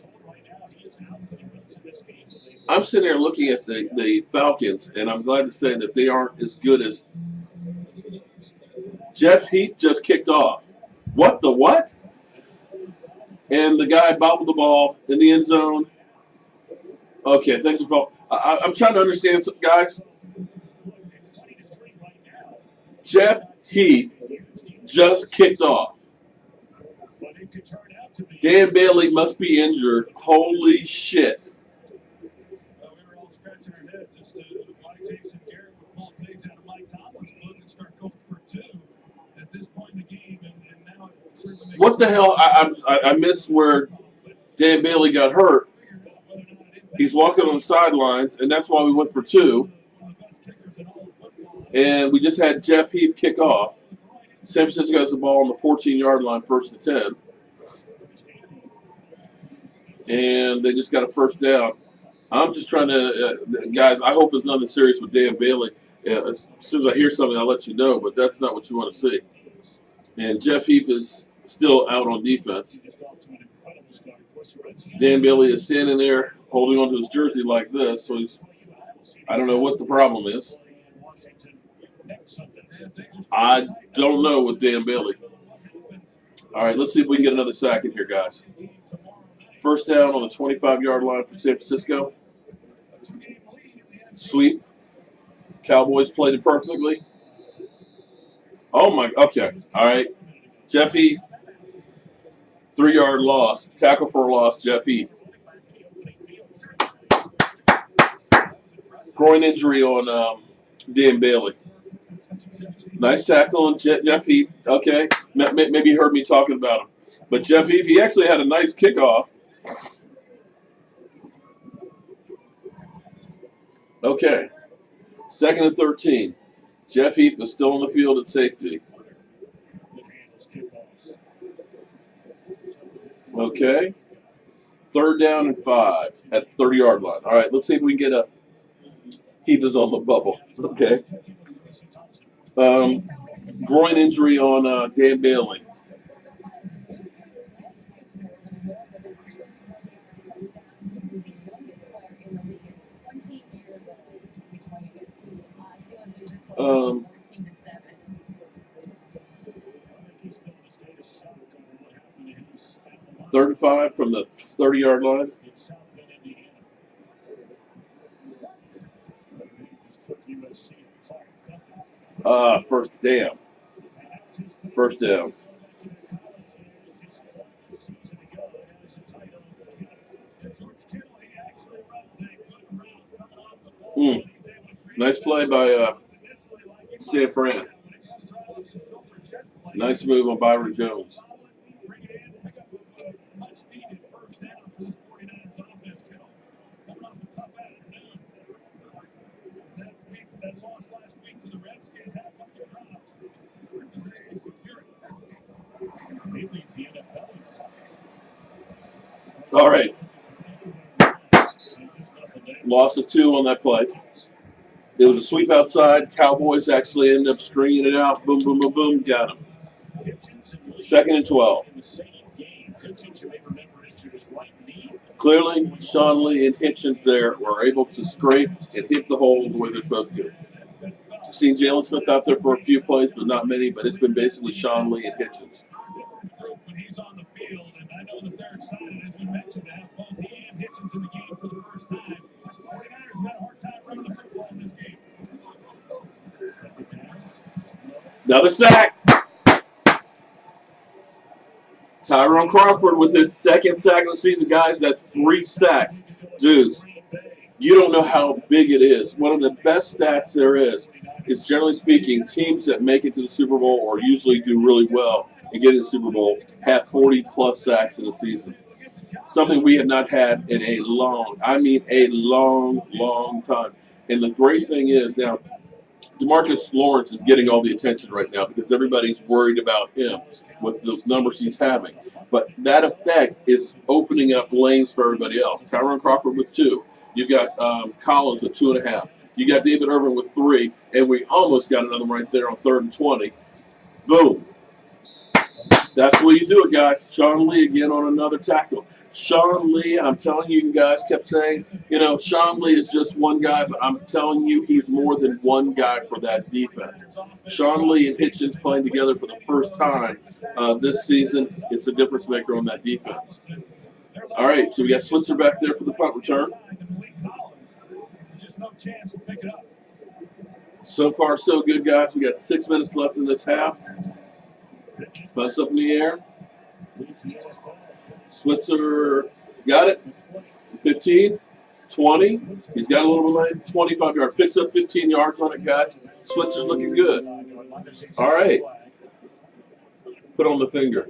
I'm sitting there looking at the Falcons, and I'm glad to say that they aren't as good as Jeff Heath just kicked off. What the what? and the guy bobbled the ball in the end zone. Okay, thanks for Paul. I'm trying to understand, guys. Jeff Heath just kicked off. Dan Bailey must be injured. Holy shit. We were all scratching our heads as to why Jason Garrett would pull things out of Mike Tomlin's book and start going for two at this point in the game. And now it certainly makes What the hell? I missed where Dan Bailey got hurt. He's walking on the sidelines, and that's why we went for two. And we just had Jeff Heath kick off. San Francisco has the ball on the 14-yard line, 1st and 10. And they just got a first down. I'm just trying to, guys, I hope there's nothing serious with Dan Bailey. As soon as I hear something, I'll let you know, but that's not what you want to see. And Jeff Heath is still out on defense. Dan Bailey is standing there holding onto his jersey like this, so I don't know what the problem is. I don't know with Dan Bailey. All right, let's see if we can get another sack in here, guys. First down on the 25-yard line for San Francisco. Sweep. Cowboys played it perfectly. Oh, my. Okay. All right. Jeff Heath. 3-yard loss. Tackle for a loss, Jeff Heath. Groin injury on Dan Bailey. Nice tackle on Jeff Heath. Okay. Maybe you heard me talking about him. But Jeff Heath, he actually had a nice kickoff. Okay. 2nd and 13. Jeff Heath is still on the field at safety. Okay. 3rd down and 5 at the 30-yard line. All right, let's see if we can get a Heath is on the bubble. Okay. Groin injury on Dan Bailey. Third and 5 from the 30-yard line. First down. First down. Nice play by San Fran. Nice move on Byron Jones. All right. Loss of 2 on that play. It was a sweep outside. Cowboys actually ended up stringing it out. Boom, boom, boom, boom. Got him. 2nd and 12. Clearly, Sean Lee and Hitchens there were able to scrape and hit the hole the way they're supposed to. I've seen Jalen Smith out there for a few plays, but not many. But it's been basically Sean Lee and Hitchens. When he's on the field, and I know that they're excited, as you mentioned, to have both he and Hitchens in the game for the first time. 49ers have had a hard time running the football in this game. Another sack. Tyrone Crawford with his 2nd sack of the season. Guys, that's 3 sacks. Dudes, you don't know how big it is. One of the best stats there is generally speaking, teams that make it to the Super Bowl or usually do really well and get in the Super Bowl have 40-plus sacks in a season. Something we have not had in a long time. And the great thing is now, DeMarcus Lawrence is getting all the attention right now because everybody's worried about him with the numbers he's having. But that effect is opening up lanes for everybody else. Tyrone Crawford with 2. You've got Collins at 2.5. You got David Irvin with 3, and we almost got another one right there on 3rd and 20. Boom. That's the way you do it, guys. Sean Lee again on another tackle. Sean Lee, I'm telling you, you guys kept saying, Sean Lee is just one guy, but I'm telling you, he's more than one guy for that defense. Sean Lee and Hitchens playing together for the first time this season. It's a difference maker on that defense. All right, so we got Switzer back there for the punt return. So far, so good, guys. We got 6 minutes left in this half. Punt's up in the air. Switzer got it. 15, 20. He's got a little bit late. 25 yards. Picks up 15 yards on it, guys. Switzer's looking good. All right. Put on the finger.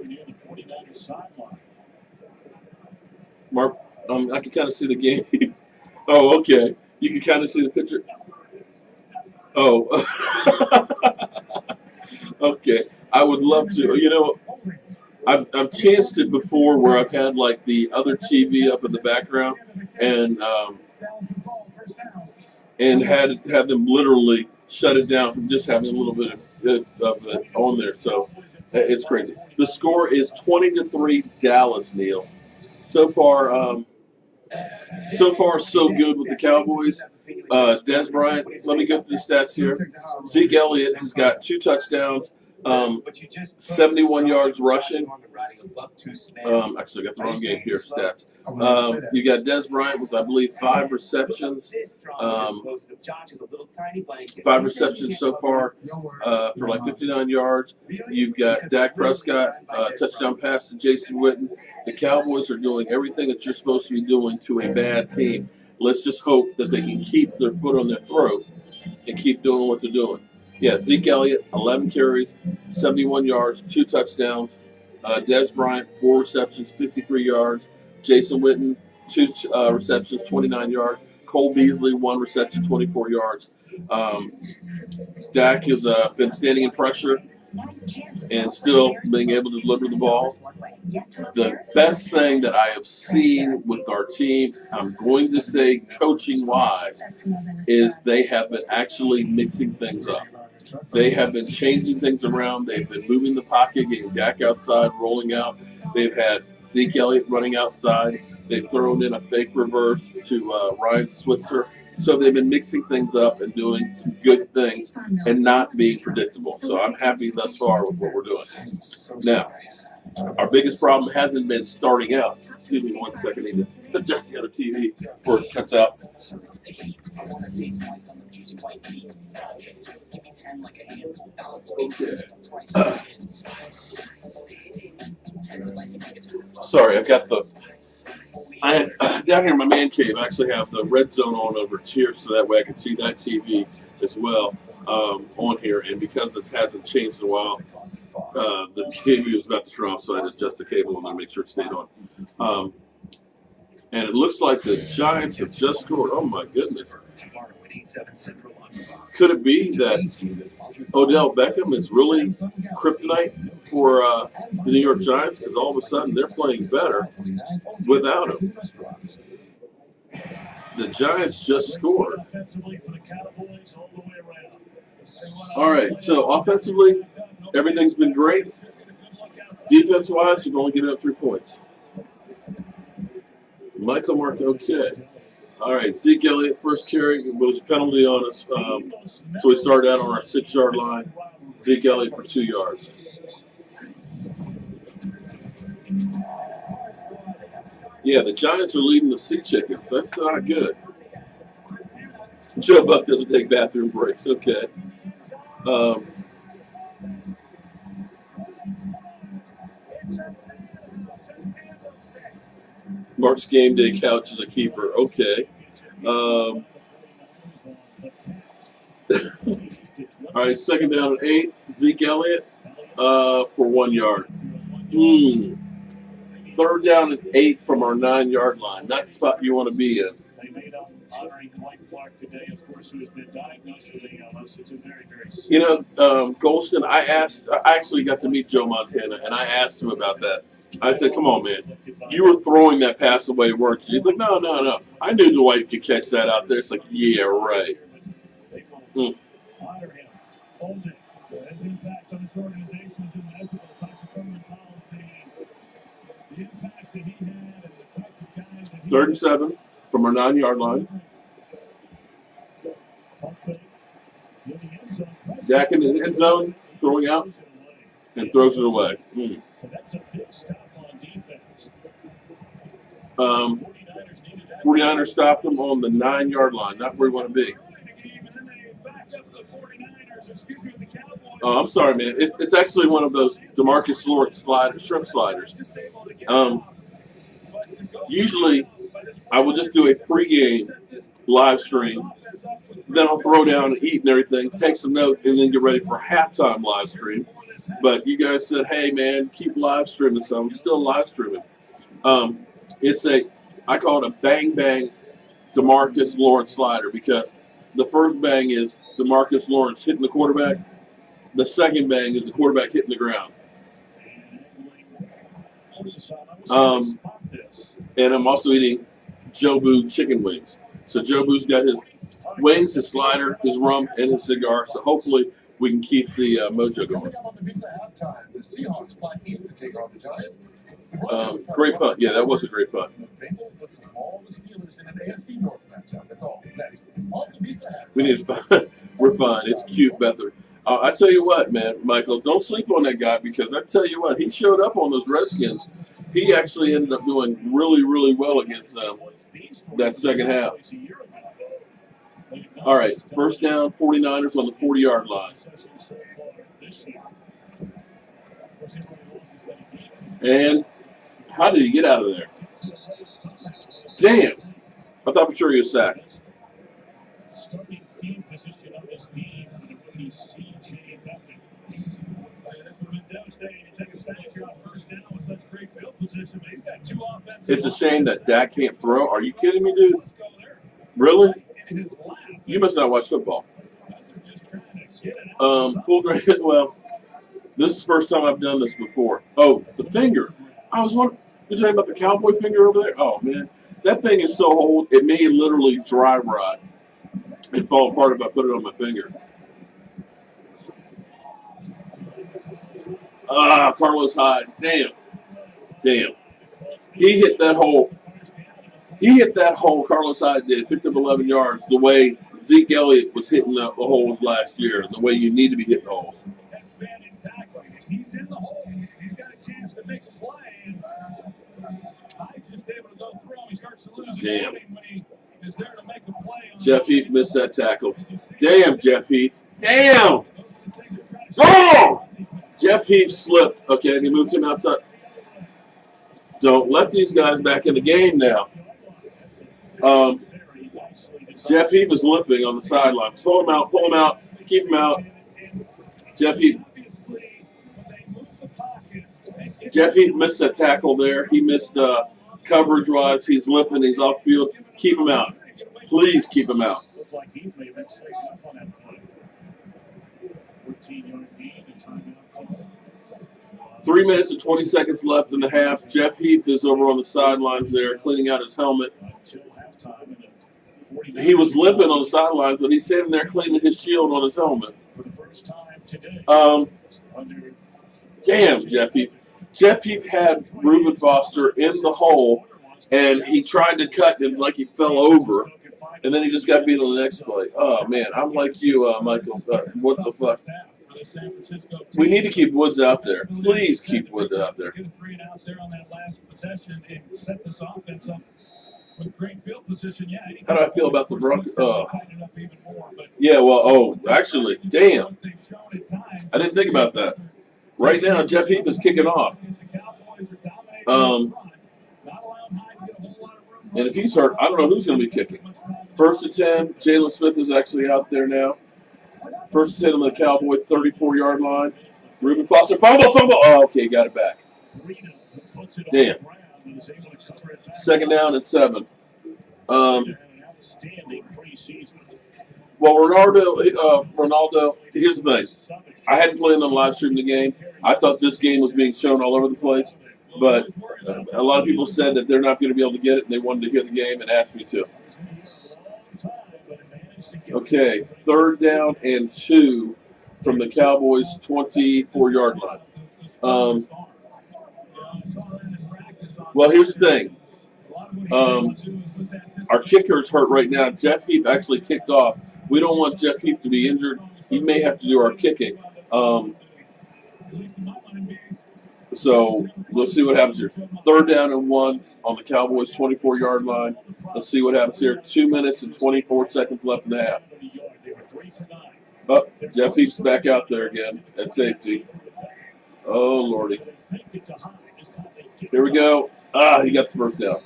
Mark, I can kind of see the game. Oh, okay. You can kind of see the picture. Oh. Okay. I would love to. I've chanced it before where I've had like the other TV up in the background and had them literally shut it down from just having a little bit of it on there. So it's crazy. The score is 20-3 Dallas, Neil. So far, so good with the Cowboys. Des Bryant, let me go through the stats here. Zeke Elliott has got 2 touchdowns, 71 yards rushing. Actually, I got the wrong game here, stats. You got Des Bryant with, I believe, 5 receptions. 5 receptions so far for like 59 yards. You've got Dak Prescott, touchdown pass to Jason Witten. The Cowboys are doing everything that you're supposed to be doing to a bad team. Let's just hope that they can keep their foot on their throat and keep doing what they're doing. Yeah, Zeke Elliott, 11 carries, 71 yards, 2 touchdowns. Des Bryant, 4 receptions, 53 yards. Jason Witten, 2 receptions, 29 yards. Cole Beasley, 1 reception, 24 yards. Dak has been standing in pressure and still being able to deliver the ball. The best thing that I have seen with our team, I'm going to say coaching-wise, is they have been actually mixing things up. They have been changing things around. They've been moving the pocket, getting Dak outside, rolling out. They've had Zeke Elliott running outside. They've thrown in a fake reverse to Ryan Switzer. So they've been mixing things up and doing some good things and not being predictable. So I'm happy thus far with what we're doing. Now, our biggest problem hasn't been starting out. Excuse me 1 second, I need to adjust the other TV before it cuts out. Okay. Sorry, I've got down here in my man cave, I actually have the red zone on over here so that way I can see that TV as well on here. And because it hasn't changed in a while, the TV was about to turn off, so I had to adjust the cable and make sure it stayed on. And it looks like the Giants have just scored. Oh, my goodness. Could it be that Odell Beckham is really kryptonite for the New York Giants? Because all of a sudden they're playing better without him. The Giants just scored. All right, so offensively, everything's been great. Defense-wise, you've only given up 3 points. Michael marked okay. All right, Zeke Elliott, first carry. It was a penalty on us. So we started out on our 6-yard line. Zeke Elliott for 2 yards. Yeah, the Giants are leading the Sea Chickens. That's not good. Joe Buck doesn't take bathroom breaks. Okay. Mark's game day couch is a keeper. Okay. All right, second down and 8. Zeke Elliott for 1 yard. Third down and 8 from our 9-yard line. Not the spot you want to be in. Golston, I actually got to meet Joe Montana, and I asked him about that. I said, come on, man. You were throwing that pass away, weren't you? He's like, no. I knew Dwight could catch that out there. It's like, yeah, right. His impact on this organization is immeasurable. Talk to permanent policy. The impact that he had and the 37 from our 9-yard line. Dak in the end zone, throwing out, and throws it away. So that's a big stop on defense. 49ers stopped them on the 9-yard line, not where we want to be. Oh, I'm sorry, man. It's actually one of those DeMarcus Lawrence shrimp sliders. Usually, I will just do a pregame live stream. Then I'll throw down and eat and everything, take some notes, and then get ready for halftime live stream. But you guys said, hey, man, keep live streaming, so I'm still live streaming. I call it a bang-bang DeMarcus Lawrence slider because the first bang is DeMarcus Lawrence hitting the quarterback. The second bang is the quarterback hitting the ground. And I'm also eating Jobu chicken wings. So Jobu's got his wings, his slider, his rum, and his cigar. So hopefully we can keep the mojo going. Great punt. Yeah, that was a great punt. We need to find. We're fine. It's cute, Bethard. I tell you what, man, Michael, don't sleep on that guy because I tell you what, he showed up on those Redskins. He actually ended up doing really, really well against them that second half. All right, first down, 49ers on the 40-yard line. And how did he get out of there? Damn. I thought for sure he was sacked. Starting field position of this game for the rookie C.J. Beathard. This would have been devastating to take a sack here on first down with such great field position, but he's got two offensive. It's a shame that Dak can't throw. Are you kidding me, dude? Really? You must not watch football. Full grade. Well, this is the first time I've done this before. Oh, the finger. I was wondering. You're talking about the cowboy finger over there? Oh, man. That thing is so old, it may literally dry rot and fall apart if I put it on my finger. Carlos Hyde. Damn. He hit that hole. Carlos Hyde did, picked up 11 yards, the way Zeke Elliott was hitting the holes last year, the way you need to be hitting holes. That's bad in tackling. If he's in the hole, he's got a chance to make a play. Hyde's just able to go through him. He starts to lose his footing when he is there to make a play. Jeff Heath missed that tackle. Damn, Jeff Heath. Damn! Oh! Jeff Heath slipped. Okay, he moved him outside. Don't let these guys back in the game now. Jeff Heath is limping on the sideline. Pull him out, keep him out. Jeff Heath missed that tackle there. He missed coverage-wise. He's limping. He's off field. Keep him out. Please keep him out. 3 minutes and 20 seconds left in the half. Jeff Heath is over on the sidelines there, cleaning out his helmet. He was limping on the sidelines, but he's sitting there cleaning his shield on his helmet. Damn, Jeff Heath. Jeff Heath had Reuben Foster in the hole, and he tried to cut him like he fell over, and then he just got beat on the next play. Oh, man, I'm like you, Michael. What the fuck? We need to keep Woods out there. Please keep Woods out there. How do I feel about the Broncos? Yeah, well, actually, damn. I didn't think about that. Right now, Jeff Heath is kicking off. And if he's hurt, I don't know who's going to be kicking. First and 10, Jalen Smith is actually out there now. First and 10 on the Cowboy 34-yard line. Reuben Foster, fumble. Oh, okay, got it back. Damn. Second down and 7. Well, Ronaldo, here's the thing. I hadn't planned on live streaming the game. I thought this game was being shown all over the place. But a lot of people said that they're not going to be able to get it, and they wanted to hear the game and asked me to. Okay, 3rd down and 2 from the Cowboys' 24-yard line. Well, here's the thing. Our kicker's hurt right now. Jeff Heath actually kicked off. We don't want Jeff Heath to be injured. He may have to do our kicking. So we'll see what happens here. 3rd down and 1 on the Cowboys' 24-yard line. Let's see what happens here. 2 minutes and 24 seconds left in the half. Oh, Jeff Heath's back out there again at safety. Oh, Lordy. Here we go. He got the first down.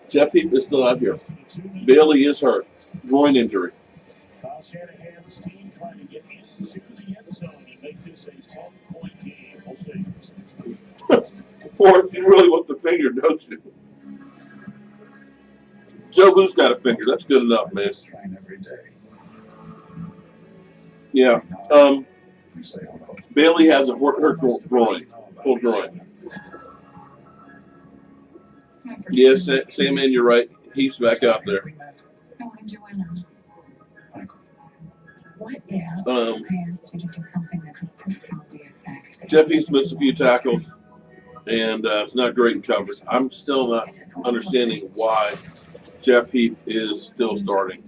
Jeff Heath is still out here. Bailey is hurt. Groin injury. Ford, you really want the finger, don't you? Jobu's got a finger. That's good enough, man. Yeah. Bailey has a hurt groin. Full groin. Yes, Sam, man, you're right. He's back out there. No, I'm Joanna. What if I asked you to do something that could prove the exact? Jeff Heath missed a few tackles, and it's not great in coverage. I'm still not understanding why Jeff Heath is still starting.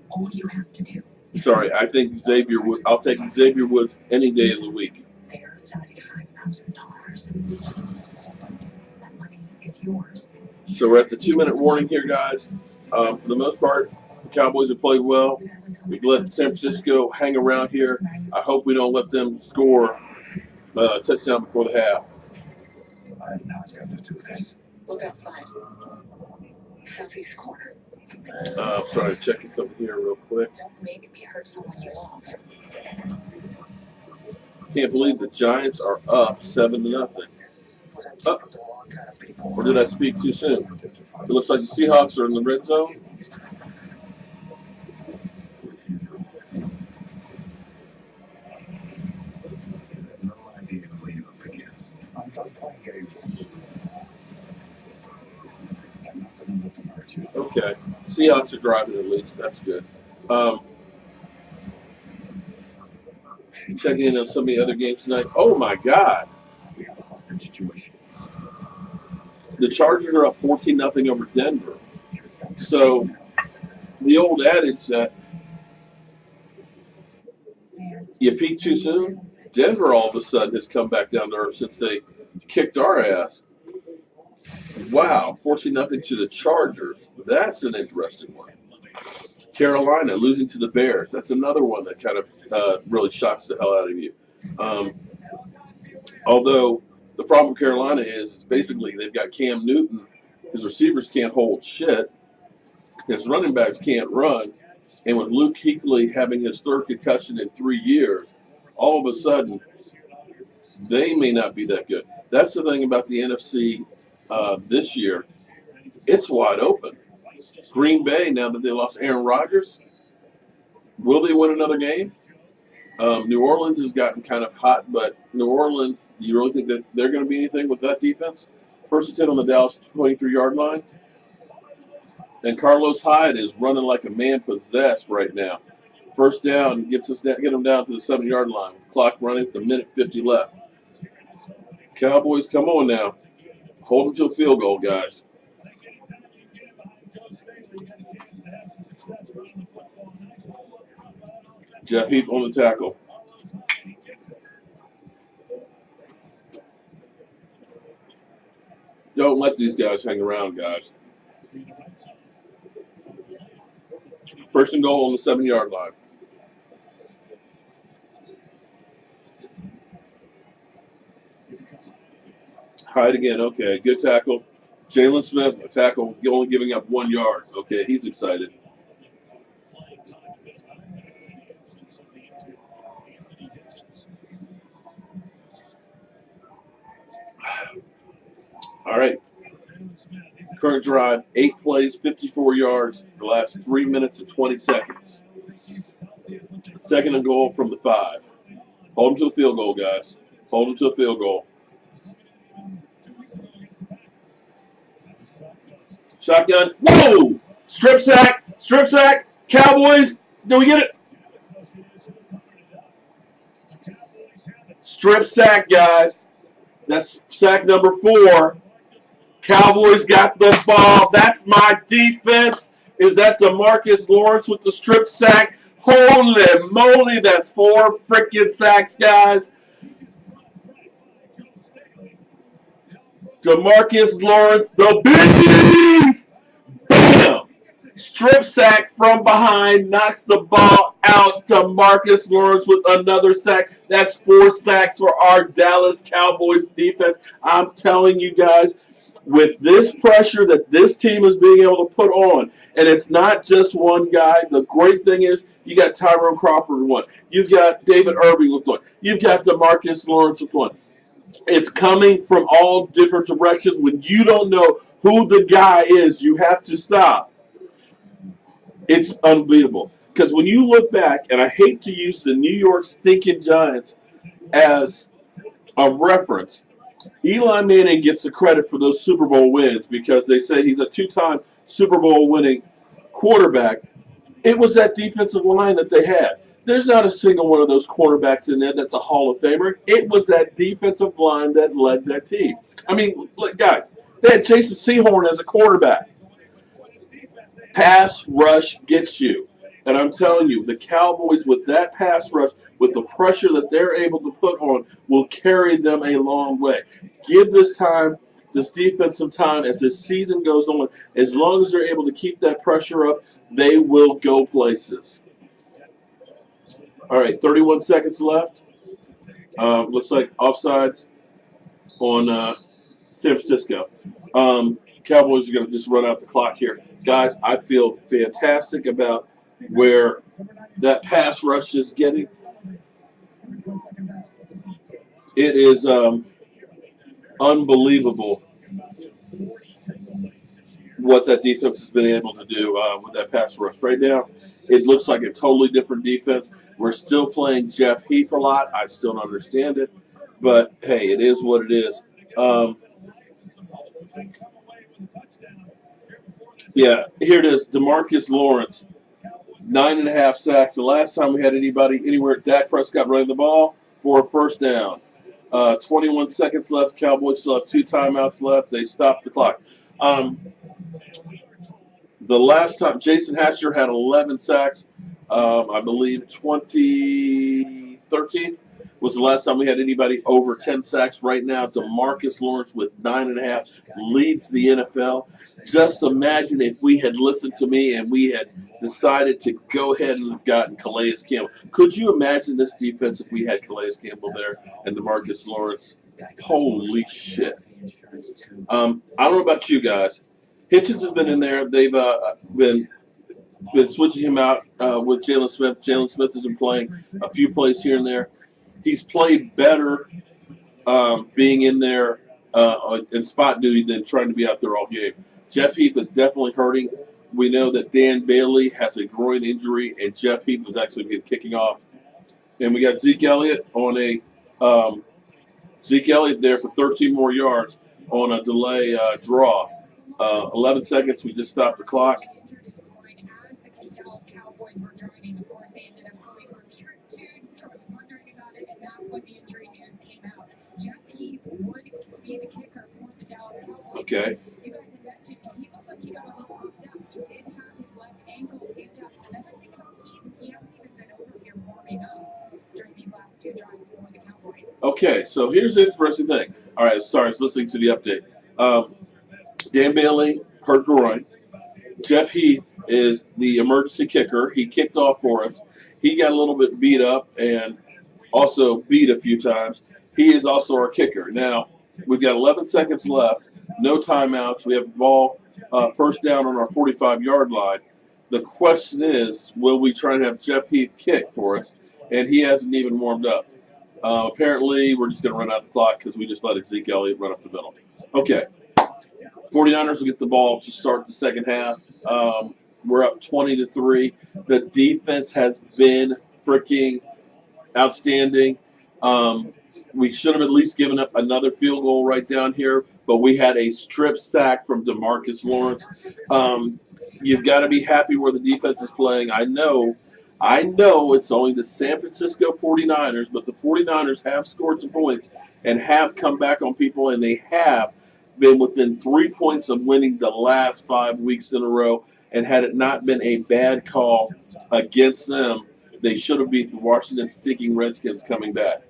All you have to do. Sorry, I think Xavier Woods. I'll take Xavier Woods any day of the week. They are $75,000. That money is yours. So we're at the 2-minute warning here, guys. For the most part, the Cowboys have played well. We've let San Francisco hang around here. I hope we don't let them score a touchdown before the half. I'm not going to do this. Look outside. Southeast corner. Sorry, checking something here real quick. Don't make me hurt someone you love. Can't believe the Giants are up 7-0. Or did I speak too soon? It looks like the Seahawks are in the red zone. Okay. Seahawks are driving at least. That's good. Checking in on some of the other games tonight. Oh, my God. The Chargers are up 14-0 over Denver. So the old adage that you peak too soon, Denver all of a sudden has come back down to earth since they kicked our ass. Wow, 14-0 to the Chargers. That's an interesting one. Carolina losing to the Bears. That's another one that kind of really shocks the hell out of you. Although the problem with Carolina is basically they've got Cam Newton. His receivers can't hold shit. His running backs can't run. And with Luke Kuechly having his 3rd concussion in 3 years, all of a sudden, they may not be that good. That's the thing about the NFC this year. It's wide open. Green Bay, now that they lost Aaron Rodgers, will they win another game? New Orleans has gotten kind of hot, but New Orleans, do you really think that they're going to be anything with that defense? 1st and 10 on the Dallas 23-yard line. And Carlos Hyde is running like a man possessed right now. 1st down get them down to the 7-yard line. Clock running with 1:50 left. Cowboys, come on now. Hold them to a field goal, guys. Jeff Heath on the tackle. Don't let these guys hang around, guys. 1st and goal on the 7-yard line. Hyde again. Okay, good tackle. Jalen Smith, a tackle, only giving up 1 yard. Okay, he's excited. All right. Current drive, 8 plays, 54 yards, the last 3 minutes and 20 seconds. 2nd and goal from the 5. Hold them to the field goal, guys. Hold them to a field goal. Shotgun. Whoa! Strip sack. Strip sack. Cowboys. Do we get it? Strip sack, guys. That's sack number 4. Cowboys got the ball. That's my defense. Is that DeMarcus Lawrence with the strip sack? Holy moly, that's 4 freaking sacks, guys. DeMarcus Lawrence, the beast! Bam! Strip sack from behind, knocks the ball out. DeMarcus Lawrence with another sack. That's 4 sacks for our Dallas Cowboys defense. I'm telling you guys, with this pressure that this team is being able to put on, and it's not just one guy. The great thing is you got Tyrone Crawford with one. You've got David Irving with one. You've got DeMarcus Lawrence with one. It's coming from all different directions. When you don't know who the guy is, you have to stop. It's unbelievable. Because when you look back, and I hate to use the New York stinking Giants as a reference, Eli Manning gets the credit for those Super Bowl wins because they say he's a 2-time Super Bowl winning quarterback. It was that defensive line that they had. There's not a single one of those cornerbacks in there that's a Hall of Famer. It was that defensive line that led that team. I mean, look, guys, they had Jason Sehorn as a quarterback. Pass rush gets you. And I'm telling you, the Cowboys with that pass rush, with the pressure that they're able to put on, will carry them a long way. Give this defense some time as this season goes on. As long as they're able to keep that pressure up, they will go places. All right, 31 seconds left. Looks like offsides on San Francisco. Cowboys are going to just run out the clock here. Guys, I feel fantastic about where that pass rush is getting. It is unbelievable what that defense has been able to do with that pass rush. Right now, it looks like a totally different defense. We're still playing Jeff Heath a lot. I still don't understand it. But, hey, it is what it is. Yeah, here it is. DeMarcus Lawrence, 9.5 sacks. The last time we had anybody anywhere, Dak Prescott running the ball for a first down. 21 seconds left. Cowboys still have 2 timeouts left. They stopped the clock. The last time, Jason Hatcher had 11 sacks. I believe 2013 was the last time we had anybody over 10 sacks. Right now, DeMarcus Lawrence with 9.5 leads the NFL. Just imagine if we had listened to me and we had decided to go ahead and have gotten Calais Campbell. Could you imagine this defense if we had Calais Campbell there and DeMarcus Lawrence? Holy shit. I don't know about you guys. Hitchens has been in there. They've been switching him out with Jalen Smith. Jalen Smith has been playing a few plays here and there. He's played better being in there in spot duty than trying to be out there all game. Jeff Heath is definitely hurting. We know that Dan Bailey has a groin injury, and Jeff Heath was actually kicking off. And we got Zeke Elliott on Zeke Elliott there for 13 more yards on a delay draw. 11 seconds. We just stopped the clock. Okay. Okay, so here's the interesting thing. All right, sorry, I was listening to the update. Dan Bailey, hurt groin. Jeff Heath is the emergency kicker. He kicked off for us. He got a little bit beat up and also beat a few times. He is also our kicker. Now, we've got 11 seconds left, no timeouts. We have the ball first down on our 45-yard line. The question is, will we try and have Jeff Heath kick for us? And he hasn't even warmed up. Apparently, we're just going to run out the clock because we just let Zeke Elliott run up the middle. Okay. 49ers will get the ball to start the second half. We're up 20-3. The defense has been freaking outstanding. We should have at least given up another field goal right down here, but we had a strip sack from DeMarcus Lawrence. You've got to be happy where the defense is playing. I know I know it's only the San Francisco 49ers, but the 49ers have scored some points and have come back on people, and they have been within 3 points of winning the last 5 weeks in a row. And had it not been a bad call against them, they should have beat the Washington Stinking Redskins coming back.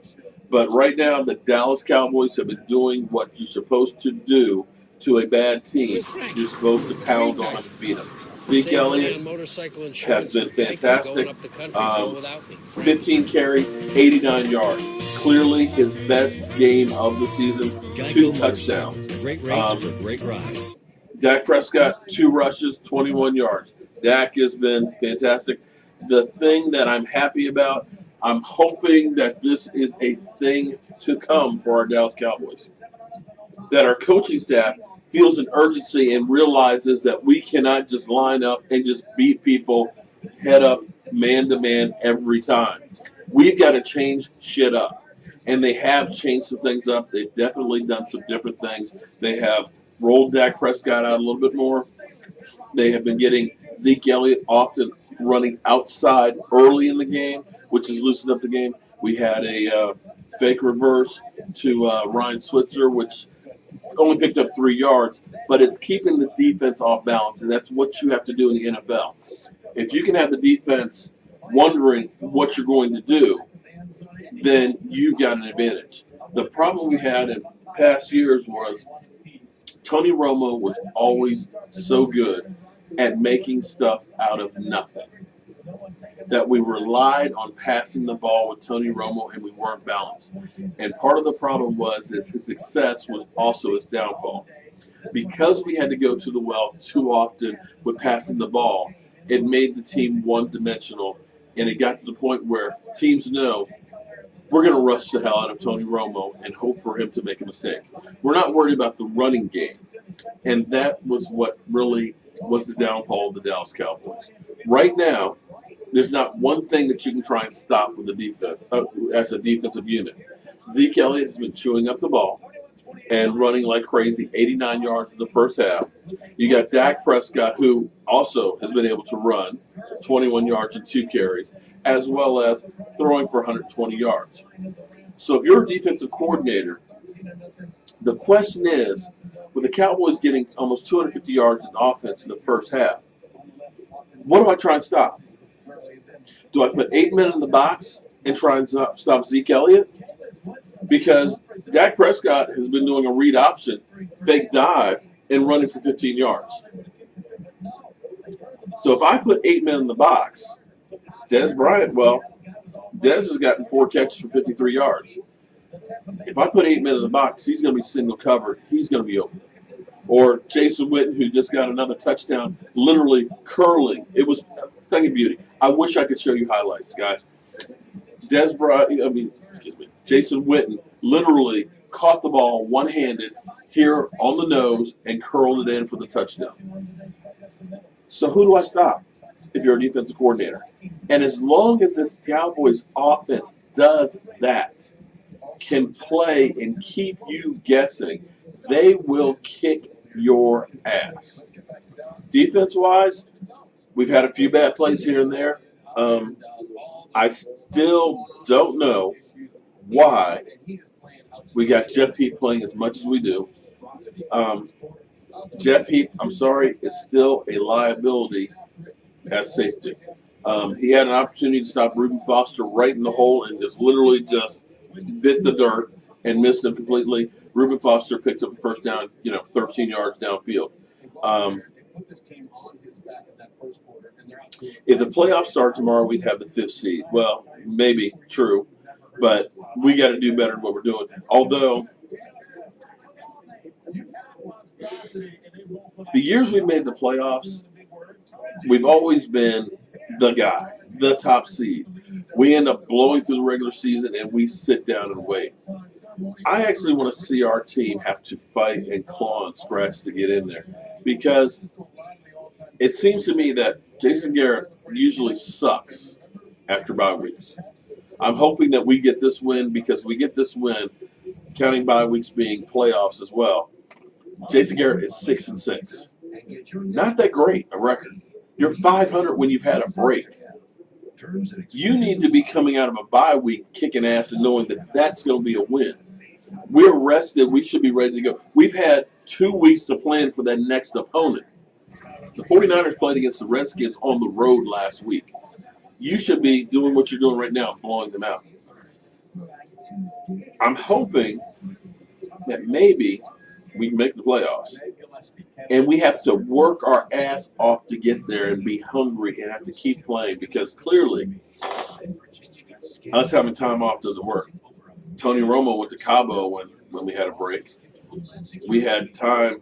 But right now, the Dallas Cowboys have been doing what you're supposed to do to a bad team. With Frankie. You're supposed to pound on them and beat them. Zeke Save money Elliott on motorcycle has insurance been with Geico going fantastic. up the country going without me. Frankie. 15 carries, 89 yards. Clearly his best game of the season, 2 touchdowns. Great rates for great rides. Dak Prescott, 2 rushes, 21 yards. Dak has been fantastic. The thing that I'm happy about, I'm hoping that this is a thing to come for our Dallas Cowboys. That our coaching staff feels an urgency and realizes that we cannot just line up and just beat people head up, man to man every time. We've got to change shit up. And they have changed some things up. They've definitely done some different things. They have rolled Dak Prescott out a little bit more. They have been getting Zeke Elliott often running outside early in the game, which has loosened up the game. We had a fake reverse to Ryan Switzer, which only picked up 3 yards, but it's keeping the defense off balance, and that's what you have to do in the NFL. If you can have the defense wondering what you're going to do, then you've got an advantage. The problem we had in past years was Tony Romo was always so good at making stuff out of nothing that we relied on passing the ball with Tony Romo and we weren't balanced. And part of the problem was his success was also his downfall. Because we had to go to the well too often with passing the ball, it made the team one-dimensional, and it got to the point where teams know we're going to rush the hell out of Tony Romo and hope for him to make a mistake. We're not worried about the running game, and that was what really was the downfall of the Dallas Cowboys. Right now, there's not one thing that you can try and stop with the defense as a defensive unit. Zeke Elliott has been chewing up the ball and running like crazy, 89 yards in the first half. You got Dak Prescott, who also has been able to run 21 yards and 2 carries, as well as throwing for 120 yards. So if you're a defensive coordinator, the question is, with the Cowboys getting almost 250 yards in offense in the first half, what do I try and stop? Do I put 8 men in the box and try and stop Zeke Elliott? Because Dak Prescott has been doing a read option, fake dive, and running for 15 yards. So if I put 8 men in the box, Dez Bryant, Dez has gotten 4 catches for 53 yards. If I put 8 men in the box, he's going to be single covered. He's going to be open. Or Jason Witten, who just got another touchdown, literally curling. It was a thing of beauty. I wish I could show you highlights, guys. Jason Witten literally caught the ball one-handed here on the nose and curled it in for the touchdown. So who do I stop if you're a defensive coordinator? And as long as this Cowboys offense does that, can play and keep you guessing, they will kick your ass. Defense-wise, we've had a few bad plays here and there. I still don't know why we got Jeff Heath playing as much as we do. Jeff Heath, I'm sorry, is still a liability at safety. He had an opportunity to stop Reuben Foster right in the hole and just literally just bit the dirt and missed him completely. Reuben Foster picked up the first down, 13 yards downfield. If the playoffs start tomorrow, we'd have the 5th seed. Well, maybe true, but we got to do better than what we're doing. Although the years we've made the playoffs, we've always been the guy, the top seed. We end up blowing through the regular season and we sit down and wait. I actually want to see our team have to fight and claw and scratch to get in there, because it seems to me that Jason Garrett usually sucks after bye weeks. I'm hoping that we get this win, because we get this win, counting bye weeks being playoffs as well. Jason Garrett is 6-6. Not that great a record. You're 500 when you've had a break. You need to be coming out of a bye week kicking ass and knowing that that's going to be a win. We're rested. We should be ready to go. We've had 2 weeks to plan for that next opponent. The 49ers played against the Redskins on the road last week. You should be doing what you're doing right now, blowing them out. I'm hoping that maybe we can make the playoffs. And we have to work our ass off to get there and be hungry and have to keep playing because clearly us having time off doesn't work. Tony Romo went to Cabo when we had a break. We had time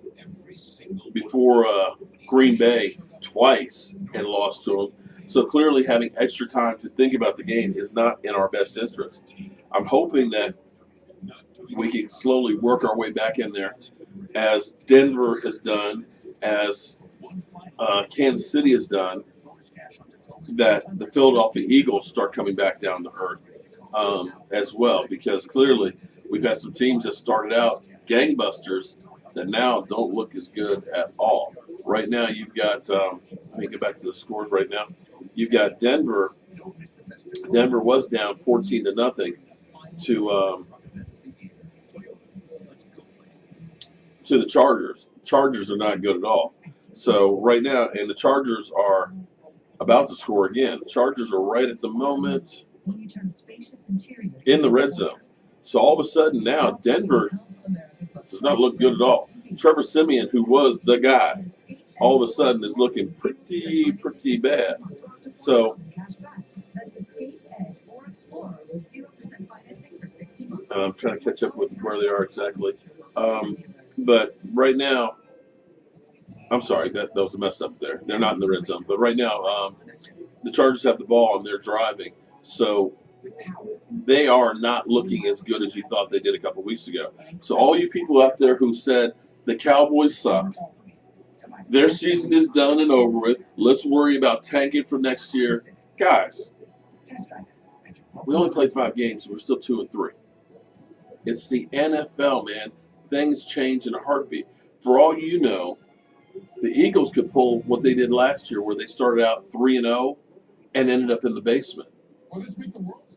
before Green Bay twice and lost to them. So clearly having extra time to think about the game is not in our best interest. I'm hoping that we can slowly work our way back in there as Denver has done, as Kansas City has done, that the Philadelphia Eagles start coming back down to earth as well, because clearly we've had some teams that started out gangbusters that now don't look as good at all. Right now you've got, let me get back to the scores right now. You've got Denver. Denver was down 14-0 to the Chargers. Chargers are not good at all. So right now, and the Chargers are about to score again. The Chargers are right at the moment in the red zone. So all of a sudden now, Denver does not look good at all. Trevor Siemian, who was the guy, all of a sudden is looking pretty bad. So I'm trying to catch up with where they are exactly. But right now, I'm sorry, that was a mess up there. They're not in the red zone. But right now, the Chargers have the ball and they're driving. So they are not looking as good as you thought they did a couple weeks ago. So all you people out there who said the Cowboys suck, their season is done and over with, let's worry about tanking for next year. Guys, we only played 5 games. We're still 2-3. It's the NFL, man. Things change in a heartbeat. For all you know, the Eagles could pull what they did last year where they started out 3-0 and ended up in the basement.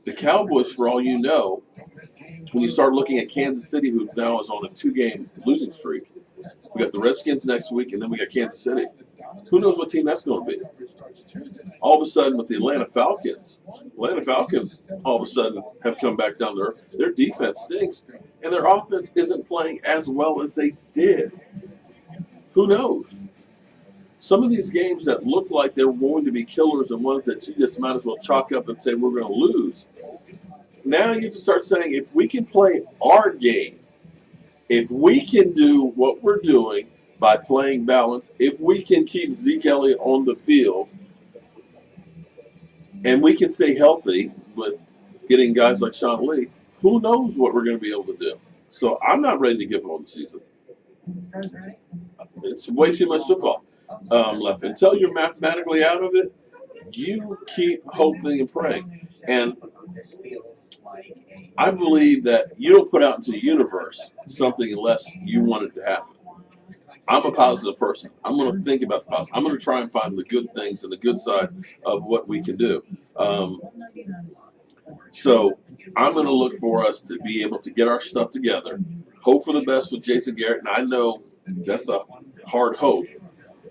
The Cowboys, for all you know, when you start looking at Kansas City, who now is on a 2-game losing streak, we got the Redskins next week, and then we got Kansas City. Who knows what team that's going to be? All of a sudden, with the Atlanta Falcons all of a sudden have come back down there. Their defense stinks, and their offense isn't playing as well as they did. Who knows? Some of these games that look like they're going to be killers and ones that you just might as well chalk up and say we're going to lose. Now you just start saying if we can play our game, if we can do what we're doing by playing balance, if we can keep Zeke Elliott on the field, and we can stay healthy with getting guys like Sean Lee, who knows what we're going to be able to do. So I'm not ready to give up on the season. It's way too much football left. Until you're mathematically out of it, you keep hoping and praying. And I believe that you don't put out into the universe something unless you want it to happen. I'm a positive person. I'm going to think about the positive. I'm going to try and find the good things and the good side of what we can do. So I'm going to look for us to be able to get our stuff together, hope for the best with Jason Garrett. And I know that's a hard hope,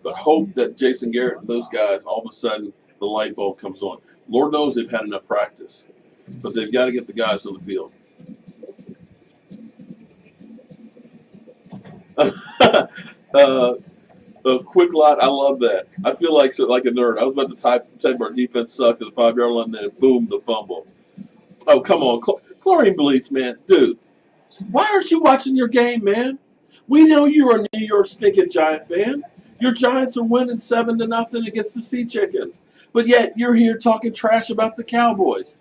but hope that Jason Garrett and those guys, all of a sudden, the light bulb comes on. Lord knows they've had enough practice, but they've got to get the guys on the field. A quick lot, I love that. I feel like a nerd. I was about to type our defense sucked at the 5-yard line, and then boom, the fumble. Oh, come on. Chlorine bleach, man. Dude, why aren't you watching your game, man? We know you're a New York stinking Giant fan. Your Giants are winning 7-0 against the Sea Chickens. But yet you're here talking trash about the Cowboys.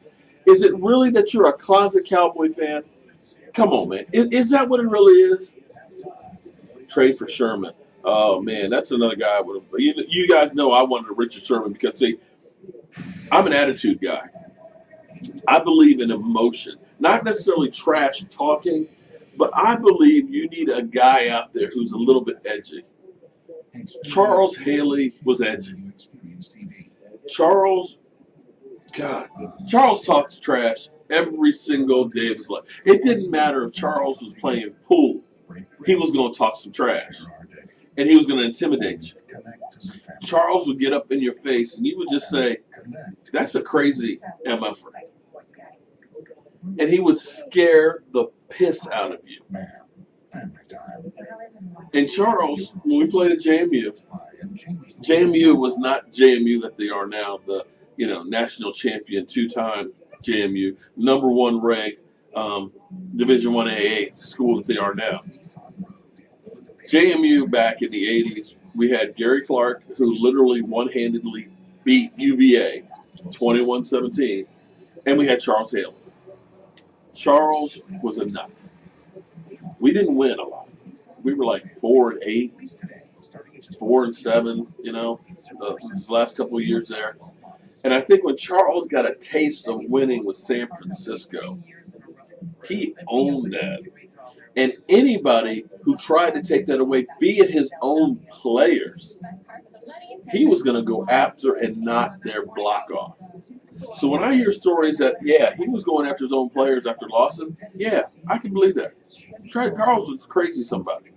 Is it really that you're a closet Cowboy fan? Come on, man. Is that what it really is? Trade for Sherman. Oh, man, that's another guy. You guys know I wanted a Richard Sherman because, see, I'm an attitude guy. I believe in emotion. Not necessarily trash talking, but I believe you need a guy out there who's a little bit edgy. Charles Haley was edgy. Charles God, Charles talks trash every single day of his life. It didn't matter if Charles was playing pool. He was going to talk some trash. And he was going to intimidate you. Charles would get up in your face and you would just say, that's a crazy MFer. And he would scare the piss out of you. And Charles, when we played at JMU was not JMU that they are now, the national champion, two-time JMU, number one ranked Division I AA school that they are now. JMU back in the 80s, we had Gary Clark, who literally one-handedly beat UVA 21-17, and we had Charles Haley. Charles was a nut. We didn't win a lot. We were like 4-8, 4-7, these last couple of years there. And I think when Charles got a taste of winning with San Francisco, he owned that. And anybody who tried to take that away, be it his own players, he was going to go after and knock their block off. So when I hear stories that, he was going after his own players after losses, I can believe that. Charles was crazy somebody.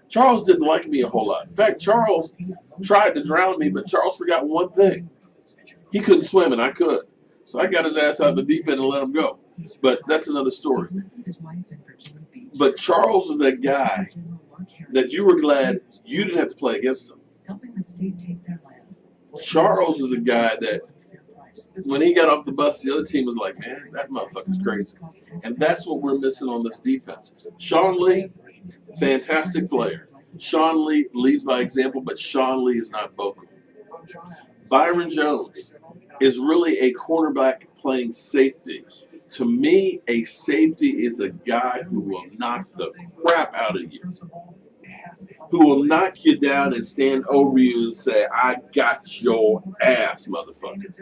Charles didn't like me a whole lot. In fact, Charles tried to drown me, but Charles forgot one thing. He couldn't swim, and I could. So I got his ass out of the deep end and let him go. But that's another story. But Charles is that guy that you were glad you didn't have to play against him. Charles is the guy that when he got off the bus, the other team was like, man, that motherfucker's crazy. And that's what we're missing on this defense. Sean Lee, fantastic player. Sean Lee leads by example, but Sean Lee is not vocal. Byron Jones is really a cornerback playing safety. To me, a safety is a guy who will knock the crap out of you, who will knock you down and stand over you and say, I got your ass, motherfucker.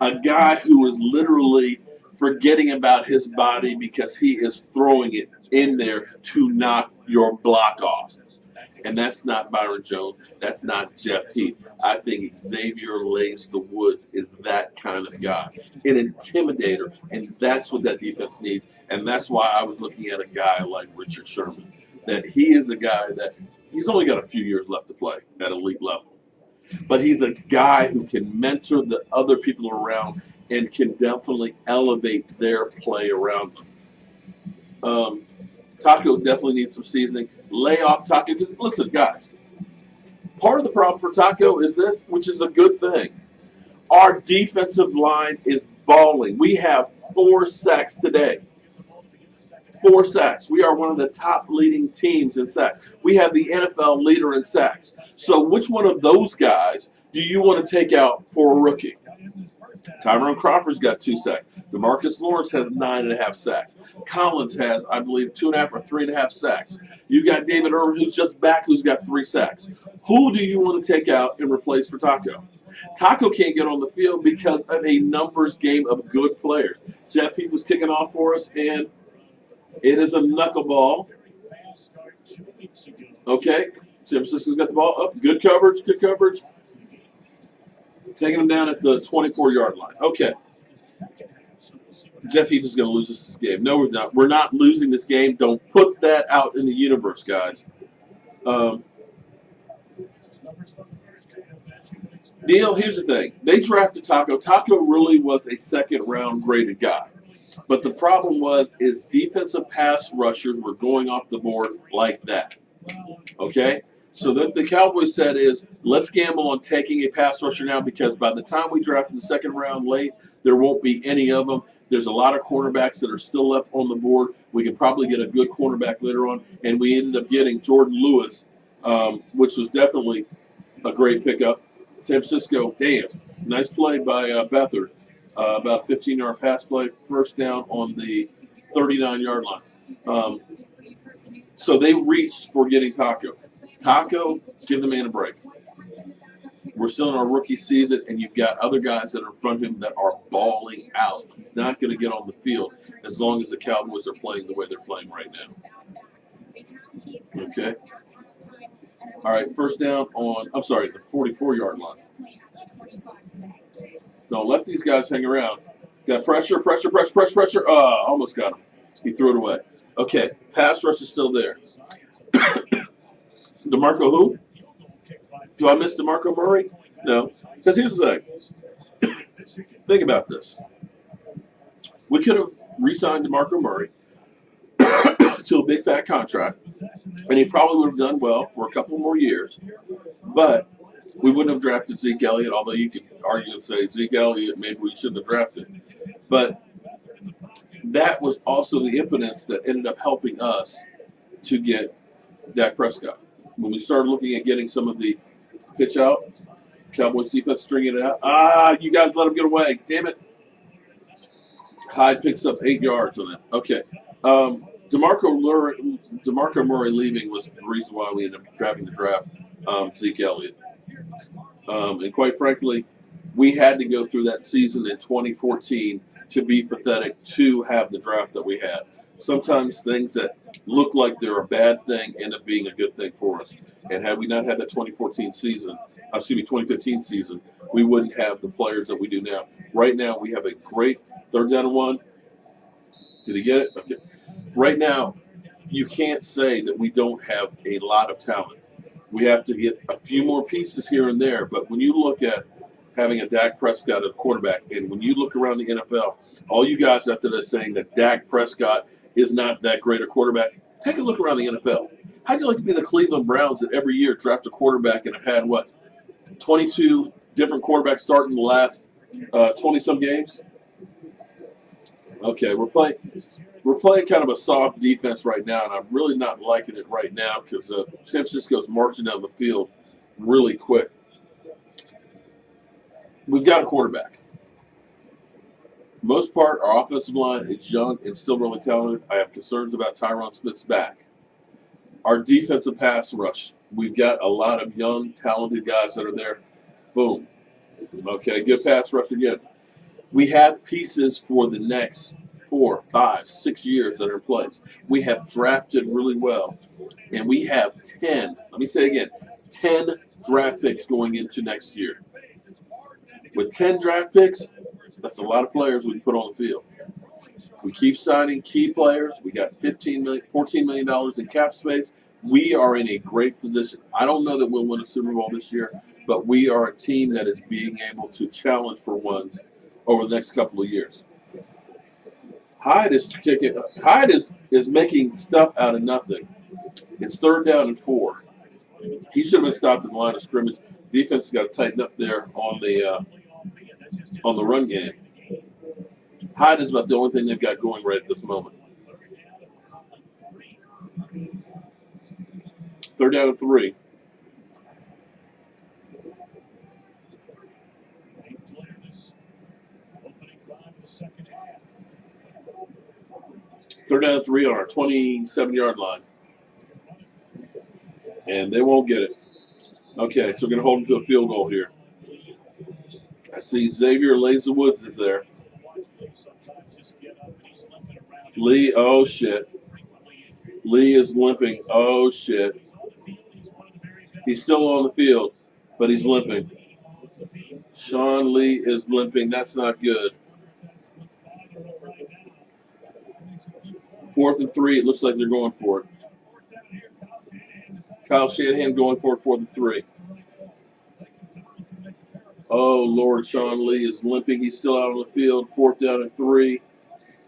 A guy who is literally forgetting about his body because he is throwing it in there to knock your block off. And that's not Byron Jones. That's not Jeff Heath. I think Xavier Lace the Woods is that kind of guy, an intimidator, and that's what that defense needs. And that's why I was looking at a guy like Richard Sherman, that he is a guy that he's only got a few years left to play at elite level. But he's a guy who can mentor the other people around and can definitely elevate their play around them. Taco definitely needs some seasoning. Lay off Taco. Because listen, guys, part of the problem for Taco is this, which is a good thing. Our defensive line is balling. We have 4 sacks today. 4 sacks. We are one of the top leading teams in sacks. We have the NFL leader in sacks. So which one of those guys do you want to take out for a rookie? Tyrone Crawford's got 2 sacks. DeMarcus Lawrence has 9.5 sacks. Collins has, I believe, 2.5 or 3.5 sacks. You got David Irvin, who's just back, who's got 3 sacks. Who do you want to take out and replace for Taco? Taco can't get on the field because of a numbers game of good players. Jeff Heath was kicking off for us, and it is a knuckleball. Okay, San Francisco's got the ball up. Good coverage, good coverage. Taking them down at the 24-yard line. Okay. Jeff Heath is going to lose this game. No, we're not. We're not losing this game. Don't put that out in the universe, guys. Neil, here's the thing. They drafted Taco. Taco really was a second-round graded guy. But the problem is defensive pass rushers were going off the board like that. Okay? So what the Cowboys said is, let's gamble on taking a pass rusher now because by the time we draft in the second round late, there won't be any of them. There's a lot of cornerbacks that are still left on the board. We can probably get a good cornerback later on. And we ended up getting Jordan Lewis, which was definitely a great pickup. San Francisco, damn, nice play by Beathard. About a 15-yard pass play, first down on the 39-yard line. So they reached for getting Taco. Taco, give the man a break. We're still in our rookie season, and you've got other guys that are in front of him that are balling out. He's not going to get on the field as long as the Cowboys are playing the way they're playing right now. Okay? All right, first down on, the 44-yard line. Don't let these guys hang around. Got pressure. Almost got him. He threw it away. Okay, pass rush is still there. DeMarco who? Do I miss DeMarco Murray? No. Because here's the thing. Think about this. We could have re-signed DeMarco Murray to a big fat contract, and he probably would have done well for a couple more years. But we wouldn't have drafted Zeke Elliott, although you could argue and say Zeke Elliott maybe we shouldn't have drafted. But that was also the impetus that ended up helping us to get Dak Prescott. When we started looking at getting some of the pitch out, Cowboys defense stringing it out. You guys let him get away. Damn it. Hyde picks up 8 yards on it. Okay. DeMarco Murray leaving was the reason why we ended up having to draft Zeke Elliott. And quite frankly, we had to go through that season in 2014 to be pathetic to have the draft that we had. Sometimes things that look like they're a bad thing end up being a good thing for us. And had we not had that 2015 season, we wouldn't have the players that we do now. Right now, we have a great 3rd down and 1. Did he get it? Okay. Right now, you can't say that we don't have a lot of talent. We have to get a few more pieces here and there. But when you look at having a Dak Prescott as quarterback, and when you look around the NFL, all you guys out there saying that Dak Prescott is not that great a quarterback, take a look around the NFL. How'd you like to be the Cleveland Browns that every year draft a quarterback and have had, 22 different quarterbacks starting the last 20-some games? Okay, we're playing kind of a soft defense right now, and I'm really not liking it right now because San Francisco's marching down the field really quick. We've got a quarterback. For the most part, our offensive line is young and still really talented. I have concerns about Tyron Smith's back. Our defensive pass rush, we've got a lot of young, talented guys that are there. Boom. Okay, good pass rush again. We have pieces for the next 4, 5, 6 years that are in place. We have drafted really well. And we have 10, let me say again, 10 draft picks going into next year. With 10 draft picks, that's a lot of players we can put on the field. We keep signing key players. We got $14 million in cap space. We are in a great position. I don't know that we'll win a Super Bowl this year, but we are a team that is being able to challenge for ones over the next couple of years. Hyde is making stuff out of nothing. It's 3rd down and 4. He should have been stopped in the line of scrimmage. Defense got to tighten up there on the run game. Hyde is about the only thing they've got going right at this moment. 3rd down and 3. Third down and 3 on our 27-yard line. And they won't get it. Okay, so we're going to hold them to a field goal here. I see Xavier Lazarwoods is there. Lee, oh shit. Lee is limping. Oh shit. He's still on the field, but he's limping. Sean Lee is limping. That's not good. 4th and 3. It looks like they're going for it. Kyle Shanahan going for it, 4th and 3. Oh, Lord, Sean Lee is limping. He's still out on the field. 4th down and 3.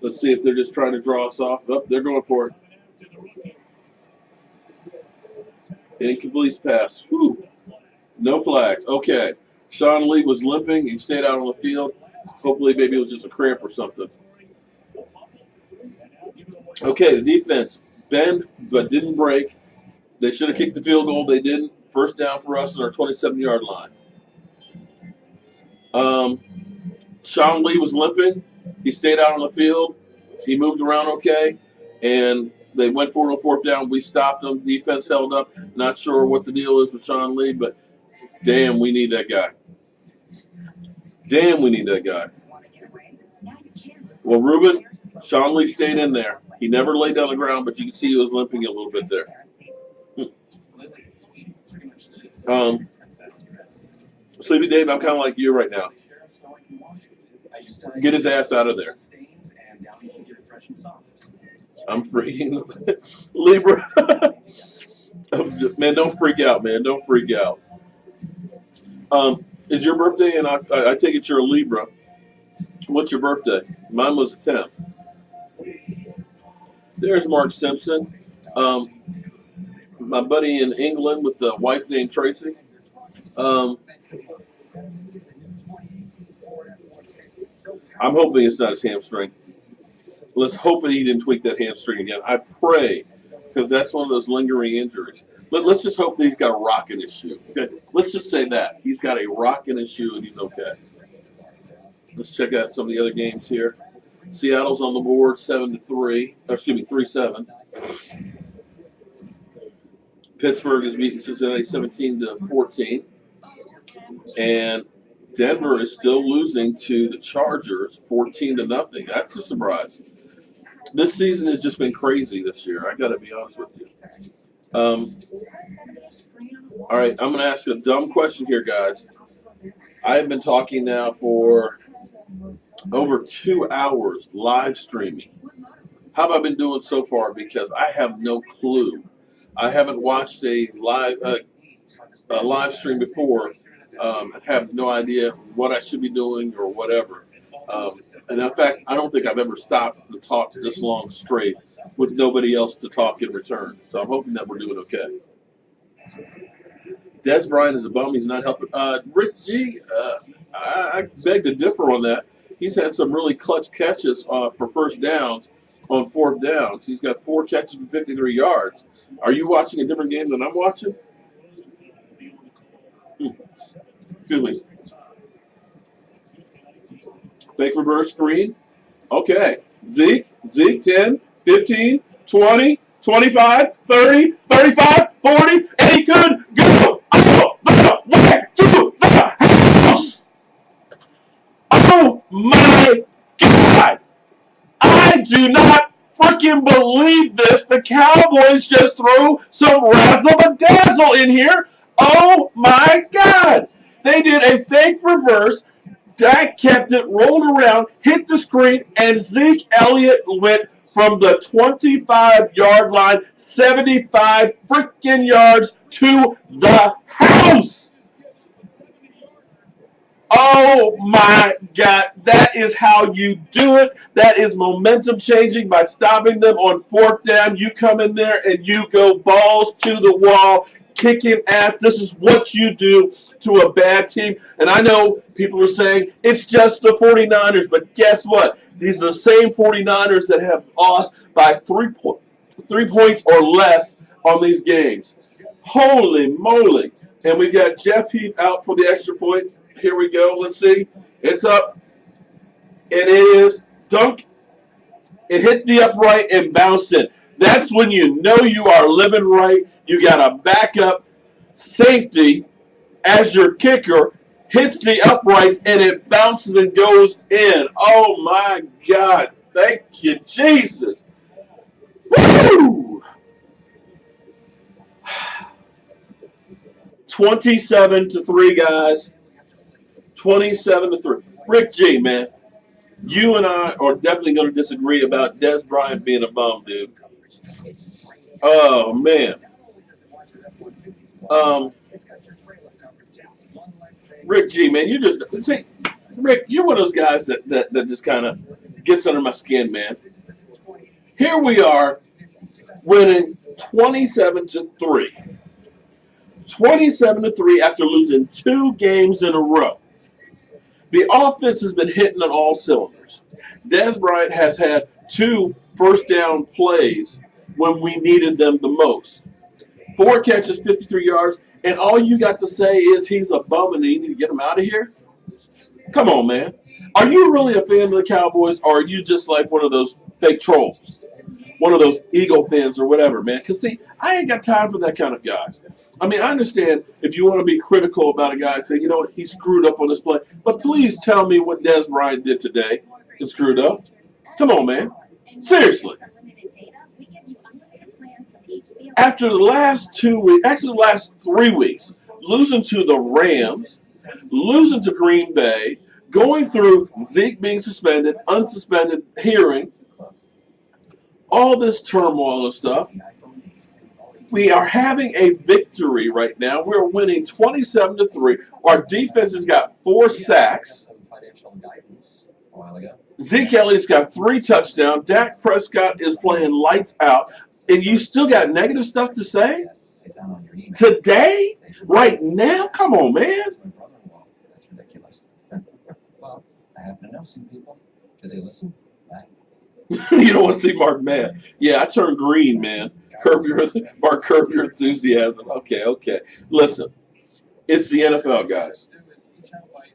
Let's see if they're just trying to draw us off. Oh, they're going for it. Incomplete pass. Whew. No flags. Okay. Sean Lee was limping. He stayed out on the field. Hopefully, maybe it was just a cramp or something. Okay, the defense bend but didn't break. They should have kicked the field goal. They didn't. 1st down for us on our 27-yard line. Sean Lee was limping. He stayed out on the field. He moved around okay. And they went for it on 4th down. We stopped them. Defense held up. Not sure what the deal is with Sean Lee, but damn, we need that guy. Damn, we need that guy. Well, Ruben, Sean Lee stayed in there. He never laid down the ground, but you can see he was limping a little bit there. Sleepy Dave, I'm kind of like you right now. Get his ass out of there. I'm freaking Libra. Man, don't freak out, man. Don't freak out. Is your birthday? And I take it you're a Libra. What's your birthday? Mine was the 10th. There's Mark Simpson. My buddy in England with the wife named Tracy. I'm hoping it's not his hamstring. Let's hope that he didn't tweak that hamstring again. I pray, because that's one of those lingering injuries. Let's just hope that he's got a rock in his shoe. Okay? Let's just say that. He's got a rock in his shoe and he's okay. Let's check out some of the other games here. Seattle's on the board 7-3. Excuse me, 3-7. Pittsburgh is beating Cincinnati 17-14. And Denver is still losing to the Chargers 14-0. That's a surprise. This season has just been crazy this year. I got to be honest with you. All right, I'm going to ask a dumb question here, guys. I have been talking now for over 2 hours live streaming. How have I been doing so far? Because I have no clue. I haven't watched a live stream before. Have no idea what I should be doing or whatever. And in fact, I don't think I've ever stopped to talk this long straight with nobody else to talk in return. So I'm hoping that we're doing okay. Des Bryant is a bum. He's not helping. Rick G, I beg to differ on that. He's had some really clutch catches for first downs on 4th downs. He's got 4 catches for 53 yards. Are you watching a different game than I'm watching? Excuse me. Fake reverse screen. Okay. Zeke, 10, 15, 20, 25, 30, 35, 40, and he could go all the way to the house. Oh my God. I do not freaking believe this. The Cowboys just threw some razzle-dazzle in here. Oh my God. They did a fake reverse. Dak kept it, rolled around, hit the screen, and Zeke Elliott went from the 25-yard line, 75 freaking yards to the house. Oh my God, that is how you do it. That is momentum changing by stopping them on 4th down. You come in there and you go balls to the wall, kicking ass. This is what you do to a bad team. And I know people are saying it's just the 49ers, but guess what? These are the same 49ers that have lost by 3 points or less on these games. Holy moly. And we got Jeff Heath out for the extra point. Here we go. Let's see. It's up. And it is dunk. It hit the upright and bounced in. That's when you know you are living right. You got a backup safety as your kicker, hits the uprights, and it bounces and goes in. Oh, my God. Thank you, Jesus. Woo! 27-3, guys. 27-3. Rick G, man. You and I are definitely going to disagree about Des Bryant being a bum, dude. Oh, man. Rick G, man, you just see, Rick, you're one of those guys that just kind of gets under my skin, man. Here we are, winning 27-3. 27-3 after losing 2 games in a row. The offense has been hitting on all cylinders. Des Bryant has had 2 first down plays when we needed them the most. 4 catches, 53 yards, and all you got to say is he's a bum and you need to get him out of here? Come on, man. Are you really a fan of the Cowboys, or are you just like one of those fake trolls? One of those Eagle fans or whatever, man? Because, see, I ain't got time for that kind of guys. I mean, I understand if you want to be critical about a guy and say, you know what, he screwed up on this play. But please tell me what Des Bryant did today and screwed up. Come on, man. Seriously. After the last 2 weeks, actually the last 3 weeks, losing to the Rams, losing to Green Bay, going through Zeke being suspended, unsuspended hearing, all this turmoil and stuff. We are having a victory right now. We're winning 27-3. Our defense has got 4 sacks. Zeke Elliott's got 3 touchdowns. Dak Prescott is playing lights out. And you still got negative stuff to say? Today? Right now? Come on, man. That's ridiculous. Well, I happen to know some people. Do they listen? You don't want to see Mark mad. Yeah, I turned green, man. Curb your enthusiasm. Okay. Listen, it's the NFL, guys.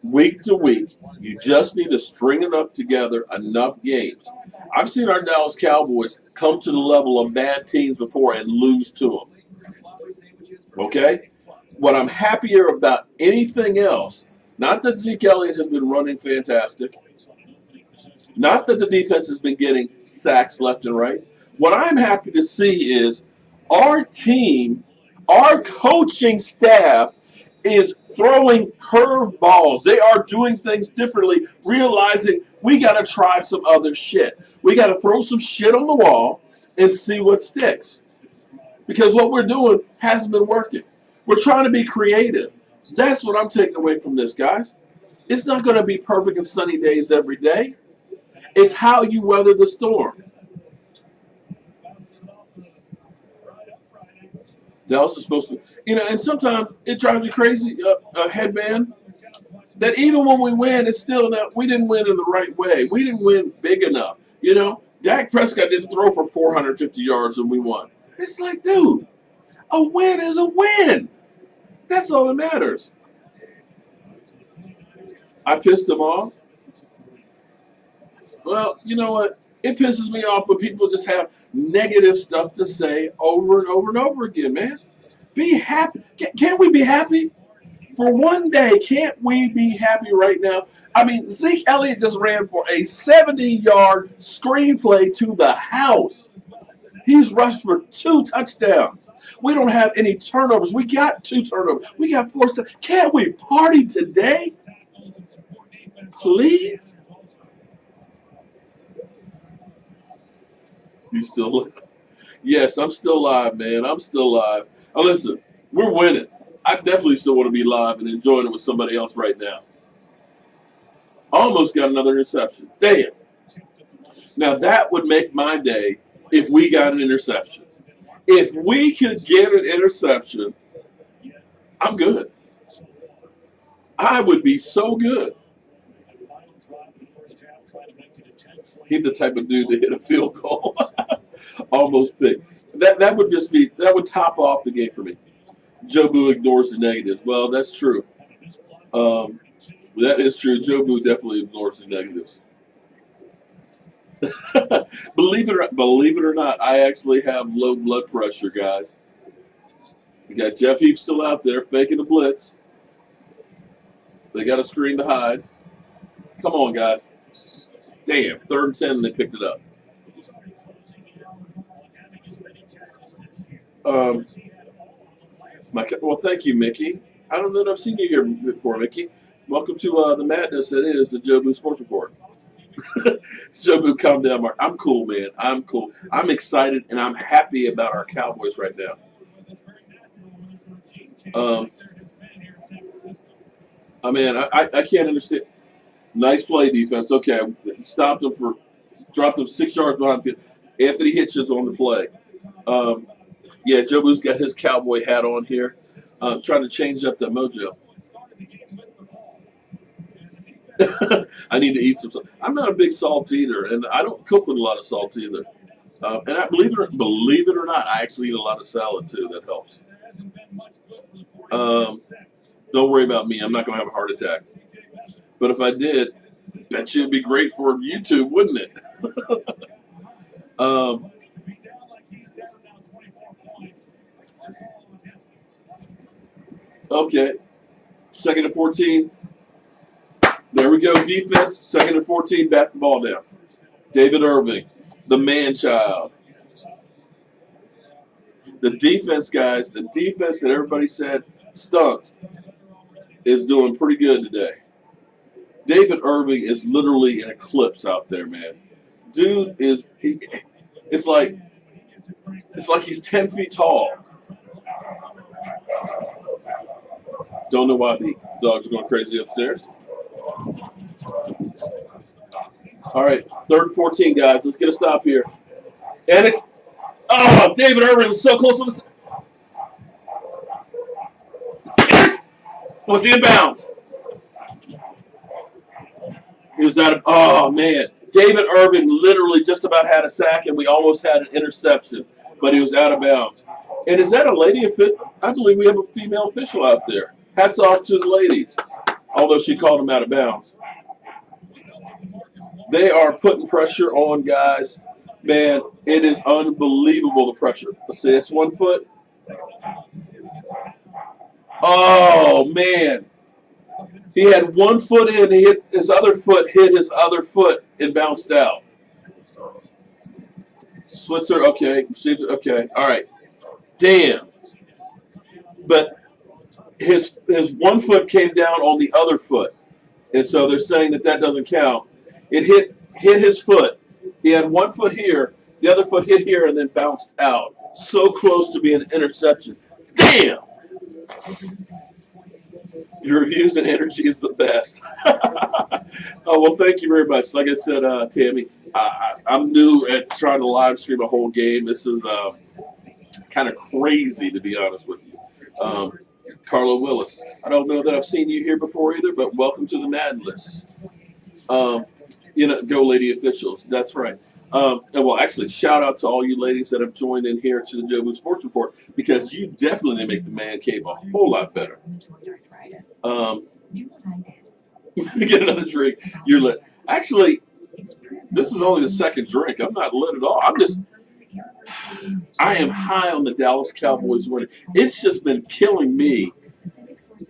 Week to week, you just need to string enough together, enough games. I've seen our Dallas Cowboys come to the level of bad teams before and lose to them. Okay? What I'm happier about anything else, not that Zeke Elliott has been running fantastic, not that the defense has been getting sacks left and right. What I'm happy to see is our team, our coaching staff is throwing curveballs. They are doing things differently, realizing we got to try some other shit. We got to throw some shit on the wall and see what sticks. Because what we're doing hasn't been working. We're trying to be creative. That's what I'm taking away from this, guys. It's not going to be perfect and sunny days every day. It's how you weather the storm. Dallas is supposed to, and sometimes it drives me crazy, headband, that even when we win, it's still not, we didn't win in the right way. We didn't win big enough. Dak Prescott didn't throw for 450 yards and we won. It's like, dude, a win is a win. That's all that matters. I pissed him off. Well, you know what? It pisses me off when people just have negative stuff to say over and over and over again, man. Be happy. Can't we be happy? For one day, can't we be happy right now? I mean, Zeke Elliott just ran for a 70-yard screenplay to the house. He's rushed for 2 touchdowns. We don't have any turnovers. We got 2 turnovers. We got 4. Can't we party today? Please? You still live? Yes, I'm still live, man. I'm still live. Now listen, we're winning. I definitely still want to be live and enjoying it with somebody else right now. Almost got another interception. Damn. Now that would make my day if we got an interception. If we could get an interception, I'm good. I would be so good. He's the type of dude to hit a field goal. Almost picked. That would top off the game for me. Jobu ignores the negatives. Well, that's true. That is true. Jobu definitely ignores the negatives. Believe it or not, I actually have low blood pressure, guys. We got Jeff Heath still out there faking the blitz. They got a screen to hide. Come on, guys. Damn, 3rd and 10, and they picked it up. Well, thank you, Mickey. I don't know if I've seen you here before, Mickey. Welcome to the madness that is the Jobu Sports Report. Jobu, calm down, Mark. I'm cool, man. I'm cool. I'm excited, and I'm happy about our Cowboys right now. I can't understand. Nice play defense. Okay, stopped them dropped them 6 yards behind. Anthony Hitchens on the play. Yeah, Jobu's got his cowboy hat on here. Trying to change up that mojo. I need to eat some salt. I'm not a big salt eater, and I don't cook with a lot of salt either. And I believe it or not, I actually eat a lot of salad too. That helps. Don't worry about me. I'm not going to have a heart attack. But if I did, that should be great for YouTube, wouldn't it? Okay. 2nd and 14. There we go, defense. 2nd and 14, bat the ball down. David Irving, the man-child. The defense, guys, the defense that everybody said stunk is doing pretty good today. David Irving is literally an eclipse out there, man. Dude is it's like he's 10 feet tall. Don't know why the dogs are going crazy upstairs. All right, 3rd and 14, guys. Let's get a stop here. And it's David Irving was so close to the was he in bounds? He was out of man. David Irving literally just about had a sack, and we almost had an interception, but he was out of bounds. And is that a lady? I believe we have a female official out there. Hats off to the ladies, although she called him out of bounds. They are putting pressure on guys. Man, it is unbelievable, the pressure. Let's see, it's 1 foot. Oh, man. He had 1 foot in, he hit his other foot, hit his other foot, and bounced out. Switzer, okay. Okay, all right. Damn. But his 1 foot came down on the other foot. And so they're saying that doesn't count. It hit his foot. He had 1 foot here, the other foot hit here, and then bounced out. So close to being an interception. Damn! Your reviews and energy is the best. Oh, well, thank you very much. Like I said, Tammy, I'm new at trying to live stream a whole game. This is kind of crazy, to be honest with you. Carlo Willis, I don't know that I've seen you here before either, but welcome to the Madness. Go Lady Officials. That's right. And well, actually, shout out to all you ladies that have joined in here to the Jobu Sports Report, because you definitely make the man cave a whole lot better. Get another drink. You're lit. Actually, this is only the second drink. I'm not lit at all. I am high on the Dallas Cowboys winning. It's just been killing me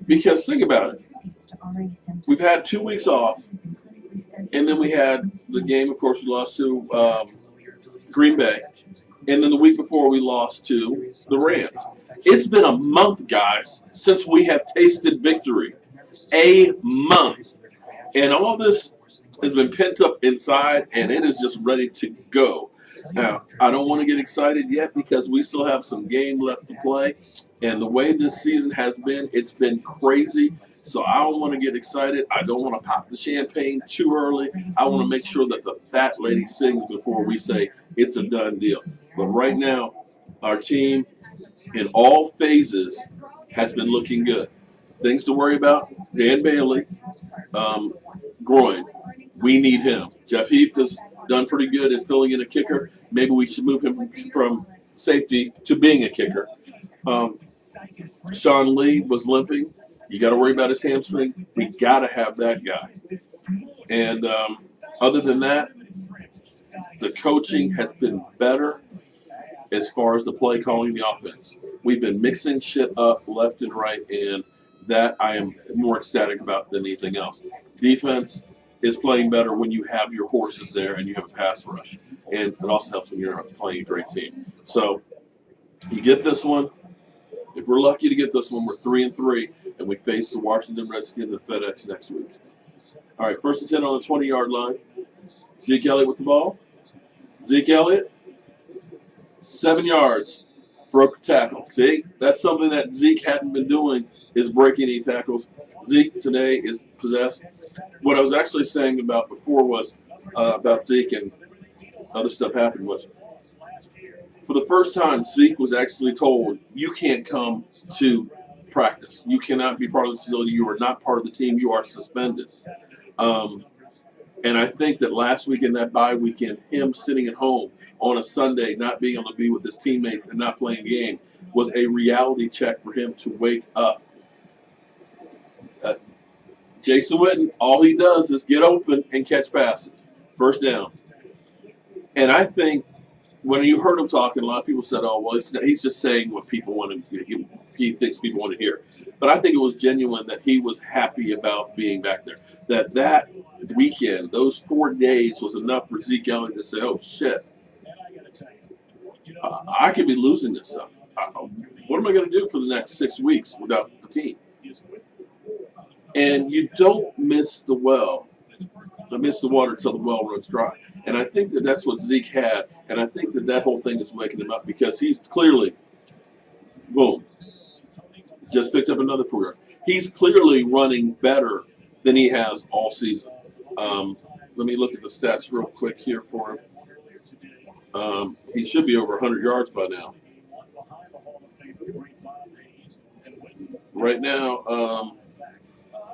because think about it. We've had 2 weeks off, and then we had the game. Of course, we lost to Green Bay, and then the week before we lost to the Rams. It's been a month, guys, since we have tasted victory. A month, and all this has been pent up inside, and it is just ready to go. Now, I don't want to get excited yet because we still have some game left to play. And the way this season has been, it's been crazy. So I don't want to get excited. I don't want to pop the champagne too early. I want to make sure that the fat lady sings before we say it's a done deal. But right now, our team in all phases has been looking good. Things to worry about, Dan Bailey, groin. We need him. Jeff Heath has done pretty good in filling in a kicker. Maybe we should move him from safety to being a kicker. Sean Lee was limping. You got to worry about his hamstring. We got to have that guy. And other than that, the coaching has been better as far as the play calling, the offense. We've been mixing shit up left and right, and that I am more ecstatic about than anything else. Defense is playing better when you have your horses there and you have a pass rush. And it also helps when you're playing a great team. So you get this one. If we're lucky to get this one, we're 3-3, and we face the Washington Redskins at FedEx next week. All right, 1st and 10 on the 20-yard line. Zeke Elliott with the ball. Zeke Elliott, 7 yards, broke a tackle. See, that's something that Zeke hadn't been doing, is breaking any tackles. Zeke today is possessed. What I was actually saying about before was about Zeke and other stuff happened was, for the first time, Zeke was actually told, you can't come to practice. You cannot be part of the facility. You are not part of the team. You are suspended. And I think that last week in that bye weekend, him sitting at home on a Sunday, not being able to be with his teammates and not playing a game, was a reality check for him to wake up. Jason Witten, all he does is get open and catch passes. First down. And I think when you heard him talking, a lot of people said, oh, well, he's just saying what people want to he thinks people want to hear. But I think it was genuine that he was happy about being back there. That weekend, those 4 days was enough for Zeke Elliott to say, oh, shit, I could be losing this stuff. What am I going to do for the next 6 weeks without the team? And you don't miss the well I miss the water till the well runs dry. And I think that that's what Zeke had. And I think that that whole thing is waking him up because he's clearly, boom, just picked up another 4 yards. He's clearly running better than he has all season. Let me look at the stats real quick here for him. He should be over 100 yards by now. Right now,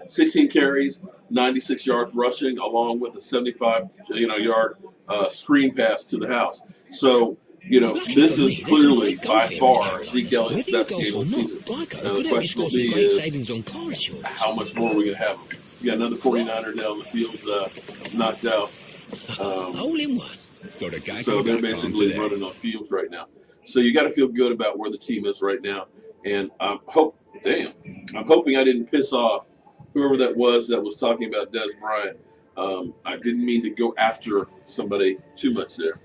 16 carries, 96 yards rushing, along with a 75 yard screen pass to the house. So, this is clearly by far Zeke Elliott's best game of the season. Now, the question will be is how much more are we going to have him? You got another 49er down the field knocked out. Hole in one. So they're basically running on fumes right now. So you got to feel good about where the team is right now. And I'm hoping I didn't piss off whoever that was talking about Des Bryant. I didn't mean to go after somebody too much there.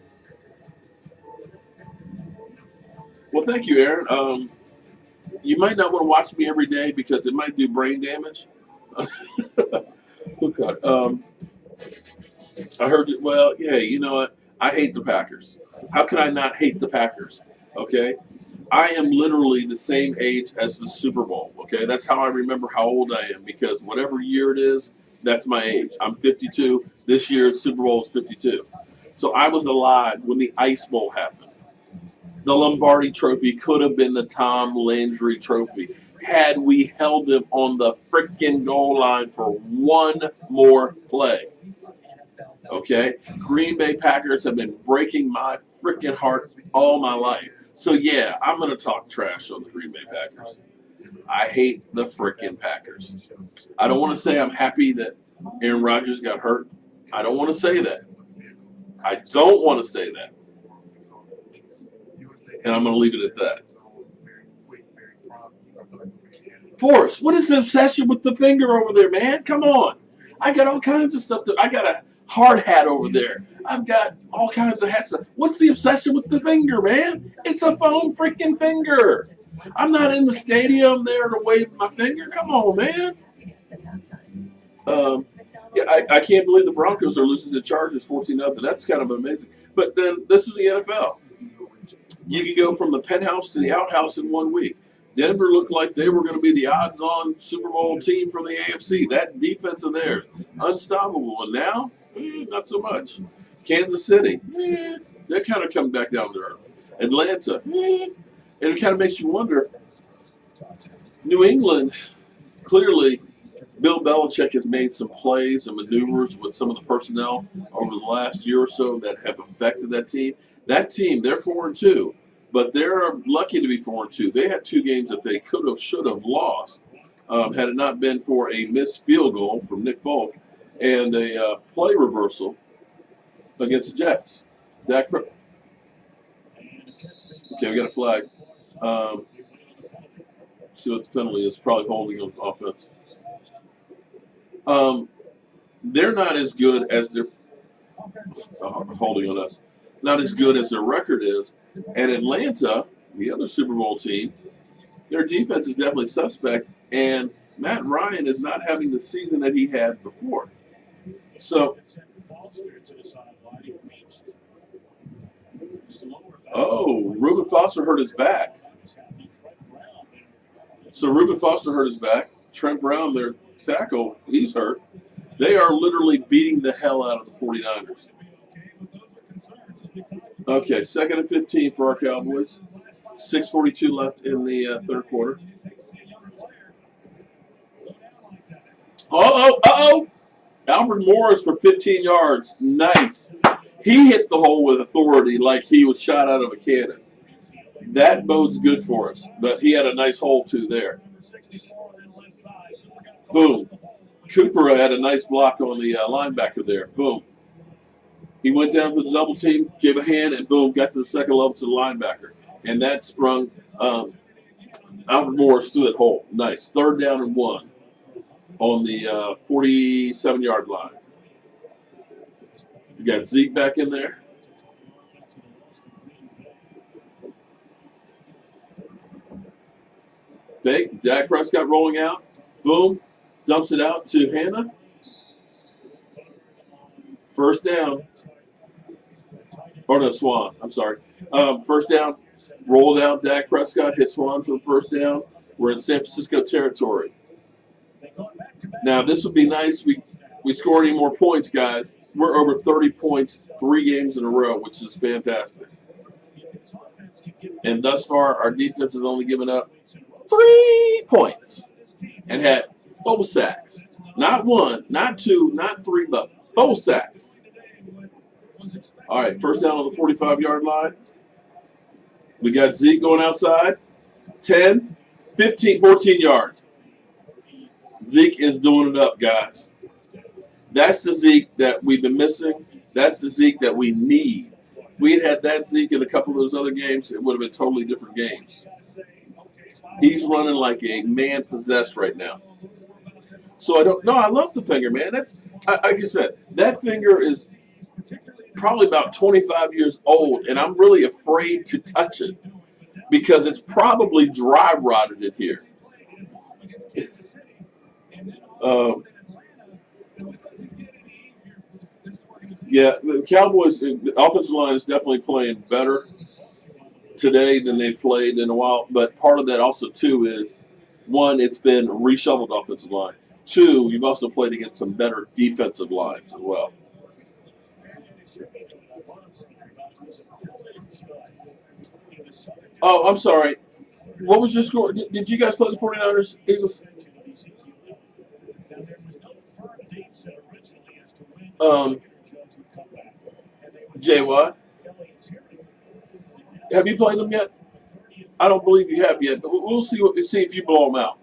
Well, thank you, Aaron. You might not want to watch me every day because it might do brain damage. Oh, God. I heard it. Well, yeah, you know what? I hate the Packers. How can I not hate the Packers? Okay? I am literally the same age as the Super Bowl. Okay? That's how I remember how old I am because whatever year it is, that's my age. I'm 52. This year, Super Bowl is 52. So I was alive when the Ice Bowl happened. The Lombardi Trophy could have been the Tom Landry Trophy had we held him on the freaking goal line for one more play. Okay? Green Bay Packers have been breaking my freaking heart all my life. So, yeah, I'm going to talk trash on the Green Bay Packers. I hate the freaking Packers. I don't want to say I'm happy that Aaron Rodgers got hurt. I don't want to say that. I don't want to say that. And I'm going to leave it at that. Forrest, what is the obsession with the finger over there, man? Come on. I got all kinds of stuff. I got a hard hat over there. I've got all kinds of hats. What's the obsession with the finger, man? It's a foam freaking finger. I'm not in the stadium there to wave my finger. Come on, man. Yeah, I can't believe the Broncos are losing to Chargers 14-0. That's kind of amazing. But then this is the NFL. You could go from the penthouse to the outhouse in 1 week. Denver looked like they were going to be the odds-on Super Bowl team from the AFC. That defense of theirs, unstoppable. And now, not so much. Kansas City, they're kind of coming back down to earth. Atlanta, and it kind of makes you wonder. New England, clearly, Bill Belichick has made some plays and maneuvers with some of the personnel over the last year or so that have affected that team. That team, they're 4-2. But they're lucky to be 4-2. They had 2 games that they could have, should have lost had it not been for a missed field goal from Nick Folk and a play reversal against the Jets. Okay, we got a flag. See what the penalty is. Probably holding on offense. They're not as good as their holding on us. Not as good as their record is. And Atlanta, the other Super Bowl team, their defense is definitely suspect, and Matt Ryan is not having the season that he had before. So, Reuben Foster hurt his back. Trent Brown, their tackle, he's hurt. They are literally beating the hell out of the 49ers. Okay, 2nd and 15 for our Cowboys. 6:42 left in the third quarter. Alfred Morris for 15 yards. Nice. He hit the hole with authority like he was shot out of a cannon. That bodes good for us. But he had a nice hole, too, there. Boom. Cooper had a nice block on the linebacker there. Boom. He went down to the double team, gave a hand, and boom, got to the second level to the linebacker. And that sprung Alfred Morris through that hole. Nice. 3rd down and 1 on the 47-yard line. You got Zeke back in there. Fake. Dak Prescott rolling out. Boom. Dumps it out to Hannah. First down. Or no, Swan. I'm sorry. First down. Rolled out. Dak Prescott hit Swan for the first down. We're in San Francisco territory. Now, this would be nice. We score any more points, guys. We're over 30 points 3 games in a row, which is fantastic. And thus far, our defense has only given up 3 points and had 4 sacks. Not 1, not 2, not 3, but 4 sacks. All right, first down on the 45-yard line. We got Zeke going outside. 10, 15, 14 yards. Zeke is doing it up, guys. That's the Zeke that we've been missing. That's the Zeke that we need. If we had that Zeke in a couple of those other games, it would have been totally different games. He's running like a man possessed right now. So I love the finger, man. That's like I said, that finger is probably about 25 years old, and I'm really afraid to touch it because it's probably dry rotted in here. Yeah, the Cowboys, the offensive line is definitely playing better today than they've played in a while. But part of that also, too, is, 1, it's been reshuffled offensive line. 2, you've also played against some better defensive lines as well. Oh, I'm sorry. What was your score? Did you guys play the 49ers? Eagles? Jay Watt? Have you played them yet? I don't believe you have yet. But we'll see if you blow them out.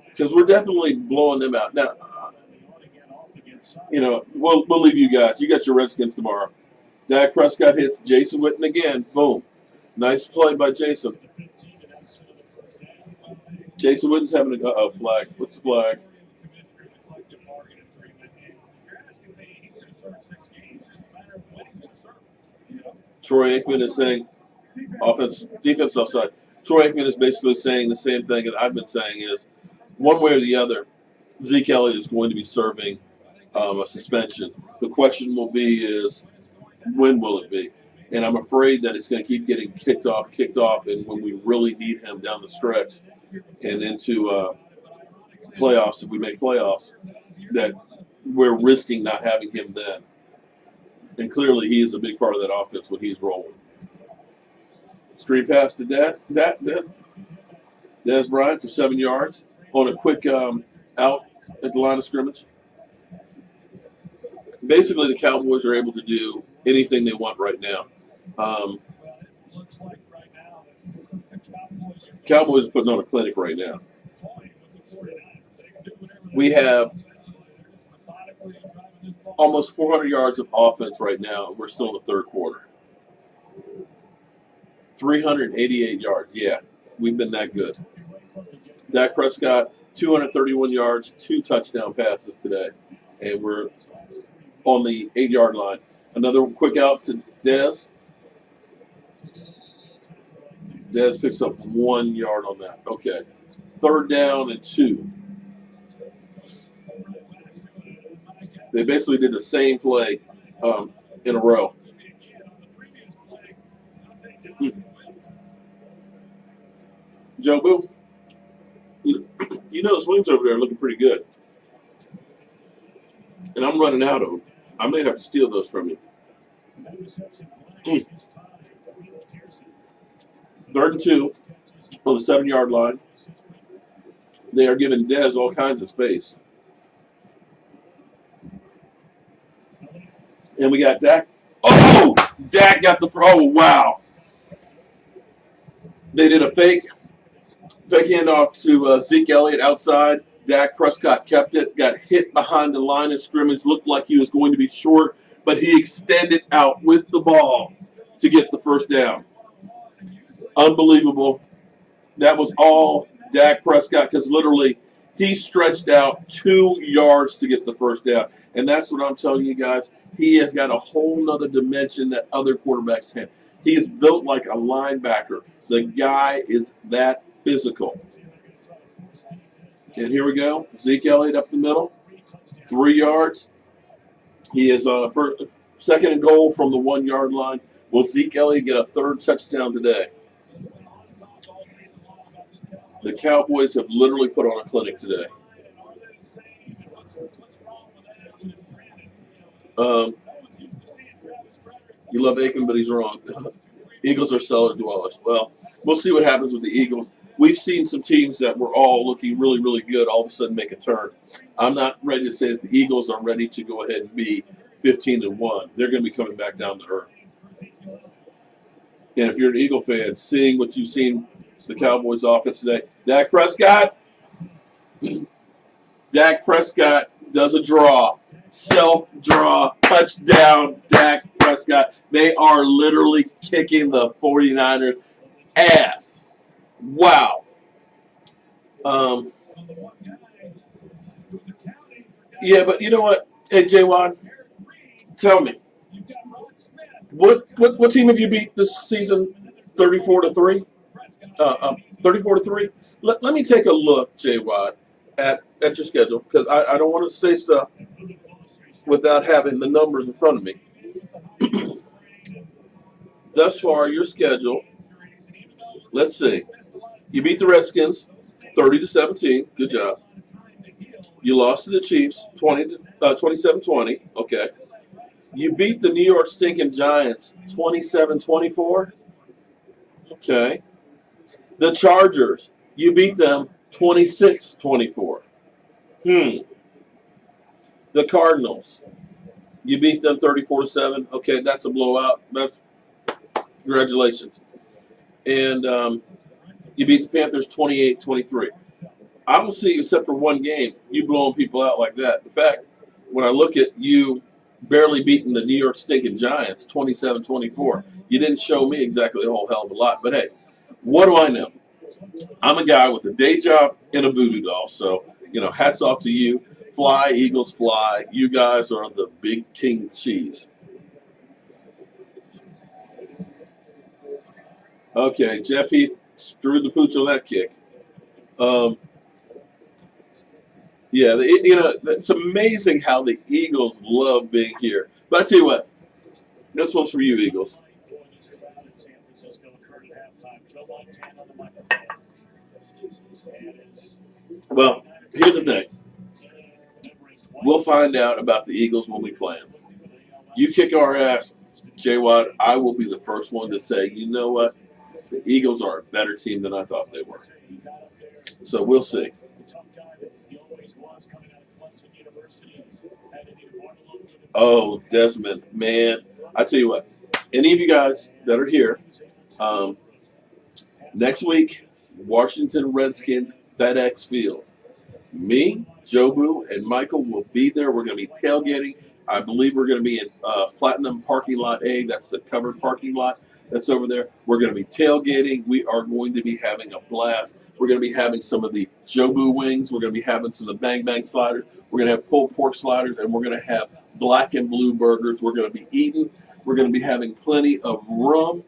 Because we're definitely blowing them out. Now, we'll leave you guys. You got your Redskins tomorrow. Dak Prescott hits Jason Witten again. Boom. Nice play by Jason. Jason Witten's having a flag. What's the flag? Troy Aikman is saying defense offside. Troy Aikman is basically saying the same thing that I've been saying is, one way or the other, Zeke Elliott is going to be serving a suspension. The question will be is, when will it be? And I'm afraid that it's going to keep getting kicked off, and when we really need him down the stretch and into playoffs, if we make playoffs, that we're risking not having him then. And clearly he is a big part of that offense when he's rolling. Screen pass to Dez Bryant for 7 yards on a quick out at the line of scrimmage. Basically, the Cowboys are able to do anything they want right now. Cowboys are putting on a clinic right now. We have almost 400 yards of offense right now. We're still in the third quarter. 388 yards. Yeah, we've been that good. Dak Prescott, 231 yards, 2 touchdown passes today. And we're on the 8-yard line. Another quick out to Dez. Dez picks up 1 yard on that. Okay. 3rd down and 2. They basically did the same play in a row. Jobu, the swings over there are looking pretty good. And I'm running out of them. I may have to steal those from you. 3rd and 2 on the 7-yard line. They are giving Dez all kinds of space. And we got Dak. Oh! Dak got the throw. Oh, wow. They did a fake handoff to Zeke Elliott outside. Dak Prescott kept it, got hit behind the line of scrimmage, looked like he was going to be short, but he extended out with the ball to get the first down. Unbelievable. That was all Dak Prescott because literally he stretched out 2 yards to get the first down. And that's what I'm telling you guys. He has got a whole nother dimension that other quarterbacks have. He is built like a linebacker. The guy is that physical. And here we go. Zeke Elliott up the middle. 3 yards. He is second and goal from the 1 yard line. Will Zeke Elliott get a third touchdown today? The Cowboys have literally put on a clinic today. You love Aikman, but he's wrong. Eagles are cellar dwellers. Well, we'll see what happens with the Eagles. We've seen some teams that were all looking really, really good all of a sudden make a turn. I'm not ready to say that the Eagles are ready to go ahead and be 15-1. They're going to be coming back down to earth. And if you're an Eagle fan, seeing what you've seen the Cowboys offense today, Dak Prescott does a draw. Self-draw, touchdown, Dak Prescott. They are literally kicking the 49ers' ass. Wow. Yeah, but you know what? Hey, J-Wan, tell me. What team have you beat this season 34-3? 34-3? Let me take a look, J-Wan, at your schedule, because I don't want to say stuff without having the numbers in front of me. Thus far, your schedule, let's see. You beat the Redskins 30-17. Good job. You lost to the Chiefs 27-20. Okay. You beat the New York stinking Giants 27-24. Okay. The Chargers, you beat them 26-24. The Cardinals, you beat them 34-7. Okay, that's a blowout. Congratulations. And you beat the Panthers 28-23. I don't see, except for one game, you blowing people out like that. In fact, when I look at you barely beating the New York stinking Giants 27-24, you didn't show me exactly a whole hell of a lot. But hey, what do I know? I'm a guy with a day job and a voodoo doll. So, hats off to you. Fly, Eagles, fly. You guys are the big king cheese. Okay, Jeff Heath screwed the pooch on that kick. Yeah, it's amazing how the Eagles love being here. But I tell you what, this one's for you, Eagles. Well, here's the thing. We'll find out about the Eagles when we play them. You kick our ass, J-Watt, I will be the first one to say, you know what? The Eagles are a better team than I thought they were. So we'll see. Oh, Desmond, man. I tell you what, any of you guys that are here, next week, Washington Redskins, FedEx Field. Me, Jobu, and Michael will be there. We're going to be tailgating. I believe we're going to be in Platinum Parking Lot A. That's the covered parking lot that's over there. We're going to be tailgating. We are going to be having a blast. We're going to be having some of the Jobu wings. We're going to be having some of the Bang Bang sliders. We're going to have pulled pork sliders, and we're going to have black and blue burgers. We're going to be eating. We're going to be having plenty of rum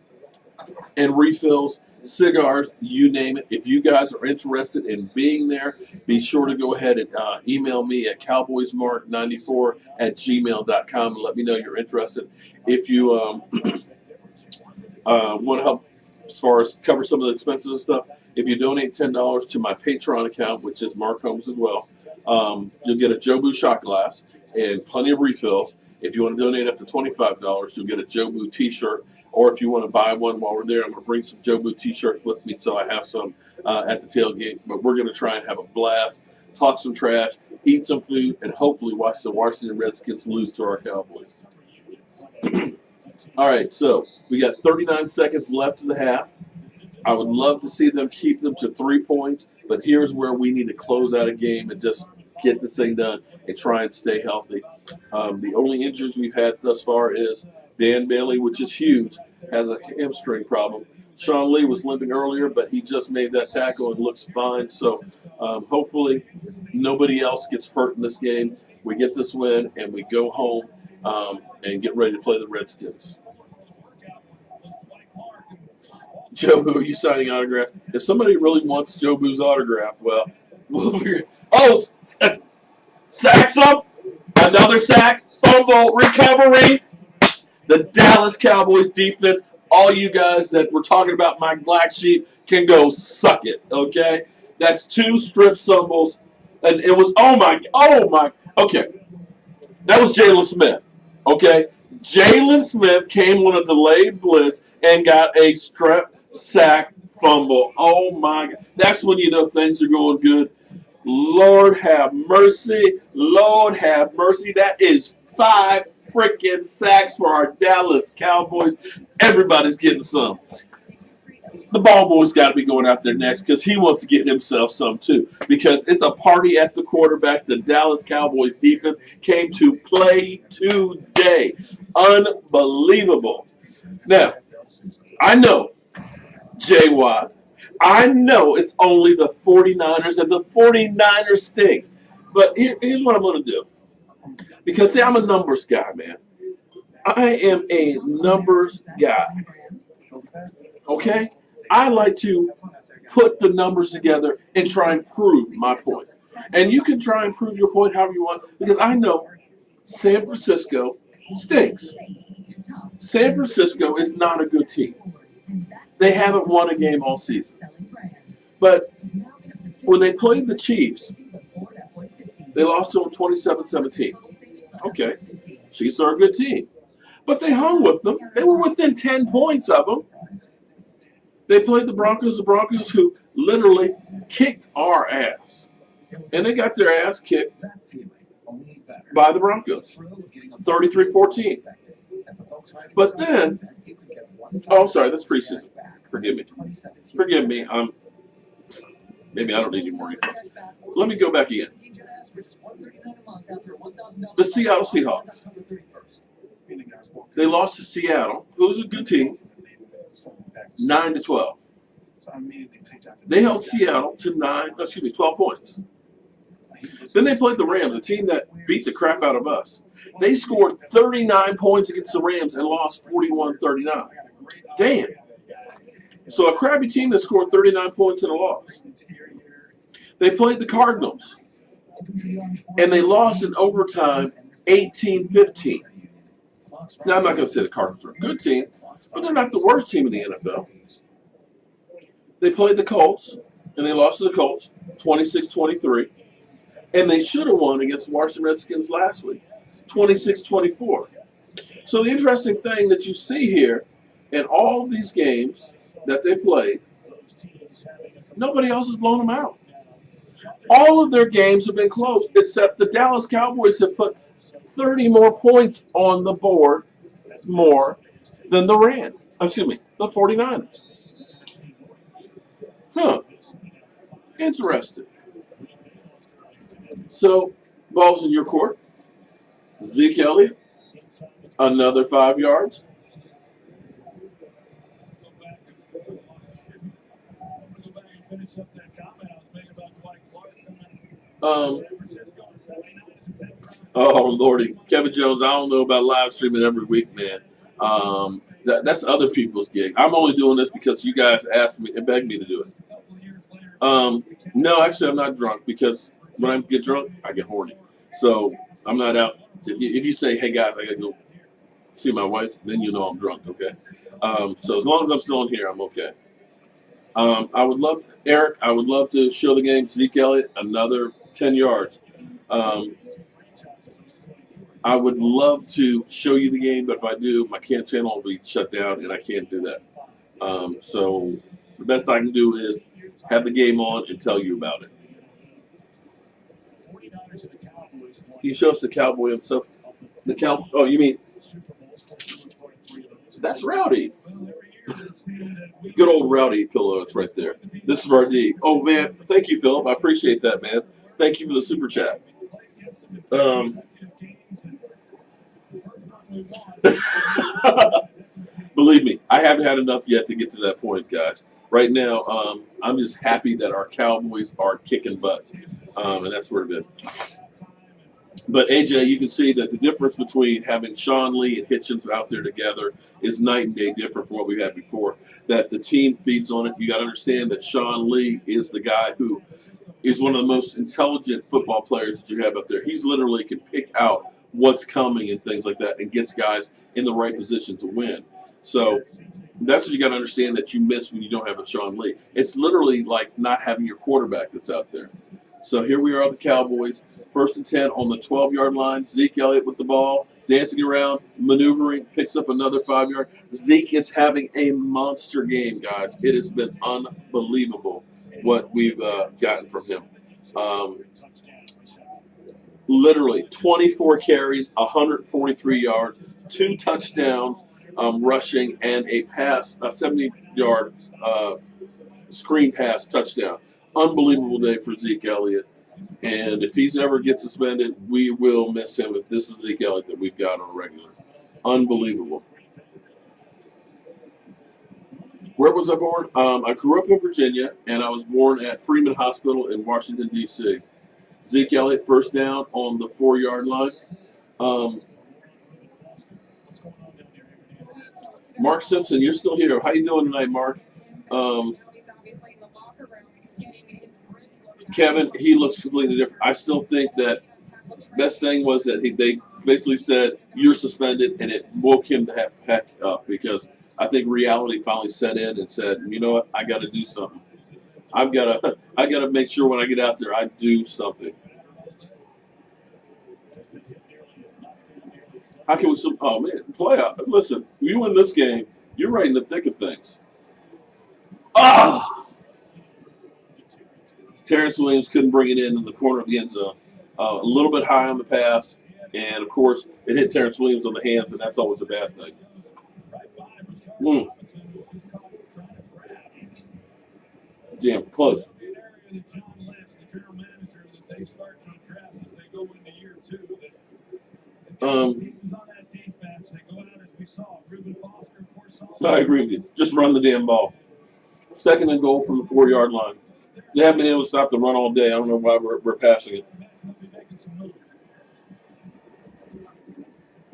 and refills, cigars, you name it. If you guys are interested in being there, be sure to go ahead and email me at cowboysmark94@gmail.com and let me know you're interested. If you want to help as far as cover some of the expenses and stuff, if you donate $10 to my Patreon account, which is Mark Holmes as well, you'll get a Jobu shot glass and plenty of refills. If you want to donate up to $25, you'll get a Jobu t-shirt. Or if you want to buy one while we're there, I'm going to bring some Jobu t-shirts with me, so I have some at the tailgate. But we're going to try and have a blast, talk some trash, eat some food, and hopefully watch the Washington Redskins lose to our Cowboys. All right, so we got 39 seconds left in the half. I would love to see them keep them to 3 points, but here's where we need to close out a game and just get this thing done and try and stay healthy. The only injuries we've had thus far is Dan Bailey, which is huge, has a hamstring problem. Sean Lee was limping earlier, but he just made that tackle and looks fine. So hopefully nobody else gets hurt in this game. We get this win, and we go home and get ready to play the Redskins. Jobu, are you signing autographs? If somebody really wants Jobu's autograph, we'll figure. Oh, sacks up. Another sack. fumble recovery. The Dallas Cowboys defense, all you guys that were talking about my black sheep can go suck it, okay? That's 2 strip fumbles. And it was, oh my, okay. That was Jalen Smith, okay? Jalen Smith came on a delayed blitz and got a strip sack fumble. Oh my God. That's when you know things are going good. Lord have mercy. Lord have mercy. That is 5 freaking sacks for our Dallas Cowboys. Everybody's getting some. The ball boy's got to be going out there next because he wants to get himself some too. Because it's a party at the quarterback. The Dallas Cowboys defense came to play today. Unbelievable. Now, I know, J. Watt, I know it's only the 49ers and the 49ers stink. But here's what I'm going to do. Because, see, I'm a numbers guy, man. I am a numbers guy. Okay? I like to put the numbers together and try and prove my point. And you can try and prove your point however you want, because I know San Francisco stinks. San Francisco is not a good team. They haven't won a game all season. But when they played the Chiefs, they lost to them 27-17. Okay, Chiefs are a good team. But they hung with them. They were within 10 points of them. They played the Broncos who literally kicked our ass. And they got their ass kicked by the Broncos, 33-14. But then, oh, sorry, that's preseason. Forgive me. Maybe I don't need any more info. Let me go back again. The Seattle Seahawks. They lost to Seattle, who's a good team, 9-12. They held Seattle to 12 points. Then they played the Rams, a team that beat the crap out of us. They scored 39 points against the Rams and lost 41-39. Damn. So a crappy team that scored 39 points and a loss. They played the Cardinals, and they lost in overtime 18-15. Now, I'm not going to say the Cardinals are a good team, but they're not the worst team in the NFL. They played the Colts, and they lost to the Colts 26-23. And they should have won against the Washington Redskins last week, 26-24. So the interesting thing that you see here in all of these games that they played, nobody else has blown them out. All of their games have been close, except the Dallas Cowboys have put 30 more points on the board more than the 49ers. Huh. Interesting. So, ball's in your court. Zeke Elliott, another 5 yards. Oh, Lordy. Kevin Jones, I don't know about live streaming every week, man. That's other people's gig. I'm only doing this because you guys asked me and begged me to do it. No, actually, I'm not drunk because when I get drunk, I get horny. So I'm not out. If you say, hey, guys, I got to go see my wife, then you know I'm drunk, okay? So as long as I'm still in here, I'm okay. I would love to show the game. Zeke Elliott, another 10 yards. I would love to show you the game, but if I do, my cam channel will be shut down, and I can't do that. So the best I can do is have the game on and tell you about it. He shows the Cowboy himself. Oh, you mean that's Rowdy? Good old Rowdy pillow. It's right there. This is our D. Oh man, thank you, Philip. I appreciate that, man. Thank you for the super chat. Believe me, I haven't had enough yet to get to that point, guys. Right now, I'm just happy that our Cowboys are kicking butt, and that's where it's been. But AJ, you can see that the difference between having Sean Lee and Hitchens out there together is night and day different from what we had before. That the team feeds on it. You got to understand that Sean Lee is the guy who is one of the most intelligent football players that you have up there. He's literally can pick out what's coming and things like that, and gets guys in the right position to win. So that's what you got to understand that you miss when you don't have a Sean Lee. It's literally like not having your quarterback that's out there. So here we are, the Cowboys, 1st and 10 on the 12-yard line. Zeke Elliott with the ball, dancing around, maneuvering, picks up another 5-yard. Zeke is having a monster game, guys. It has been unbelievable what we've gotten from him. Literally 24 carries, 143 yards, 2 touchdowns rushing, and a pass, a 70-yard screen pass touchdown. Unbelievable day for Zeke Elliott. And if he's ever gets suspended, we will miss him if this is Zeke Elliott that we've got on a regular. Unbelievable. Where was I born? I grew up in Virginia, and I was born at Freeman Hospital in Washington, D.C. Zeke Elliott, first down on the 4-yard line. Mark Simpson, you're still here. How you doing tonight, Mark? Kevin, he looks completely different. I still think that best thing was that they basically said, you're suspended, and it woke him the heck up because I think reality finally set in and said, you know what, I got to do something. I got to make sure when I get out there I do something. How can we? Oh man, playoff. Listen, you win this game, you're right in the thick of things. Ah! Terrence Williams couldn't bring it in the corner of the end zone. A little bit high on the pass, and of course, it hit Terrence Williams on the hands, and that's always a bad thing. Damn close. I agree with you. Just run the damn ball. 2nd and goal from the 4-yard line. They haven't been able to stop the run all day. I don't know why we're passing it.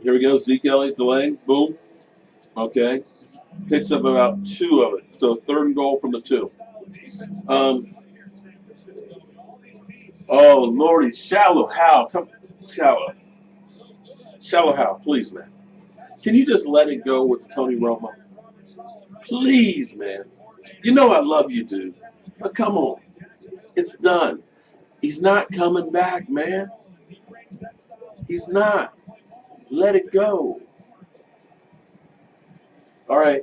Here we go. Zeke Elliott delaying. Boom. Okay. Picks up about 2 of it. So 3rd and goal from the 2. Oh, Lordy. Shallow Hal. Come. Shallow. Shallow Hal. Please, man. Can you just let it go with Tony Romo? Please, man. You know I love you, dude. But come on. It's done. He's not coming back, man. He's not. Let it go. All right.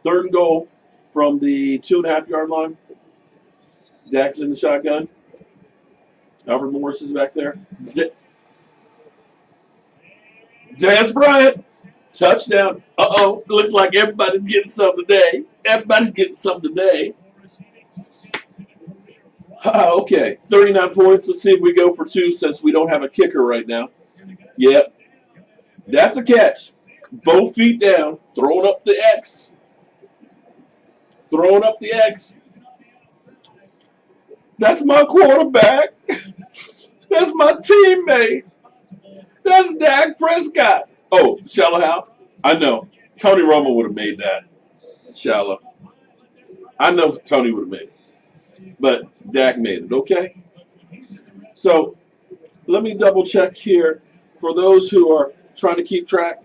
3rd and goal from the 2.5-yard line. Dak's in the shotgun. Albert Morris is back there. Dez Bryant. Touchdown. Uh-oh. Looks like everybody's getting some today. Everybody's getting some today. Okay. 39 points. Let's see if we go for 2 since we don't have a kicker right now. Yep. That's a catch. Both feet down. Throwing up the X. Throwing up the X. That's my quarterback. That's my teammate. That's Dak Prescott. Oh, Shallow Hal? I know. Tony Romo would have made that. Shallow. I know Tony would have made it. But Dak made it, okay? So, let me double check here for those who are trying to keep track.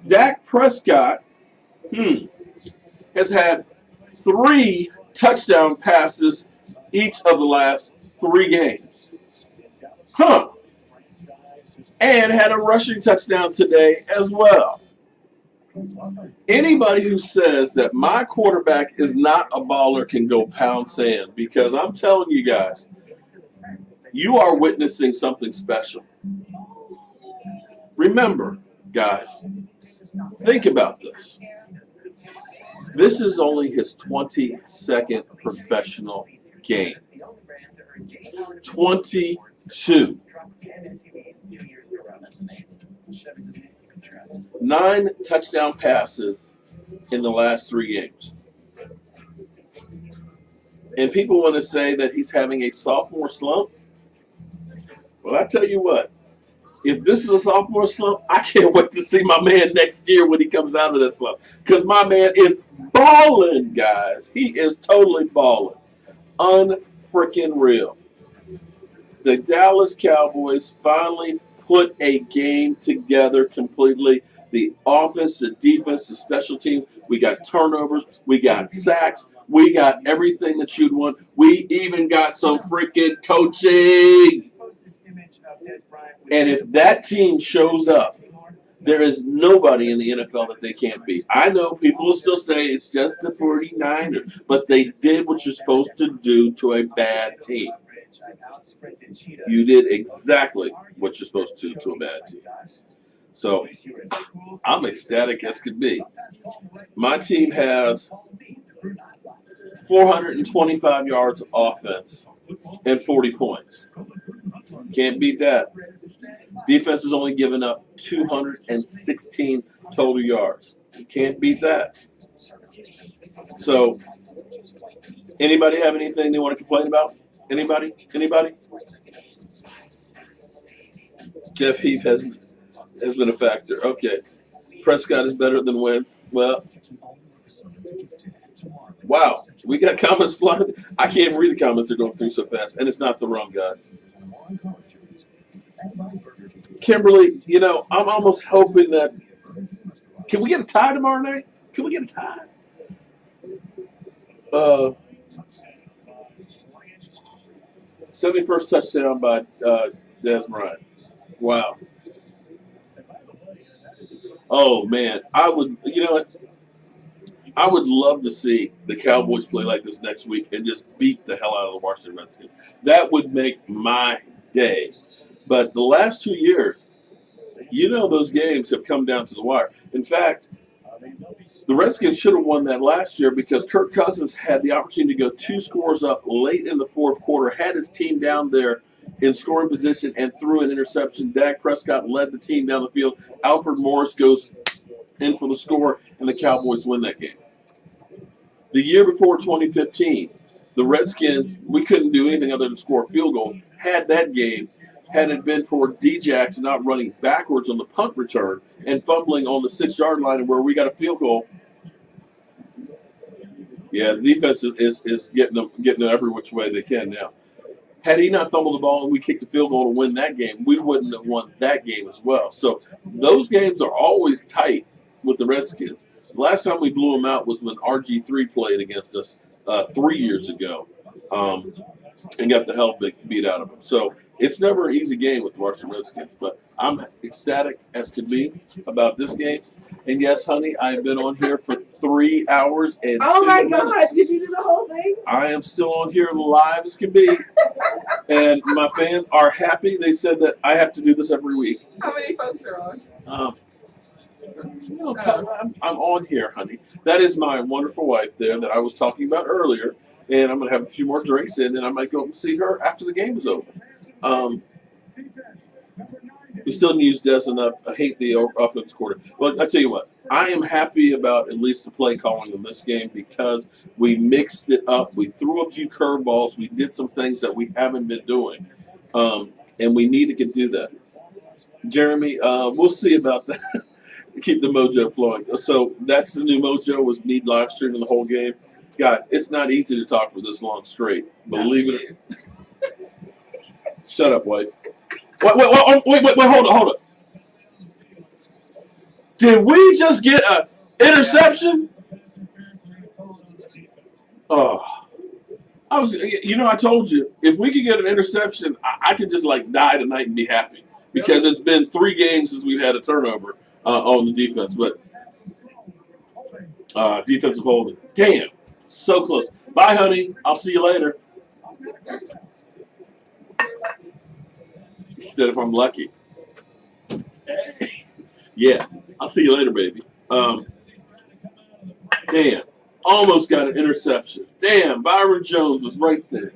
Dak Prescott has had 3 touchdown passes each of the last 3 games. And had a rushing touchdown today as well. Anybody who says that my quarterback is not a baller can go pound sand, because I'm telling you guys, you are witnessing something special. Remember, guys, think about this. This is only his 22nd professional game. 22. 9 touchdown passes in the last 3 games. And people want to say that he's having a sophomore slump. Well, I tell you what, if this is a sophomore slump, I can't wait to see my man next year when he comes out of that slump. Because my man is balling, guys. He is totally balling. Unfreaking real. The Dallas Cowboys finally put a game together completely. The offense, the defense, the special teams. We got turnovers. We got sacks. We got everything that you'd want. We even got some freaking coaching. And if that team shows up, there is nobody in the NFL that they can't beat. I know people will still say it's just the 49ers, but they did what you're supposed to do to a bad team. You did exactly what you're supposed to do to a bad team. So I'm ecstatic as could be. My team has 425 yards of offense and 40 points. Can't beat that. Defense has only given up 216 total yards. Can't beat that. So, anybody have anything they want to complain about? Anybody? Anybody? Jeff Heath has been a factor. Okay. Prescott is better than Wentz. Well, wow. We got comments flying. I can't read the comments. They're going through so fast. And it's not the rum, guys. Kimberly, I'm almost hoping that. Can we get a tie tomorrow night? Can we get a tie? 71st touchdown by Des Bryant. Wow. Oh man, I would. I would love to see the Cowboys play like this next week and just beat the hell out of the Washington Redskins. That would make my day. But the last 2 years, those games have come down to the wire. In fact, the Redskins should have won that last year because Kirk Cousins had the opportunity to go 2 scores up late in the fourth quarter, had his team down there in scoring position, and threw an interception. Dak Prescott led the team down the field. Alfred Morris goes in for the score, and the Cowboys win that game. The year before 2015, the Redskins, we couldn't do anything other than score a field goal. Had that game, had it been for D-Jax not running backwards on the punt return and fumbling on the 6-yard line where we got a field goal. Yeah, the defense is getting them every which way they can now. Had he not fumbled the ball and we kicked the field goal to win that game, we wouldn't have won that game as well. So those games are always tight with the Redskins. The last time we blew them out was when RG3 played against us 3 years ago and got the hell beat out of them. So it's never an easy game with the Washington Redskins, but I'm ecstatic as could be about this game. And yes, honey, I've been on here for 3 hours and Oh 2 my minutes. God! Did you do the whole thing? I am still on here live as can be, and my fans are happy. They said that I have to do this every week. How many folks are on? I'm on here, honey. That is my wonderful wife there that I was talking about earlier, and I'm going to have a few more drinks in, and I might go up and see her after the game is over. We still didn't use Des enough. I hate the offensive coordinator. But I tell you what, I am happy about at least the play calling in this game because we mixed it up. We threw a few curveballs. We did some things that we haven't been doing, and we need to do that. Jeremy, we'll see about that. Keep the mojo flowing. So that's the new mojo, was me live streaming the whole game. Guys, it's not easy to talk for this long straight. Believe it. Shut up, wife. Wait, hold up. Did we just get an interception? Oh. I told you, if we could get an interception, I could just die tonight and be happy. Because it's been 3 games since we've had a turnover on the defense. But defensive holding. Damn. So close. Bye, honey. I'll see you later. He said if I'm lucky. Yeah. I'll see you later, baby. Damn. Almost got an interception. Damn. Byron Jones was right there.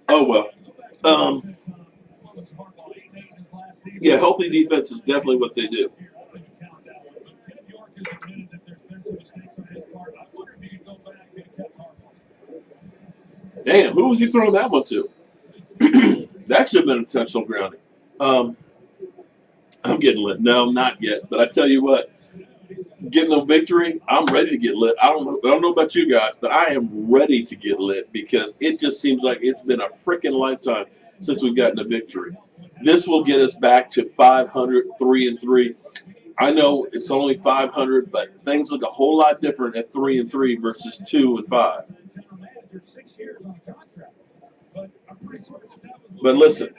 Oh, well. Yeah, healthy defense is definitely what they do. Damn, who was he throwing that one to? That should have been intentional grounding. I'm getting lit. No, not yet. But I tell you what, getting a victory, I'm ready to get lit. I don't know about you guys, but I am ready to get lit because it just seems like it's been a freaking lifetime since we've gotten a victory. This will get us back to 500, 3-3. I know it's only 500, but things look a whole lot different at 3-3 versus 2-5. But listen,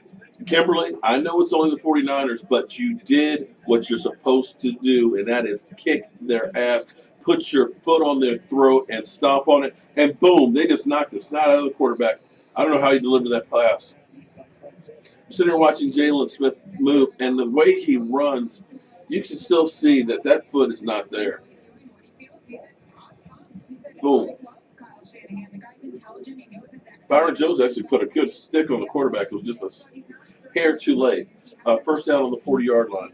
Kimberly, I know it's only the 49ers, but you did what you're supposed to do, and that is kick their ass, put your foot on their throat, and stomp on it, and boom, they just knocked the snot out of the quarterback. I don't know how he delivered that pass. I'm sitting here watching Jalen Smith move, and the way he runs, you can still see that that foot is not there. Boom. Byron Jones actually put a good stick on the quarterback. It was just a hair too late. First down on the 40-yard line.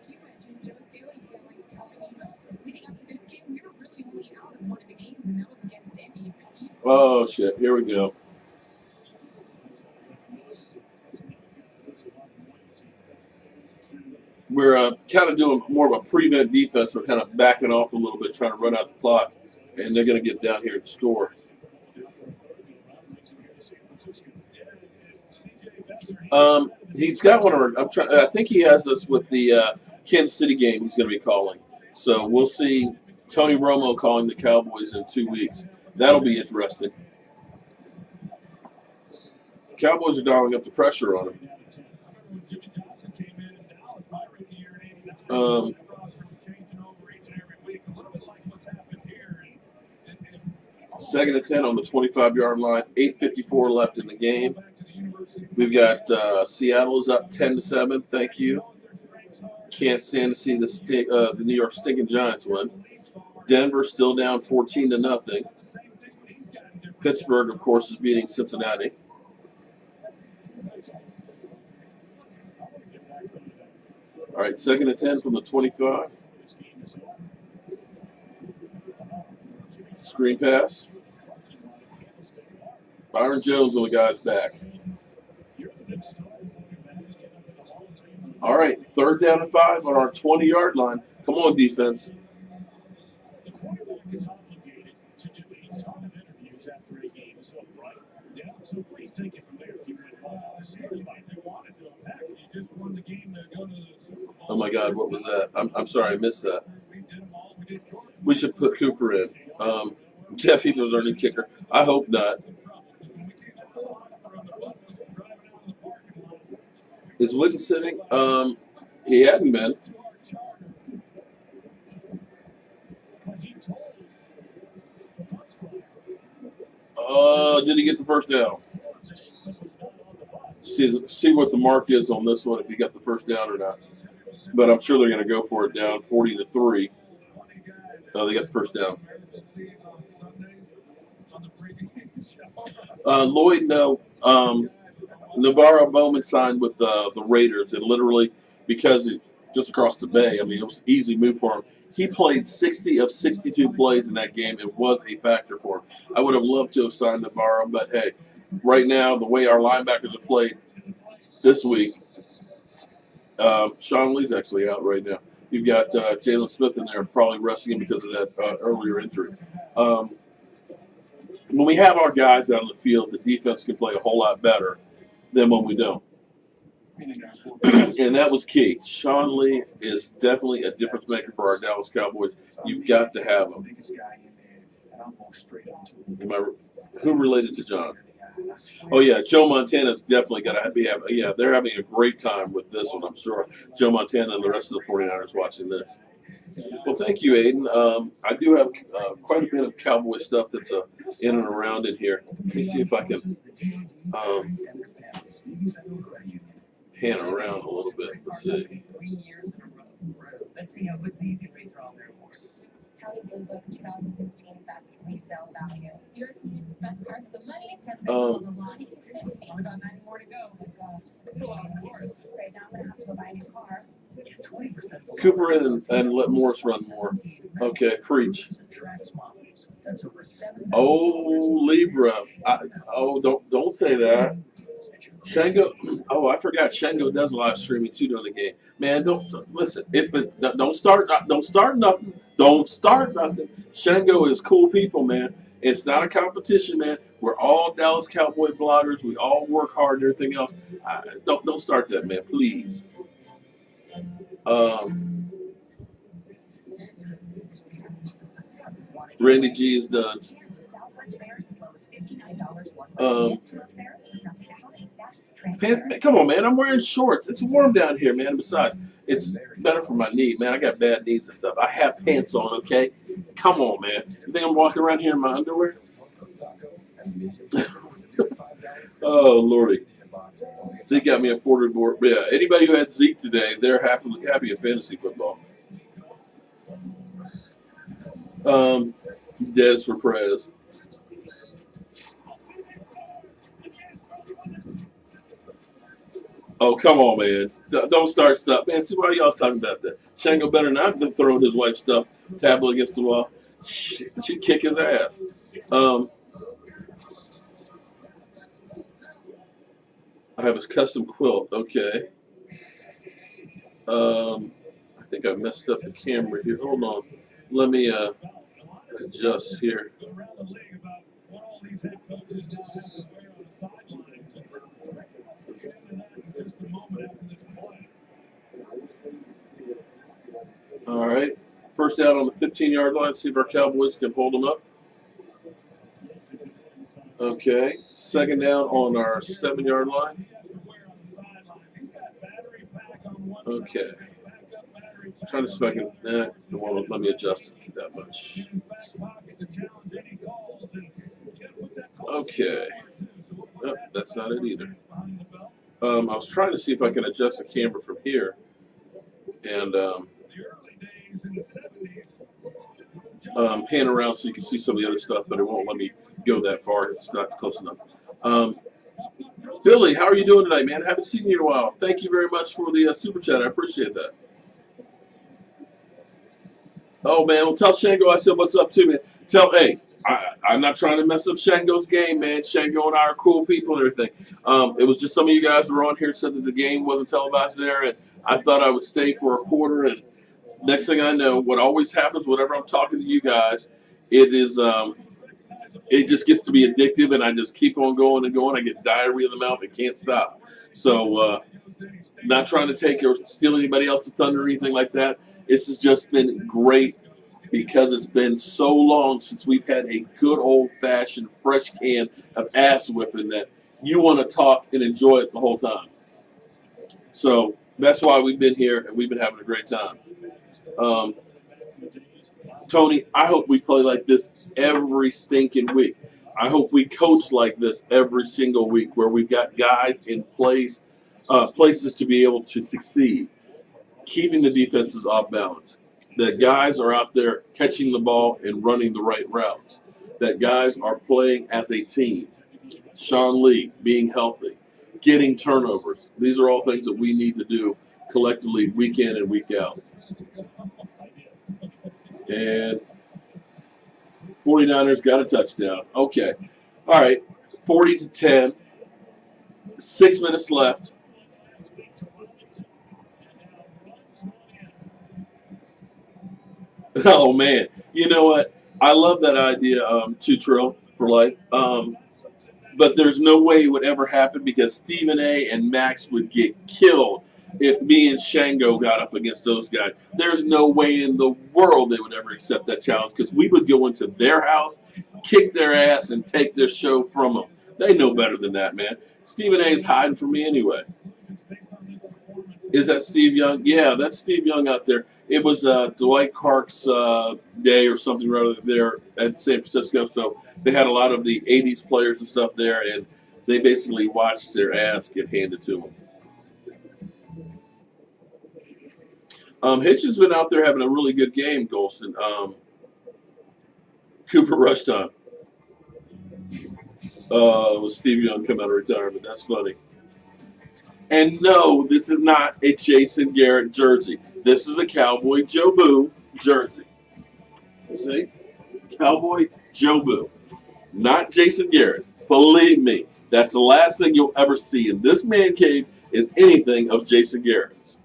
Oh, shit. Here we go. We're kind of doing more of a prevent defense. We're kind of backing off a little bit, trying to run out the clock, and they're going to get down here and score. He's got one of our. I think he has us with the Kansas City game. He's going to be calling, so we'll see Tony Romo calling the Cowboys in 2 weeks. That'll be interesting. Cowboys are dialing up the pressure on him. Second and 10 on the 25-yard line. 8:54 left in the game. We've got Seattle's up 10-7. Thank you. Can't stand to see the New York Stinking Giants win. Denver still down 14-0. Pittsburgh, of course, is beating Cincinnati. All right, second and 10 from the 25. Screen pass. Byron Jones on the guy's back. All right, third down and 5 on our 20-yard line. Come on, defense. Oh my God, what was that? I'm sorry, I missed that. We should put Cooper in. Jeff Heath our new kicker. I hope not. Is Wooden sitting? He hadn't been. Did he get the first down? See what the mark is on this one, if he got the first down or not. But I'm sure they're going to go for it down 40-3. They got the first down. Lloyd, no. Navarro Bowman signed with the Raiders, and literally because it's just across the bay, I mean, it was an easy move for him. He played 60 of 62 plays in that game. It was a factor for him. I would have loved to have signed Navarro, but hey, right now, the way our linebackers have played this week, Sean Lee's actually out right now. You've got Jalen Smith in there probably resting him because of that earlier injury. When we have our guys out on the field, the defense can play a whole lot better than when we don't. And that was key. Sean Lee is definitely a difference maker for our Dallas Cowboys. You've got to have him. Who related to John? Oh, yeah, Joe Montana's definitely got to be having. Yeah, they're having a great time with this one, I'm sure. Joe Montana and the rest of the 49ers watching this. Well, thank you, Aiden. I do have quite a bit of Cowboy stuff that's in and around in here. Let me see if I can pan around a little bit. Let's see. Let's see how quickly you can read through all their awards. Kelly Blue Book 2016 Best Resale Value. Yours is the best card for the money. Only about 9 more to go. It's a lot of awards. Right now I'm going to have to go buy a new car. Cooper in and let Morris run more. Okay, preach. Oh, Libra. Don't say that. Shango. Oh, I forgot. Shango does live streaming too during the game. Man, don't listen. Don't start nothing. Don't start nothing. Shango is cool people, man. It's not a competition, man. We're all Dallas Cowboy bloggers. We all work hard and everything else. Don't start that, man, please. Randy G is done. Come on, man. I'm wearing shorts. It's warm down here, man. Besides, it's better for my knee, man. I got bad knees and stuff. I have pants on, okay? Come on, man. You think I'm walking around here in my underwear? Oh, Lordy. Zeke got me a forward board. Yeah, anybody who had Zeke today, they're happy in fantasy football. Dez for Perez. Oh, come on, man. Don't start stuff. Man, see, why are y'all talking about that? Shango better not been throwing his wife's stuff, tablet against the wall. She'd kick his ass. I have a custom quilt. Okay. I think I messed up the camera here. Hold on. Let me adjust here. All right. First down on the 15-yard line. See if our Cowboys can hold them up. Okay. Second down on our 7-yard line. Okay. I'm trying to see if I can. It won't let me adjust it that much. Okay. Oh, that's not it either. I was trying to see if I can adjust the camera from here and pan around so you can see some of the other stuff, but it won't let me go that far. It's not close enough. Billy, how are you doing tonight, man? I haven't seen you in a while. Thank you very much for the super chat. I appreciate that. Oh, man, well, tell Shango I said what's up, too, man. Hey, I'm not trying to mess up Shango's game, man. Shango and I are cool people and everything. It was just some of you guys who were on here said that the game wasn't televised there, and I thought I would stay for a quarter, and next thing I know, what always happens whenever I'm talking to you guys, it just gets to be addictive, and I just keep on going and going. I get diarrhea in the mouth and can't stop. So, not trying to take or steal anybody else's thunder or anything like that. This has just been great because it's been so long since we've had a good old-fashioned fresh can of ass whipping that you want to talk and enjoy it the whole time. So that's why we've been here and we've been having a great time. Tony, I hope we play like this every stinking week. I hope we coach like this every single week where we've got guys in places to be able to succeed, keeping the defenses off balance. That guys are out there catching the ball and running the right routes. That guys are playing as a team. Sean Lee being healthy, getting turnovers. These are all things that we need to do collectively week in and week out. And 49ers got a touchdown. Okay. All right. 40-10. 6 minutes left. Oh, man. You know what? I love that idea, 2 trill for life. But there's no way it would ever happen because Stephen A. and Max would get killed if me and Shango got up against those guys. There's no way in the world they would ever accept that challenge because we would go into their house, kick their ass, and take their show from them. They know better than that, man. Stephen A. is hiding from me anyway. Is that Steve Young? Yeah, that's Steve Young out there. It was Dwight Clark's day or something rather there at San Francisco, so they had a lot of the 80s players and stuff there, and they basically watched their ass get handed to them. Hitchens been out there having a really good game, Golston. Cooper rush time. With Steve Young come out of retirement. That's funny. And no, this is not a Jason Garrett jersey. This is a Cowboy Jobu jersey. See? Cowboy Jobu. Not Jason Garrett. Believe me, that's the last thing you'll ever see in this man cave is anything of Jason Garrett's.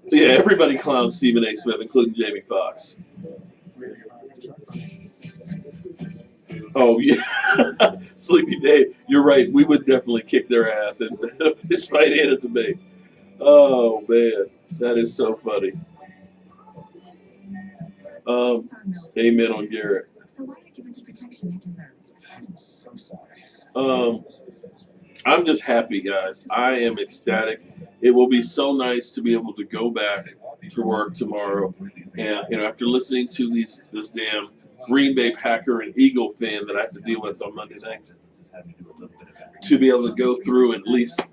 Yeah, everybody clowns Stephen A. Smith, including Jamie Foxx. Oh yeah, Sleepy Dave. You're right. We would definitely kick their ass and fish right in at the bait. Oh man, that is so funny. Um, amen on Garrett. So why not give her the protection it deserves? I'm so sorry. Um, I'm just happy, guys. I am ecstatic. It will be so nice to be able to go back to work tomorrow, and after listening to this damn Green Bay Packer and Eagle fan that I have to deal with on Monday night, to be able to go through and at least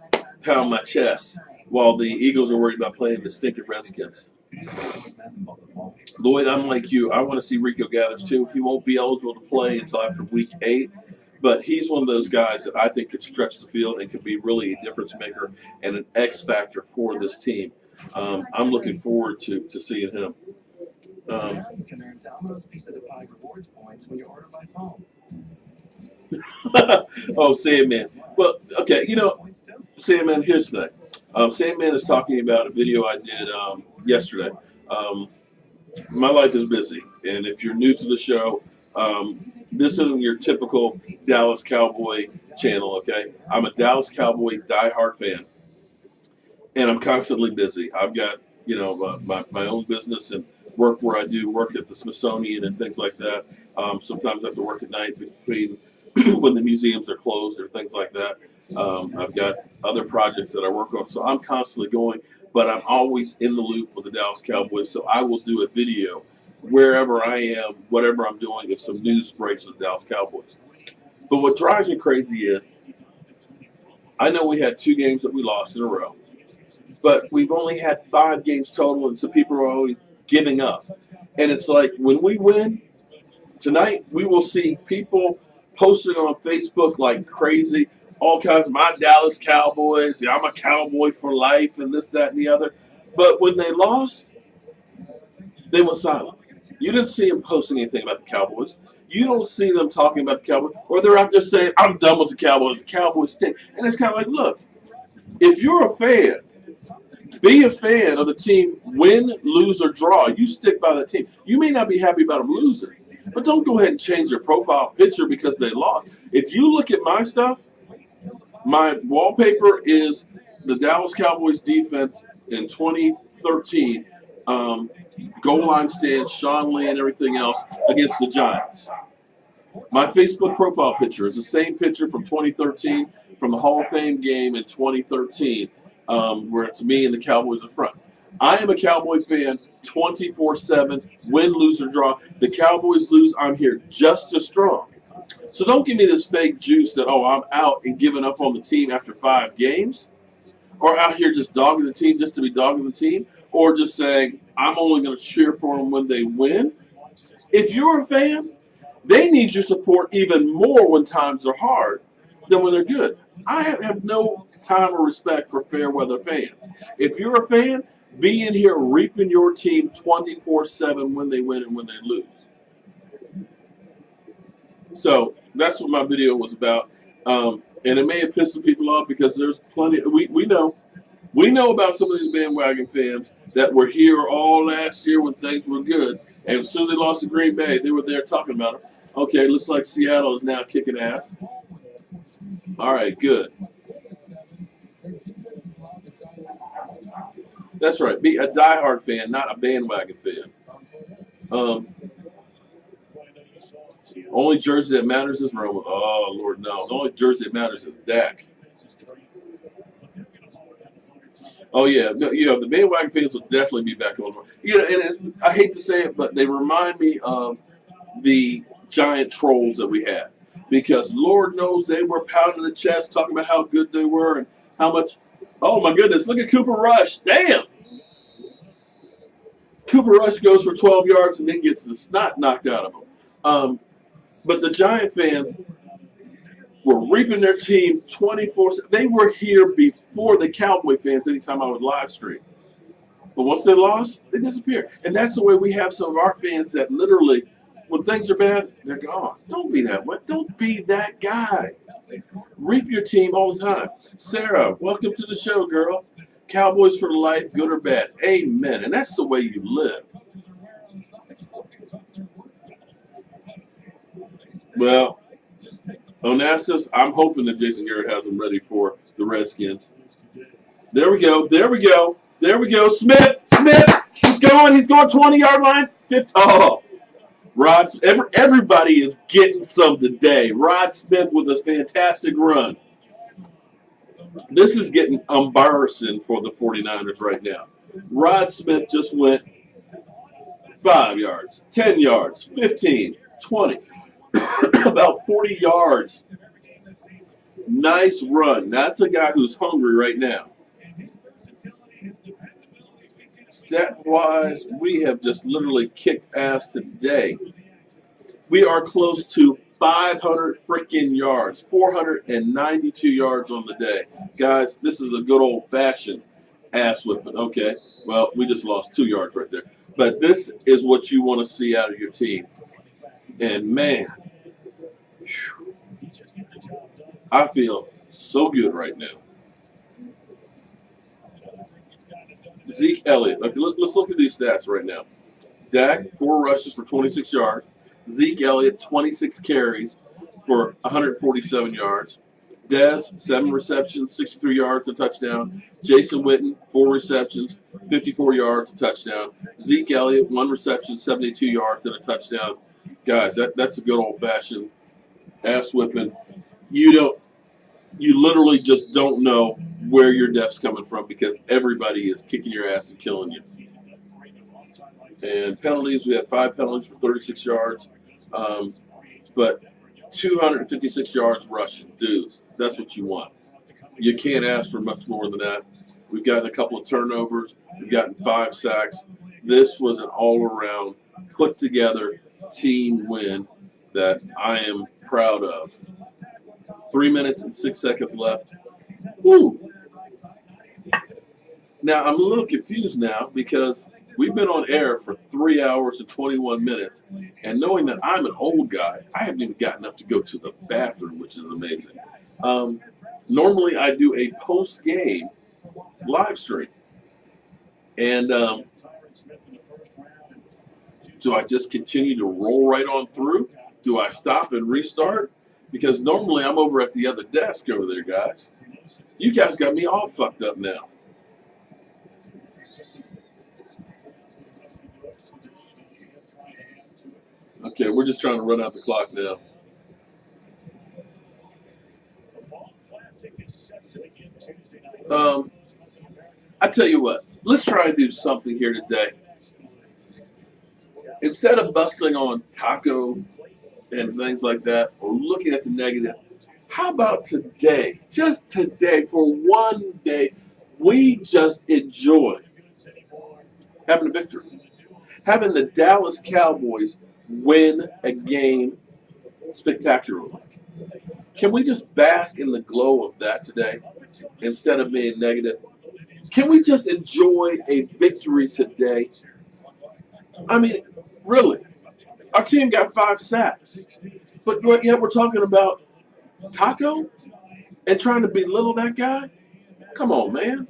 pound my chest while the Eagles are worried about playing the stinking Redskins. Lloyd, I'm like you. I want to see Rico Gathers too. He won't be eligible to play until after week 8. But he's one of those guys that I think could stretch the field and could be really a difference maker and an X factor for this team. I'm looking forward to seeing him. Now you can earn Domino's Pizza to Pie rewards points when you order by phone. Oh, Sandman. Well, okay, Sandman, here's the thing. Sandman is talking about a video I did yesterday. Um, my life is busy, and if you're new to the show, this isn't your typical Dallas Cowboy channel, okay? I'm a Dallas Cowboy diehard fan, and I'm constantly busy. I've got, my own business and work where I do work at the Smithsonian and things like that. Sometimes I have to work at night between when the museums are closed or things like that. I've got other projects that I work on, so I'm constantly going, but I'm always in the loop with the Dallas Cowboys. So I will do a video wherever I am, whatever I'm doing, if some news breaks with the Dallas Cowboys. But what drives me crazy is I know we had 2 games that we lost in a row, but we've only had 5 games total, and so people are always giving up. And it's like when we win tonight, we will see people posting on Facebook like crazy, all kinds of my Dallas Cowboys. Yeah, I'm a Cowboy for life, and this, that, and the other. But when they lost, they went silent. You didn't see them posting anything about the Cowboys. You don't see them talking about the Cowboys, or they're out there saying, "I'm done with the Cowboys. The Cowboys stink." And it's kind of like, look, if you're a fan, be a fan of the team, win, lose, or draw. You stick by the team. You may not be happy about them losing, but don't go ahead and change your profile picture because they lost. If you look at my stuff, my wallpaper is the Dallas Cowboys defense in 2013, goal line stands, Sean Lee, and everything else against the Giants. My Facebook profile picture is the same picture from 2013 from the Hall of Fame game in 2013, where it's me and the Cowboys in front. I am a Cowboy fan 24/7, win, lose, or draw. The Cowboys lose, I'm here just as strong. So don't give me this fake juice that, oh, I'm out and giving up on the team after 5 games, or out here just dogging the team just to be dogging the team, or just saying, I'm only going to cheer for them when they win. If you're a fan, they need your support even more when times are hard than when they're good. I have no time or respect for fair weather fans. If you're a fan, be in here reaping your team 24/7 when they win and when they lose. So that's what my video was about. And it may have pissed some people off because there's plenty. We know about some of these bandwagon fans that were here all last year when things were good. And as soon as they lost to Green Bay, they were there talking about it. Okay, looks like Seattle is now kicking ass. All right, good. That's right. Be a diehard fan, not a bandwagon fan. Um, only jersey that matters is Roman. Oh, Lord, no. The only jersey that matters is Dak. Oh yeah, no, the bandwagon fans will definitely be back on. And I hate to say it, but they remind me of the giant trolls that we had, because Lord knows they were pounding the chest, talking about how good they were and how much. Oh my goodness, look at Cooper Rush! Damn, Cooper Rush goes for 12 yards and then gets the snot knocked out of him. But the Giant fans were reaping their team 24. They were here before the Cowboy fans anytime I would live stream. But once they lost, they disappeared. And that's the way we have some of our fans that literally, when things are bad, they're gone. Don't be that way. Don't be that guy. Reap your team all the time. Sarah, welcome to the show, girl. Cowboys for life, good or bad. Amen. And that's the way you live. Well, Onassis, I'm hoping that Jason Garrett has him ready for the Redskins. There we go. There we go. There we go. Smith. Smith. He's going. He's going 20-yard line. 50. Oh, Rod. Everybody is getting some today. Rod Smith with a fantastic run. This is getting embarrassing for the 49ers right now. Rod Smith just went 5 yards, 10 yards, 15, 20, about 40 yards. Nice run. That's a guy who's hungry right now. Stat-wise, we have just literally kicked ass today. We are close to 500 freaking yards, 492 yards on the day. Guys, this is a good old-fashioned ass whipping. Okay, well, we just lost 2 yards right there. But this is what you want to see out of your team. And, man, whew, I feel so good right now. Zeke Elliott. Okay, let's look at these stats right now. Dak, 4 rushes for 26 yards. Zeke Elliott, 26 carries for 147 yards. Dez, 7 receptions, 63 yards, a touchdown. Jason Witten, 4 receptions, 54 yards, a touchdown. Zeke Elliott, 1 reception, 72 yards, and a touchdown. Guys, that's a good old-fashioned ass whipping. You literally just don't know where your depth's coming from because everybody is kicking your ass and killing you. And penalties, we had 5 penalties for 36 yards, but 256 yards rushing. Dudes, that's what you want. You can't ask for much more than that. We've gotten a couple of turnovers. We've gotten 5 sacks. This was an all-around, put-together team win that I am proud of. 3 minutes and 6 seconds left. Woo! Now, I'm a little confused now because we've been on air for 3 hours and 21 minutes, and knowing that I'm an old guy, I haven't even gotten up to go to the bathroom, which is amazing. Normally, I do a post-game live stream, and do I just continue to roll right on through? Do I stop and restart? Because normally I'm over at the other desk over there, guys. You guys got me all fucked up now. Okay, we're just trying to run out the clock now. I tell you what, let's try and do something here today. Instead of busting on Taco and things like that, or looking at the negative, how about today, just today, for one day, we just enjoy having a victory. Having the Dallas Cowboys win a game spectacularly. Can we just bask in the glow of that today instead of being negative? Can we just enjoy a victory today? I mean, really, our team got 5 sacks, but yet we're talking about Taco and trying to belittle that guy? Come on, man.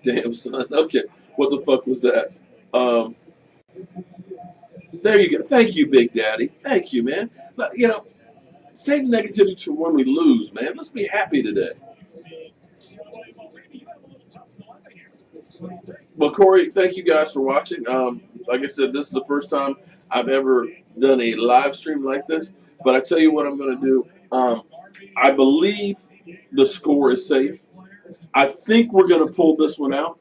Damn, son. Okay, what the fuck was that? There you go. Thank you, Big Daddy. Thank you, man. You know, save negativity for when we lose, man. Let's be happy today. Well, Corey, thank you guys for watching. Like I said, this is the first time I've ever done a live stream like this. But I tell you what I'm going to do. I believe the score is safe. I think we're going to pull this one out.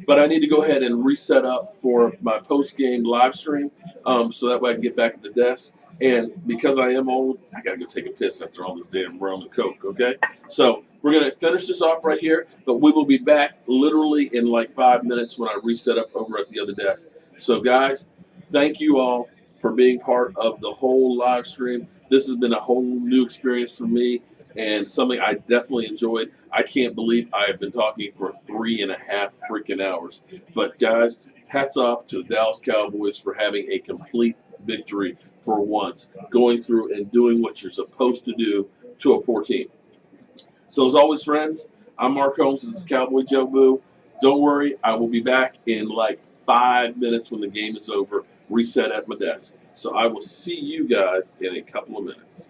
But I need to go ahead and reset up for my post-game live stream so that way I can get back at the desk. And because I am old, I got to go take a piss after all this damn rum and Coke, okay? So we're going to finish this off right here, but we will be back literally in like 5 minutes when I reset up over at the other desk. So, guys, thank you all for being part of the whole live stream. This has been a whole new experience for me and something I definitely enjoyed. I can't believe I have been talking for 3.5 freaking hours. But, guys, hats off to the Dallas Cowboys for having a complete victory for once, going through and doing what you're supposed to do to a poor team. So, as always, friends, I'm Mark Holmes. This is Cowboy Jobu. Don't worry, I will be back in like 5 minutes when the game is over, reset at my desk. So I will see you guys in a couple of minutes.